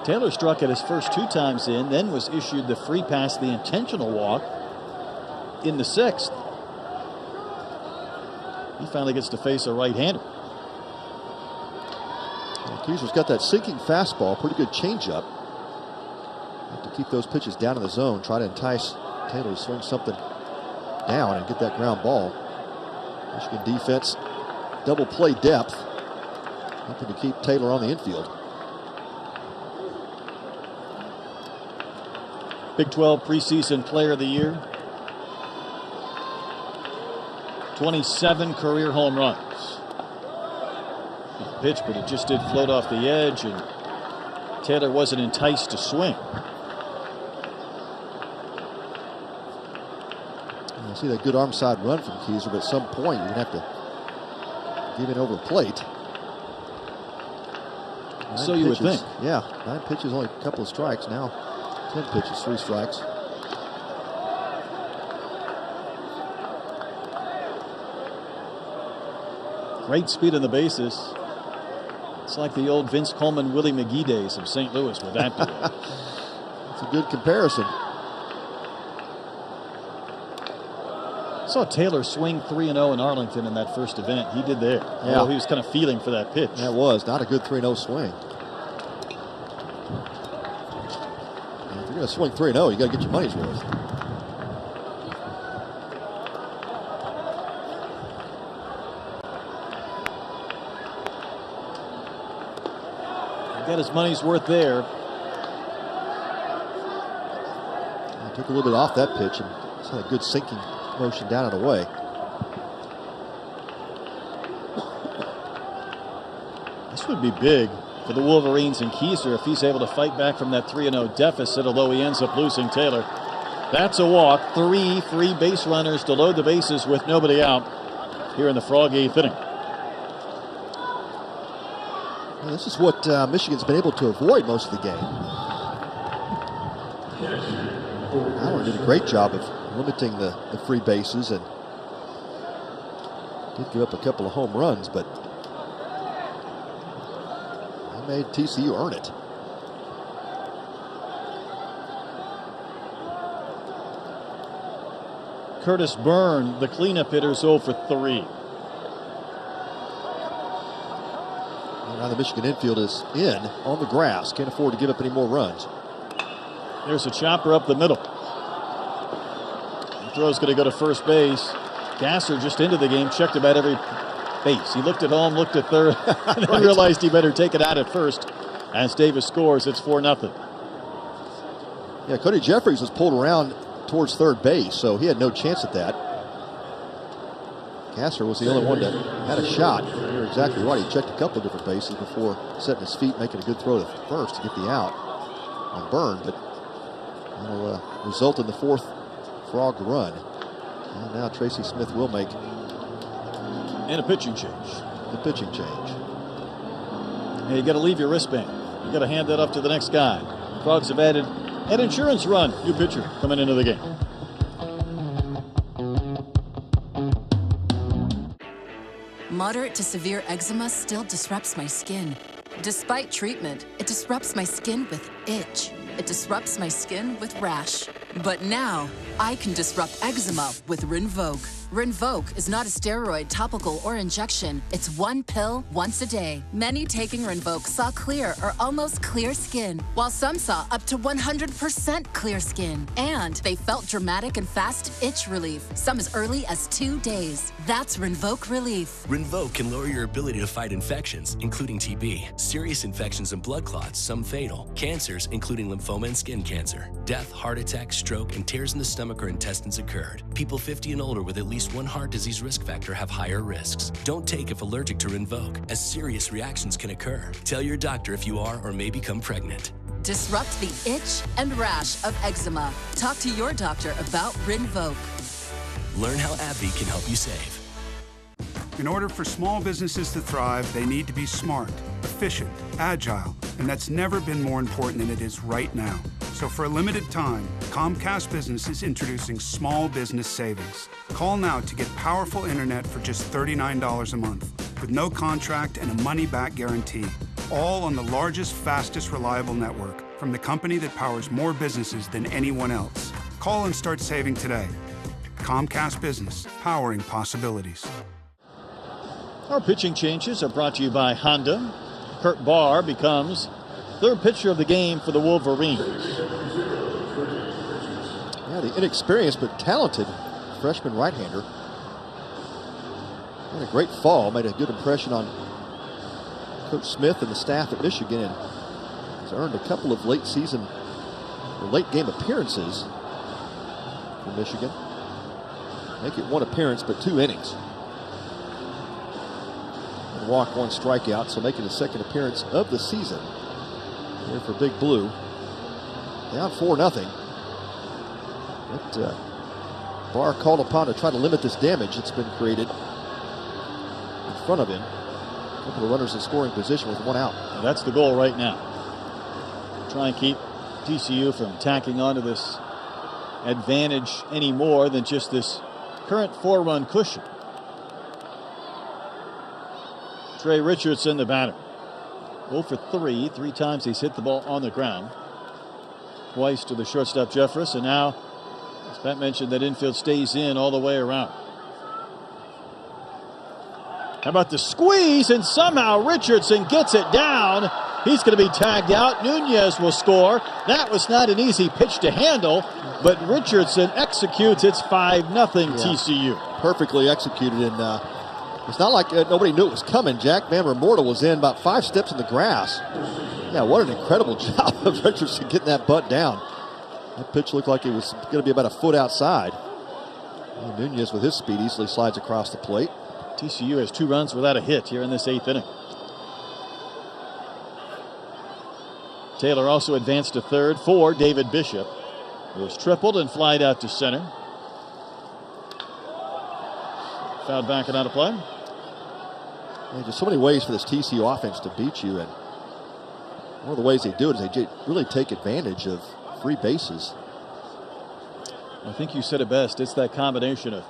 Taylor struck at his first 2 times in, then was issued the free pass, the intentional walk in the 6th. He finally gets to face a right-hander. Keyser's got that sinking fastball, pretty good changeup. Have to keep those pitches down in the zone, try to entice Taylor to swing something down and get that ground ball. Michigan defense, double play depth, hoping to keep Taylor on the infield. Big 12 preseason player of the year. 27 career home runs. Pitch, but it just did float off the edge, and Taylor wasn't enticed to swing. You see that good arm side run from Keyser, but at some point you're going to have to give it over the plate. So you would think. Yeah, 9 pitches, only a couple of strikes. Now 10 pitches, 3 strikes. Great speed on the bases. It's like the old Vince Coleman, Willie McGee days of St. Louis with that duel. It's a good comparison. Saw Taylor swing 3-0 in Arlington in that first event. He did there. Yeah. Although he was kind of feeling for that pitch. That was not a good 3-0 swing. If you're going to swing 3-0, you got to get your money's worth. Got his money's worth there. He took a little bit off that pitch and it's had a good sinking motion down and away. This would be big for the Wolverines and Keyser if he's able to fight back from that 3-0 deficit, although he ends up losing Taylor. That's a walk. 3 free base runners to load the bases with nobody out here in the Frog 8th inning. Well, this is what Michigan's been able to avoid most of the game. Allen did a great job of limiting the free bases and did give up a couple of home runs, but he made TCU earn it. Curtis Byrne, the cleanup hitter, is 0 for 3. Now the Michigan infield is in on the grass. Can't afford to give up any more runs. There's a chopper up the middle. The throw's going to go to first base. Gasser just into the game, checked about every base. He looked at home, looked at third, and then realized he better take it out at first. As Davis scores, it's 4-0. Yeah, Cody Jeffries was pulled around towards third base, so he had no chance at that. Gasser was the only one that had a shot. You're exactly right. He checked a couple of different bases before setting his feet, making a good throw to first to get the out on Byrne, but that'll result in the 4th Frog run. And now Tracy Smith will make and a pitching change. The pitching change. Hey, you got to leave your wristband. You got to hand that up to the next guy. Frogs have added an insurance run. New pitcher coming into the game. Moderate to severe eczema still disrupts my skin. Despite treatment, it disrupts my skin with itch. It disrupts my skin with rash. But now, I can disrupt eczema with Rinvoq. Rinvoq is not a steroid, topical, or injection. It's one pill once a day. Many taking Rinvoq saw clear or almost clear skin, while some saw up to 100% clear skin. And they felt dramatic and fast itch relief, some as early as 2 days. That's Rinvoq Relief. Rinvoq can lower your ability to fight infections, including TB, serious infections and blood clots, some fatal, cancers, including lymphoma and skin cancer. Death, heart attack, stroke, and tears in the stomach or intestines occurred. People 50 and older with at least one heart disease risk factor have higher risks. Don't take if allergic to Rinvoq, as serious reactions can occur. Tell your doctor if you are or may become pregnant. Disrupt the itch and rash of eczema. Talk to your doctor about Rinvoq. Learn how AbbVie can help you save. In order for small businesses to thrive, they need to be smart, efficient, agile, and that's never been more important than it is right now. So for a limited time, Comcast Business is introducing Small Business Savings. Call now to get powerful internet for just $39 a month, with no contract and a money-back guarantee. All on the largest, fastest, reliable network from the company that powers more businesses than anyone else. Call and start saving today. Comcast Business, powering possibilities. Our pitching changes are brought to you by Honda. Kurt Barr becomes third pitcher of the game for the Wolverines. Yeah, the inexperienced but talented freshman right-hander. Had a great fall, made a good impression on Coach Smith and the staff at Michigan, and has earned a couple of late game appearances for Michigan. Make it one appearance, but 2 innings. 1 walk, 1 strikeout, so making his second appearance of the season here for Big Blue. Down 4-0. But Barr called upon to try to limit this damage that's been created in front of him. A couple of runners in scoring position with 1 out. And that's the goal right now. Try and keep TCU from tacking onto this advantage any more than just this current 4-run cushion. Trey Richardson, the batter. 0 for 3. 3 times he's hit the ball on the ground. Twice to the shortstop Jeffress, and now, as Pat mentioned, that infield stays in all the way around. How about the squeeze, and somehow Richardson gets it down. He's going to be tagged out. Nunez will score. That was not an easy pitch to handle, but Richardson executes. It's 5-0 TCU. Perfectly executed, and it's not like nobody knew it was coming. Jack Van Remorta was in about 5 steps in the grass. Yeah, what an incredible job of Richardson getting that butt down. That pitch looked like it was going to be about a foot outside. And Nunez, with his speed, easily slides across the plate. TCU has 2 runs without a hit here in this 8th inning. Taylor also advanced to third for David Bishop, who was tripled and flied out to center. Fouled back and out of play. Yeah, just so many ways for this TCU offense to beat you, and one of the ways they do it is they really take advantage of free bases. I think you said it best. It's that combination of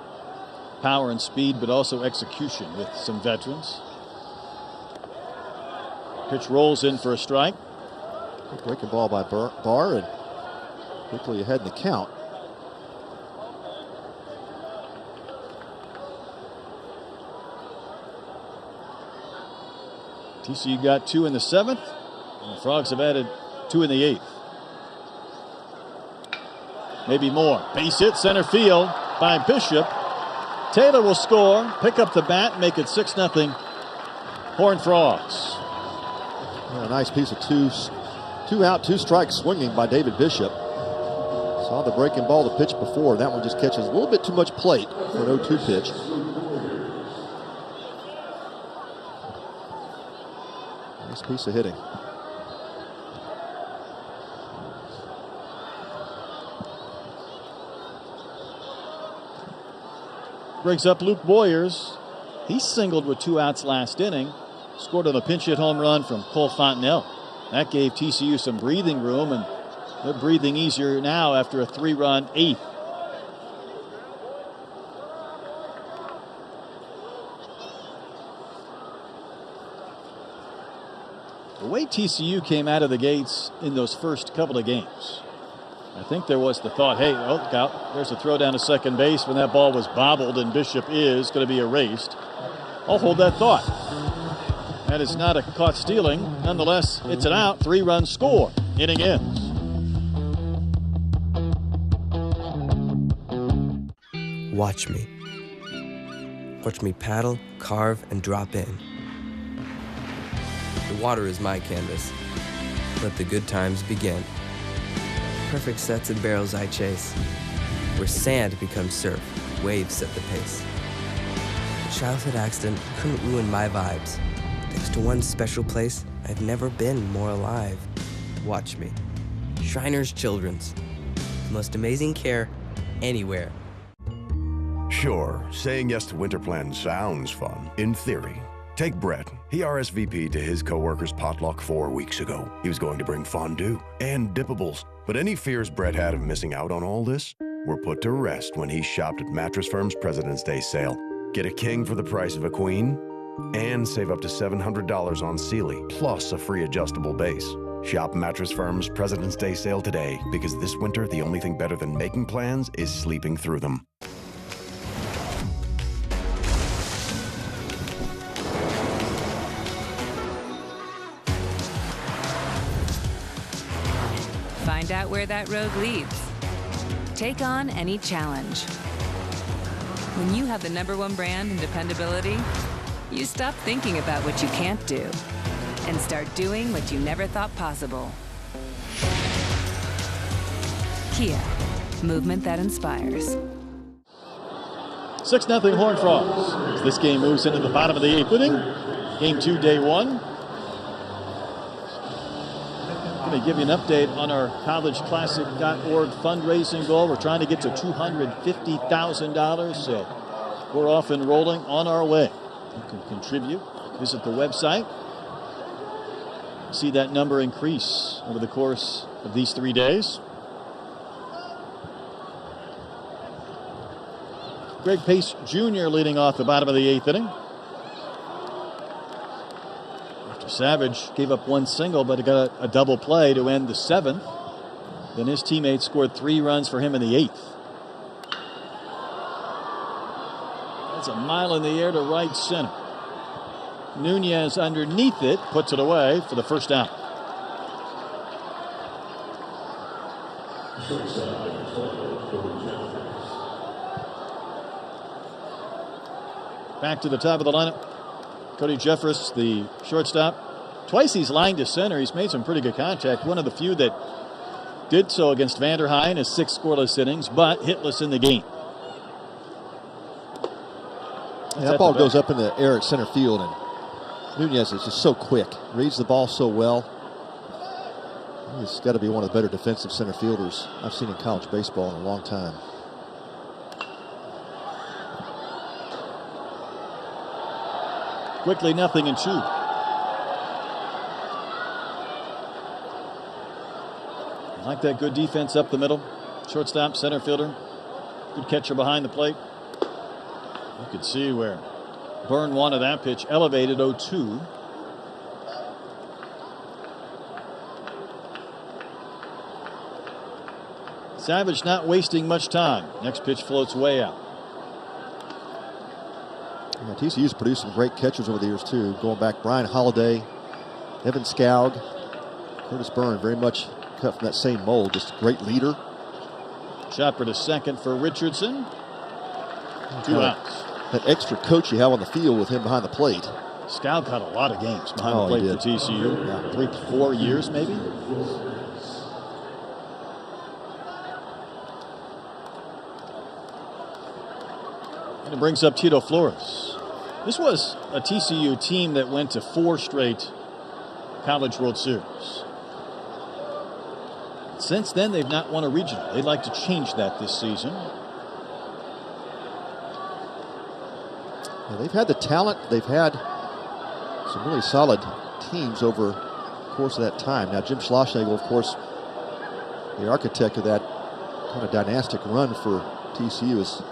power and speed, but also execution with some veterans. Pitch rolls in for a strike. Good breaking ball by Barr, and quickly ahead in the count. TCU got 2 in the 7th, and the Frogs have added 2 in the 8th. Maybe more. Base hit center field by Bishop. Taylor will score, pick up the bat, make it 6-0 Horned Frogs. Yeah, a nice piece of 2 out, 2 strikes swinging by David Bishop. Saw the breaking ball the pitch before. That one just catches a little bit too much plate for an 0-2 pitch. Nice piece of hitting. Brings up Luke Boyers. He singled with 2 outs last inning. Scored on a pinch hit home run from Cole Fontenelle. That gave TCU some breathing room, and they're breathing easier now after a 3-run 8th. The way TCU came out of the gates in those first couple of games, I think there was the thought, hey, oh, look out, there's a throw down to second base when that ball was bobbled and Bishop is going to be erased. I'll hold that thought. That is not a caught stealing. Nonetheless, it's an out, 3-run score. Inning ends. Watch me. Watch me paddle, carve, and drop in. The water is my canvas. Let the good times begin. Perfect sets and barrels I chase. Where sand becomes surf, waves set the pace. A childhood accident couldn't ruin my vibes. Thanks to one special place, I've never been more alive. Watch me. Shriners Children's. The most amazing care anywhere. Sure, saying yes to winter plans sounds fun, in theory. Take Brett. He RSVP'd to his coworker's potluck 4 weeks ago. He was going to bring fondue and dippables. But any fears Brett had of missing out on all this were put to rest when he shopped at Mattress Firm's President's Day sale. Get a king for the price of a queen and save up to $700 on Sealy, plus a free adjustable base. Shop Mattress Firm's President's Day sale today, because this winter, the only thing better than making plans is sleeping through them. Find out where that road leads. Take on any challenge. When you have the #1 brand in dependability, you stop thinking about what you can't do and start doing what you never thought possible. Kia, movement that inspires. 6-0 Horned Frogs. As this game moves into the bottom of the 8th inning, Game 2, day 1. I'm going to give you an update on our collegeclassic.org fundraising goal. We're trying to get to $250,000, so we're off and rolling on our way. You can contribute. Visit the website. See that number increase over the course of these 3 days. Greg Pace Jr. leading off the bottom of the 8th inning. Savage gave up one single, but he got a double play to end the 7th. Then his teammates scored 3 runs for him in the 8th. That's a mile in the air to right center. Nunez underneath it, puts it away for the first out. Back to the top of the lineup. Cody Jeffress, the shortstop. Twice he's lined to center. He's made some pretty good contact. One of the few that did so against Vanderhei in his 6 scoreless innings, but hitless in the game. That ball goes up in the air at center field, and Nunez is just so quick. Reads the ball so well. He's got to be one of the better defensive center fielders I've seen in college baseball in a long time. Quickly, 0-2. I like that good defense up the middle. Shortstop, center fielder. Good catcher behind the plate. You could see where Byrne wanted that pitch. Elevated 0-2. Savage not wasting much time. Next pitch floats way out. Yeah, TCU's produced some great catchers over the years, too. Going back, Brian Holiday, Evan Scoug, Curtis Byrne, very much cut from that same mold. Just a great leader. Chopper to second for Richardson. 2 outs. That extra coach you have on the field with him behind the plate. Scoug caught a lot of games behind the plate for TCU. Yeah, 3-4 years, maybe. And it brings up Tito Flores. This was a TCU team that went to 4 straight College World Series. Since then, they've not won a regional. They'd like to change that this season. Yeah, they've had the talent. They've had some really solid teams over the course of that time. Now, Jim Schlossnagle, of course, the architect of that kind of dynastic run for TCU is.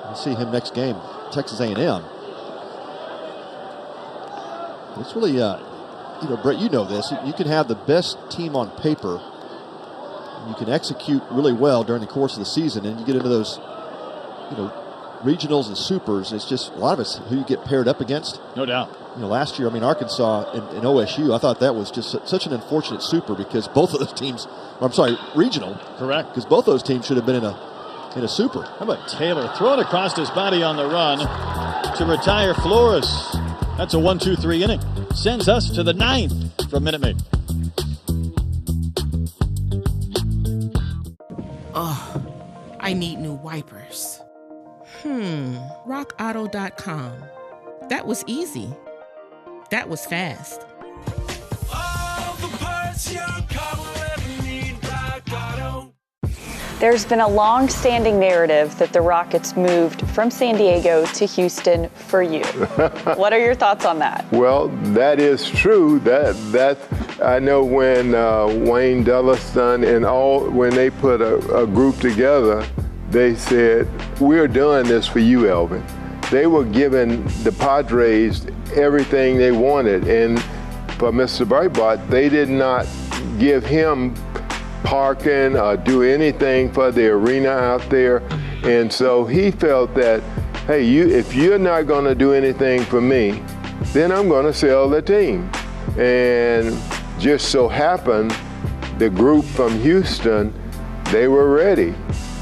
We'll see him next game, Texas A&M. It's really, Brett, you know this. You can have the best team on paper. You can execute really well during the course of the season, and you get into those, regionals and supers. It's just a lot of it's who you get paired up against. No doubt. Last year, Arkansas and OSU, I thought that was just such an unfortunate super because both of those teams, regional. Correct. Because both those teams should have been in a super. How about Taylor throwing across his body on the run to retire Flores? That's a 1-2-3 inning. Sends us to the 9th from Minute Maid. Oh, I need new wipers. RockAuto.com. That was easy. That was fast. All the parts your car will ever need, Rock Auto. There's been a long-standing narrative that the Rockets moved from San Diego to Houston for you. What are your thoughts on that? Well, that is true. That I know when Wayne Delliston and when they put a group together, they said, "We're doing this for you, Elvin." They were giving the Padres everything they wanted, and for Mr. Breitbart, they did not give him parking or do anything for the arena out there. And so he felt that, hey, if you're not going to do anything for me, then I'm going to sell the team. And just so happened, the group from Houston, they were ready.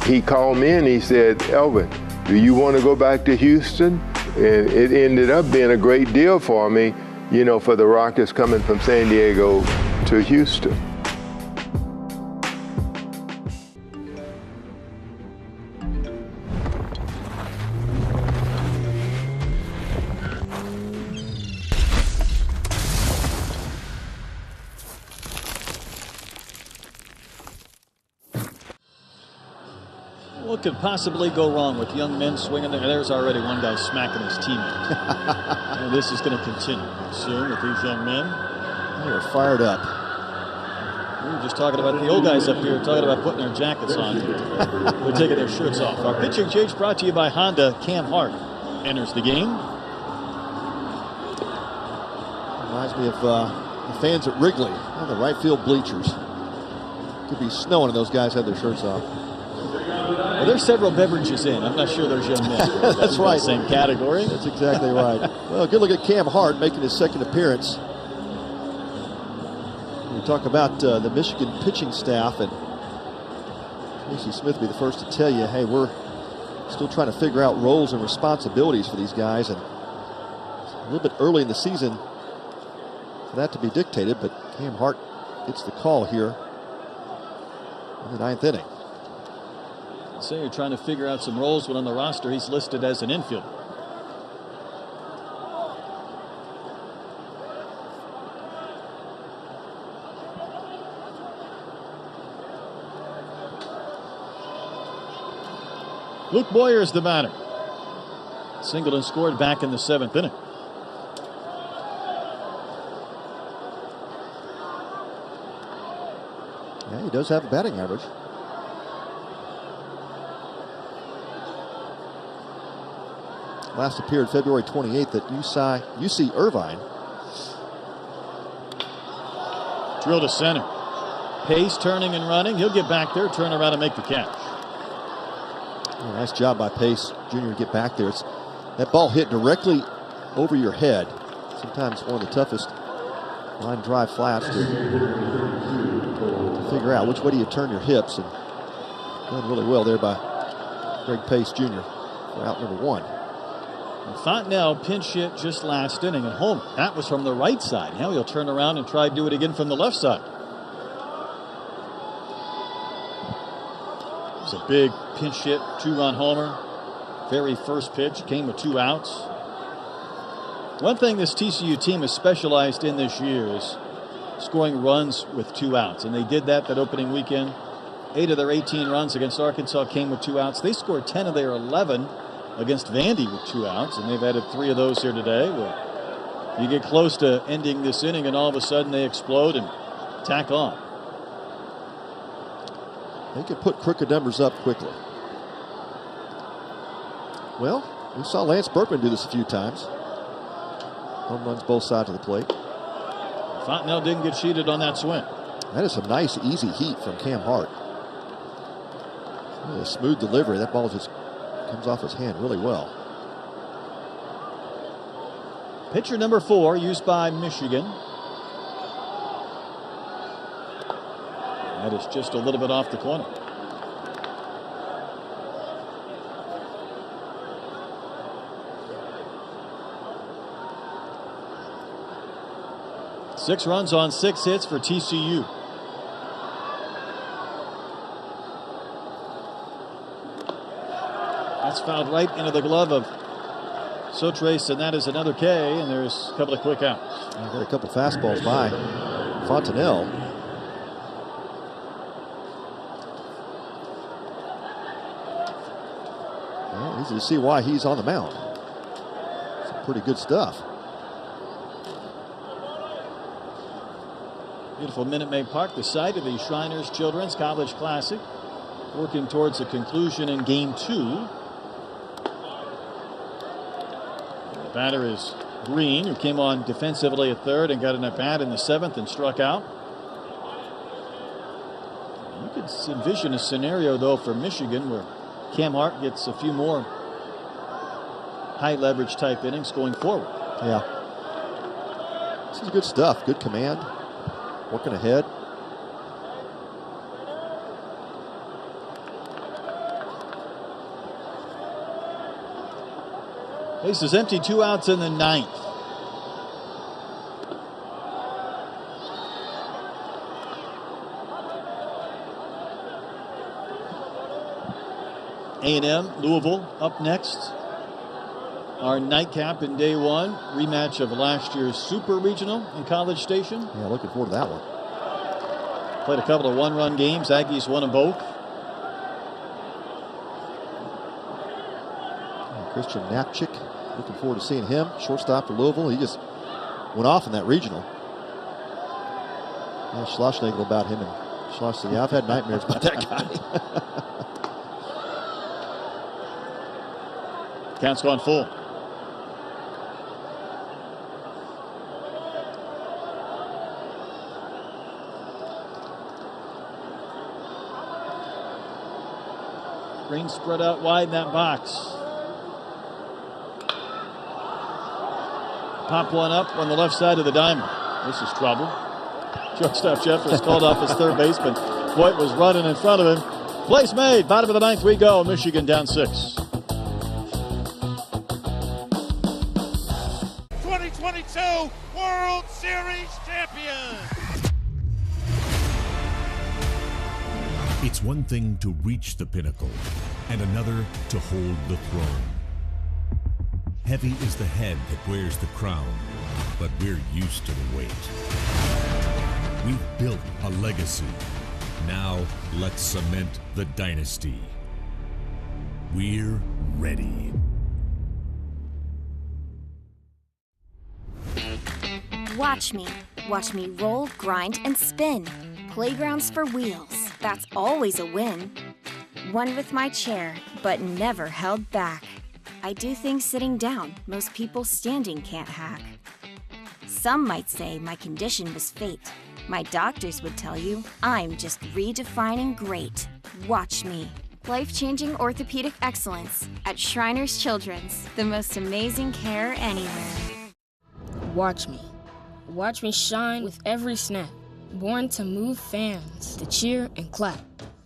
He called me and he said, "Elvin, do you want to go back to Houston?" And it ended up being a great deal for me, for the Rockets coming from San Diego to Houston. What could possibly go wrong with young men swinging there? There's already one guy smacking his teammate. And this is going to continue soon with these young men. They are fired up. We were just talking about the old guys up here, talking about putting their jackets on. They're taking their shirts off. Our pitching change brought to you by Honda. Cam Hart enters the game. Reminds me of the fans at Wrigley on the right field bleachers. Could be snowing and those guys have their shirts off. Well, there's several beverages in. I'm not sure there's young men. That's right. Same category. That's exactly right. Well, good look at Cam Hart making his second appearance. We talk about the Michigan pitching staff, and Tracy Smith will be the first to tell you, hey, we're still trying to figure out roles and responsibilities for these guys, and a little bit early in the season for that to be dictated, but Cam Hart gets the call here in the 9th inning. So you're trying to figure out some roles, but on the roster he's listed as an infielder. Luke Boyer is the batter. Singleton scored back in the 7th inning. Yeah, he does have a batting average. Last appeared February 28th at UC Irvine. Drill to center. Pace turning and running. He'll get back there, turn around and make the catch. Yeah, nice job by Pace Jr. to get back there. That ball hit directly over your head. Sometimes one of the toughest line drive flats to figure out which way do you turn your hips. And done really well there by Greg Pace Jr. for out number 1. Fontenelle pinch hit just last inning at home. That was from the right side. Now he'll turn around and try to do it again from the left side. It's a big pinch hit, 2-run homer. Very first pitch came with 2 outs. One thing this TCU team has specialized in this year is scoring runs with 2 outs, and they did that opening weekend. 8 of their 18 runs against Arkansas came with 2 outs. They scored 10 of their 11 against Vandy with 2 outs, and they've added 3 of those here today. Well, you get close to ending this inning, and all of a sudden they explode and tack on. They can put crooked numbers up quickly. Well, we saw Lance Berkman do this a few times. Home runs both sides of the plate. Fontenelle didn't get cheated on that swing. That is some nice, easy heat from Cam Hart. Really a smooth delivery. That ball just comes off his hand really well. Pitcher number 4 used by Michigan. That is just a little bit off the corner. Six runs on 6 hits for TCU. That's fouled right into the glove of Sotres, and that is another K, and there's a couple of quick outs. I've got a couple fastballs by Fontenelle. Well, easy to see why he's on the mound. Some pretty good stuff. Beautiful Minute Maid Park, the site of the Shriners Children's College Classic, working towards a conclusion in Game 2. The batter is Green, who came on defensively at third and got an at-bat in the 7th and struck out. You could envision a scenario, though, for Michigan where Cam Hart gets a few more high-leverage type innings going forward. Yeah. This is good stuff. Good command. Working ahead. Base is empty, 2 outs in the 9th. A&M, Louisville up next. Our nightcap in day 1, rematch of last year's Super Regional in College Station. Yeah, looking forward to that one. Played a couple of 1-run games. Aggies won them both. Christian Knapczyk, looking forward to seeing him. Shortstop for Louisville. He just went off in that regional. Yeah, Schlossnagel about him, and Schloss said, yeah, I've had nightmares about that guy. Count's gone full. Green spread out wide in that box. Pop one up on the left side of the diamond. This is trouble. Shortstop Jeffers called off his third baseman. Voigt was running in front of him. Place made. Bottom of the ninth we go. Michigan down 6. 2022 World Series champion. It's one thing to reach the pinnacle, and another to hold the throne. Heavy is the head that wears the crown, but we're used to the weight. We've built a legacy. Now let's cement the dynasty. We're ready. Watch me. Watch me roll, grind, and spin. Playgrounds for wheels. That's always a win. One with my chair, but never held back. I do things sitting down most people standing can't hack. Some might say my condition was fate. My doctors would tell you I'm just redefining great. Watch me. Life-changing orthopedic excellence at Shriners Children's. The most amazing care anywhere. Watch me. Watch me shine with every snap. Born to move fans, to cheer and clap.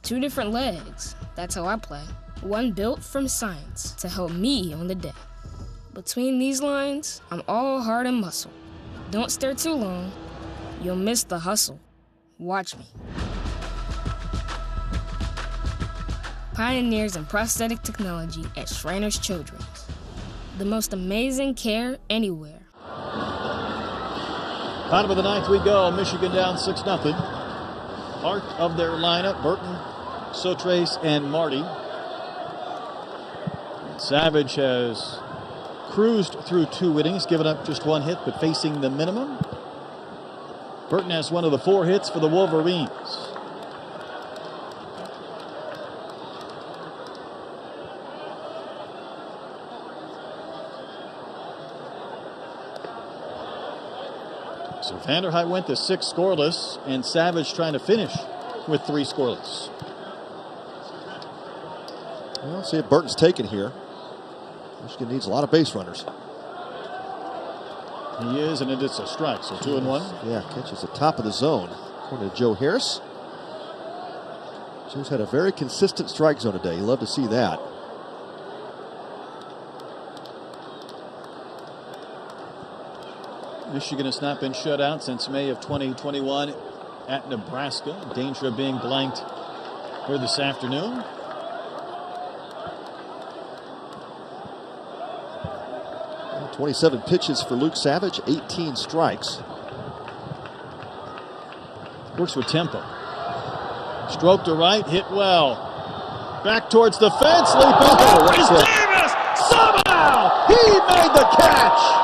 2 different legs, that's how I play. One built from science to help me on the day. Between these lines, I'm all heart and muscle. Don't stare too long, you'll miss the hustle. Watch me. Pioneers in prosthetic technology at Shriners Children's. The most amazing care anywhere. Bottom of the ninth we go. Michigan down 6-0. Part of their lineup, Burton, Sotrace, and Marty. Savage has cruised through 2 innings, given up just 1 hit, but facing the minimum. Burton has one of the 4 hits for the Wolverines. So Vanderhei went to 6 scoreless, and Savage trying to finish with 3 scoreless. Well, let's see if Burton's taken here. Michigan needs a lot of base runners. He is, and it's a strike, so 2-1. Yeah, catches the top of the zone, according to Joe Harris. Joe's had a very consistent strike zone today. You love to see that. Michigan has not been shut out since May of 2021 at Nebraska. In danger of being blanked here this afternoon. And 27 pitches for Luke Savage, 18 strikes. Works with tempo. Stroke to right, hit well. Back towards the fence, leaping. Oh, is Davis! Somehow he made the catch.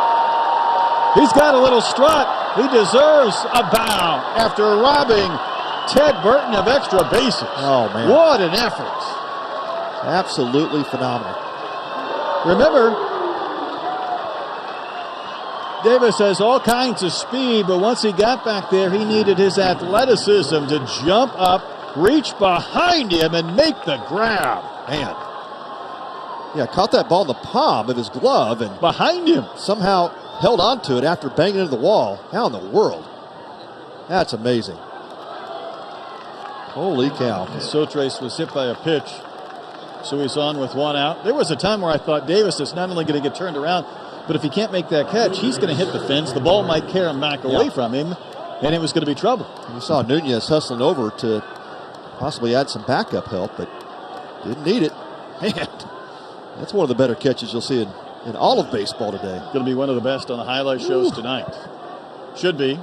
He's got a little strut. He deserves a bow after robbing Ted Burton of extra bases. Oh, man. What an effort. Absolutely phenomenal. Remember, Davis has all kinds of speed, but once he got back there, he needed his athleticism to jump up, reach behind him, and make the grab. Man. Yeah, caught that ball in the palm of his glove and behind him. Somehow held on to it after banging into the wall. How in the world? That's amazing. Holy cow. Sotrace was hit by a pitch, so he's on with 1 out. There was a time where I thought Davis is not only going to get turned around, but if he can't make that catch, he's going to hit the fence. The ball might carry him back away from him, and it was going to be trouble. You saw Nunez hustling over to possibly add some backup help, but didn't need it. Man, that's one of the better catches you'll see in all of baseball today. Going to be one of the best on the highlight shows tonight. Should be.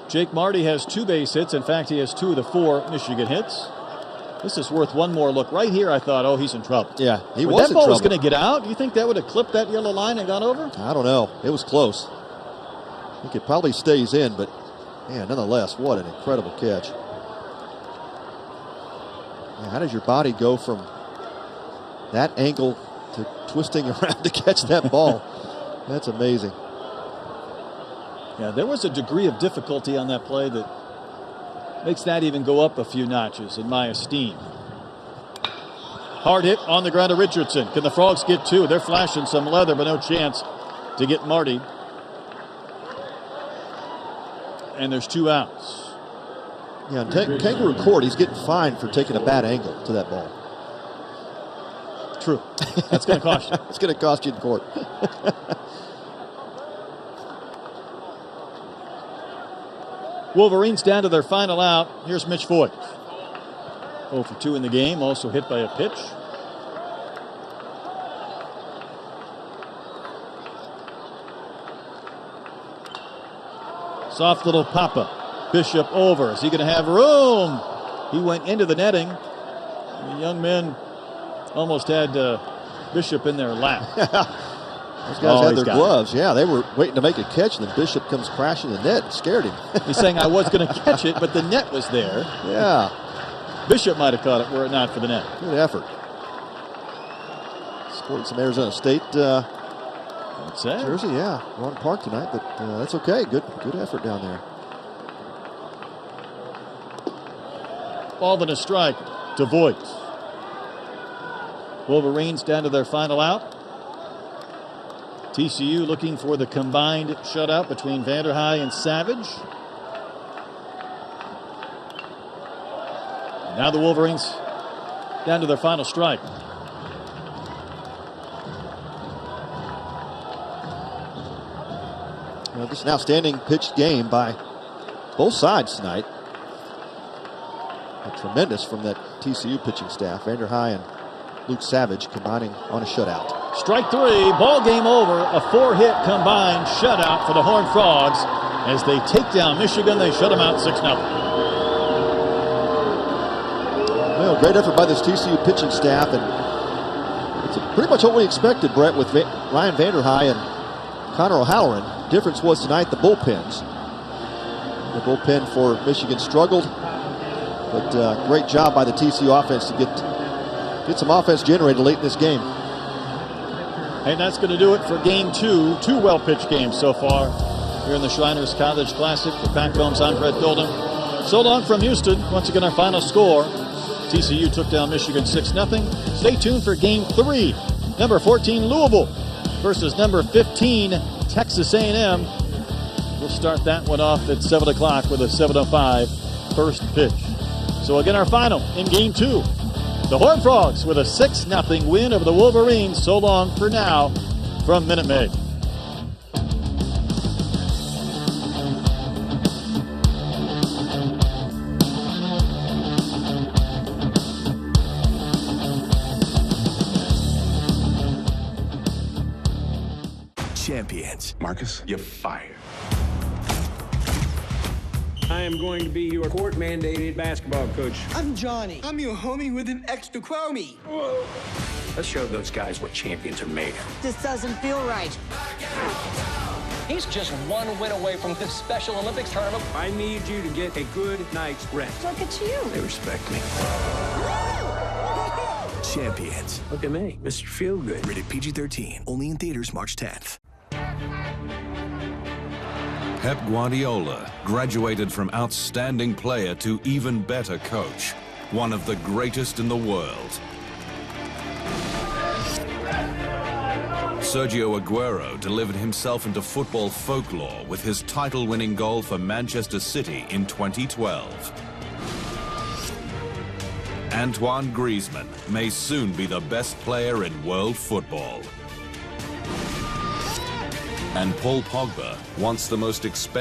Jake Marty has 2 base hits. In fact, he has 2 of the 4 Michigan hits. This is worth one more look. Right here, I thought, oh, he's in trouble. Yeah, he But was that in ball trouble. was going to get out. Do you think that would have clipped that yellow line and gone over? I don't know. It was close. I think it probably stays in, but man, nonetheless, what an incredible catch. Man, how does your body go from that angle to twisting around to catch that ball? That's amazing. Yeah, there was a degree of difficulty on that play that makes that even go up a few notches in my esteem. Hard hit on the ground to Richardson. Can the Frogs get two? They're flashing some leather, but no chance to get Marty. And there's 2 outs. Yeah, in Kangaroo Court, he's getting fined for taking a bad angle to that ball. True. That's going to cost you. It's going to cost you in court. Wolverines down to their final out. Here's Mitch Voigt. 0 for 2 in the game, also hit by a pitch. Soft little pop-up. Bishop over. Is he going to have room? He went into the netting. The young men almost had Bishop in their lap. Those guys had their gloves. Yeah, they were waiting to make a catch, and then Bishop comes crashing the net and scared him. He's saying, I was going to catch it, but the net was there. Yeah. Bishop might have caught it were it not for the net. Good effort. Sporting some Arizona State jersey, yeah. Wrong park tonight, but that's okay. Good effort down there. Ball and a strike to Voigt. Wolverines down to their final out. TCU looking for the combined shutout between Vanderhei and Savage. Now the Wolverines down to their final strike. Well, just an outstanding pitched game by both sides tonight. Tremendous from that TCU pitching staff. Vanderhei and Luke Savage combining on a shutout. Strike 3, ball game over. A 4-hit combined shutout for the Horned Frogs. As they take down Michigan, they shut them out 6-0. Well, great effort by this TCU pitching staff, and it's pretty much what we expected, Brett, with Ryan Vanderhei and Connor O'Halloran. Difference was tonight the bullpens. The bullpen for Michigan struggled, but great job by the TCU offense to get some offense generated late in this game. And that's going to do it for game 2. 2 well-pitched games so far here in the Shriners College Classic. For Backcombs, I'm Brett Golden. So long from Houston. Once again, our final score. TCU took down Michigan 6-0. Stay tuned for game 3. Number 14, Louisville versus number 15, Texas A&M. We'll start that one off at 7 o'clock with a 7:05 first pitch. So again, our final in game 2. The Horned Frogs with a 6-0 win over the Wolverines. So long for now from Minute Maid. Champions. Marcus, you're fired. I am going to be your court-mandated basketball coach. I'm Johnny. I'm your homie with an extra chromie. Whoa. Let's show those guys what champions are made of. This doesn't feel right. He's just one win away from this Special Olympics tournament. I need you to get a good night's rest. Look at you. They respect me. Champions. Look at me, Mr. Feelgood. Rated PG-13. Only in theaters March 10th. Pep Guardiola graduated from outstanding player to even better coach, one of the greatest in the world. Sergio Aguero delivered himself into football folklore with his title-winning goal for Manchester City in 2012. Antoine Griezmann may soon be the best player in world football. And Paul Pogba, once the most expensive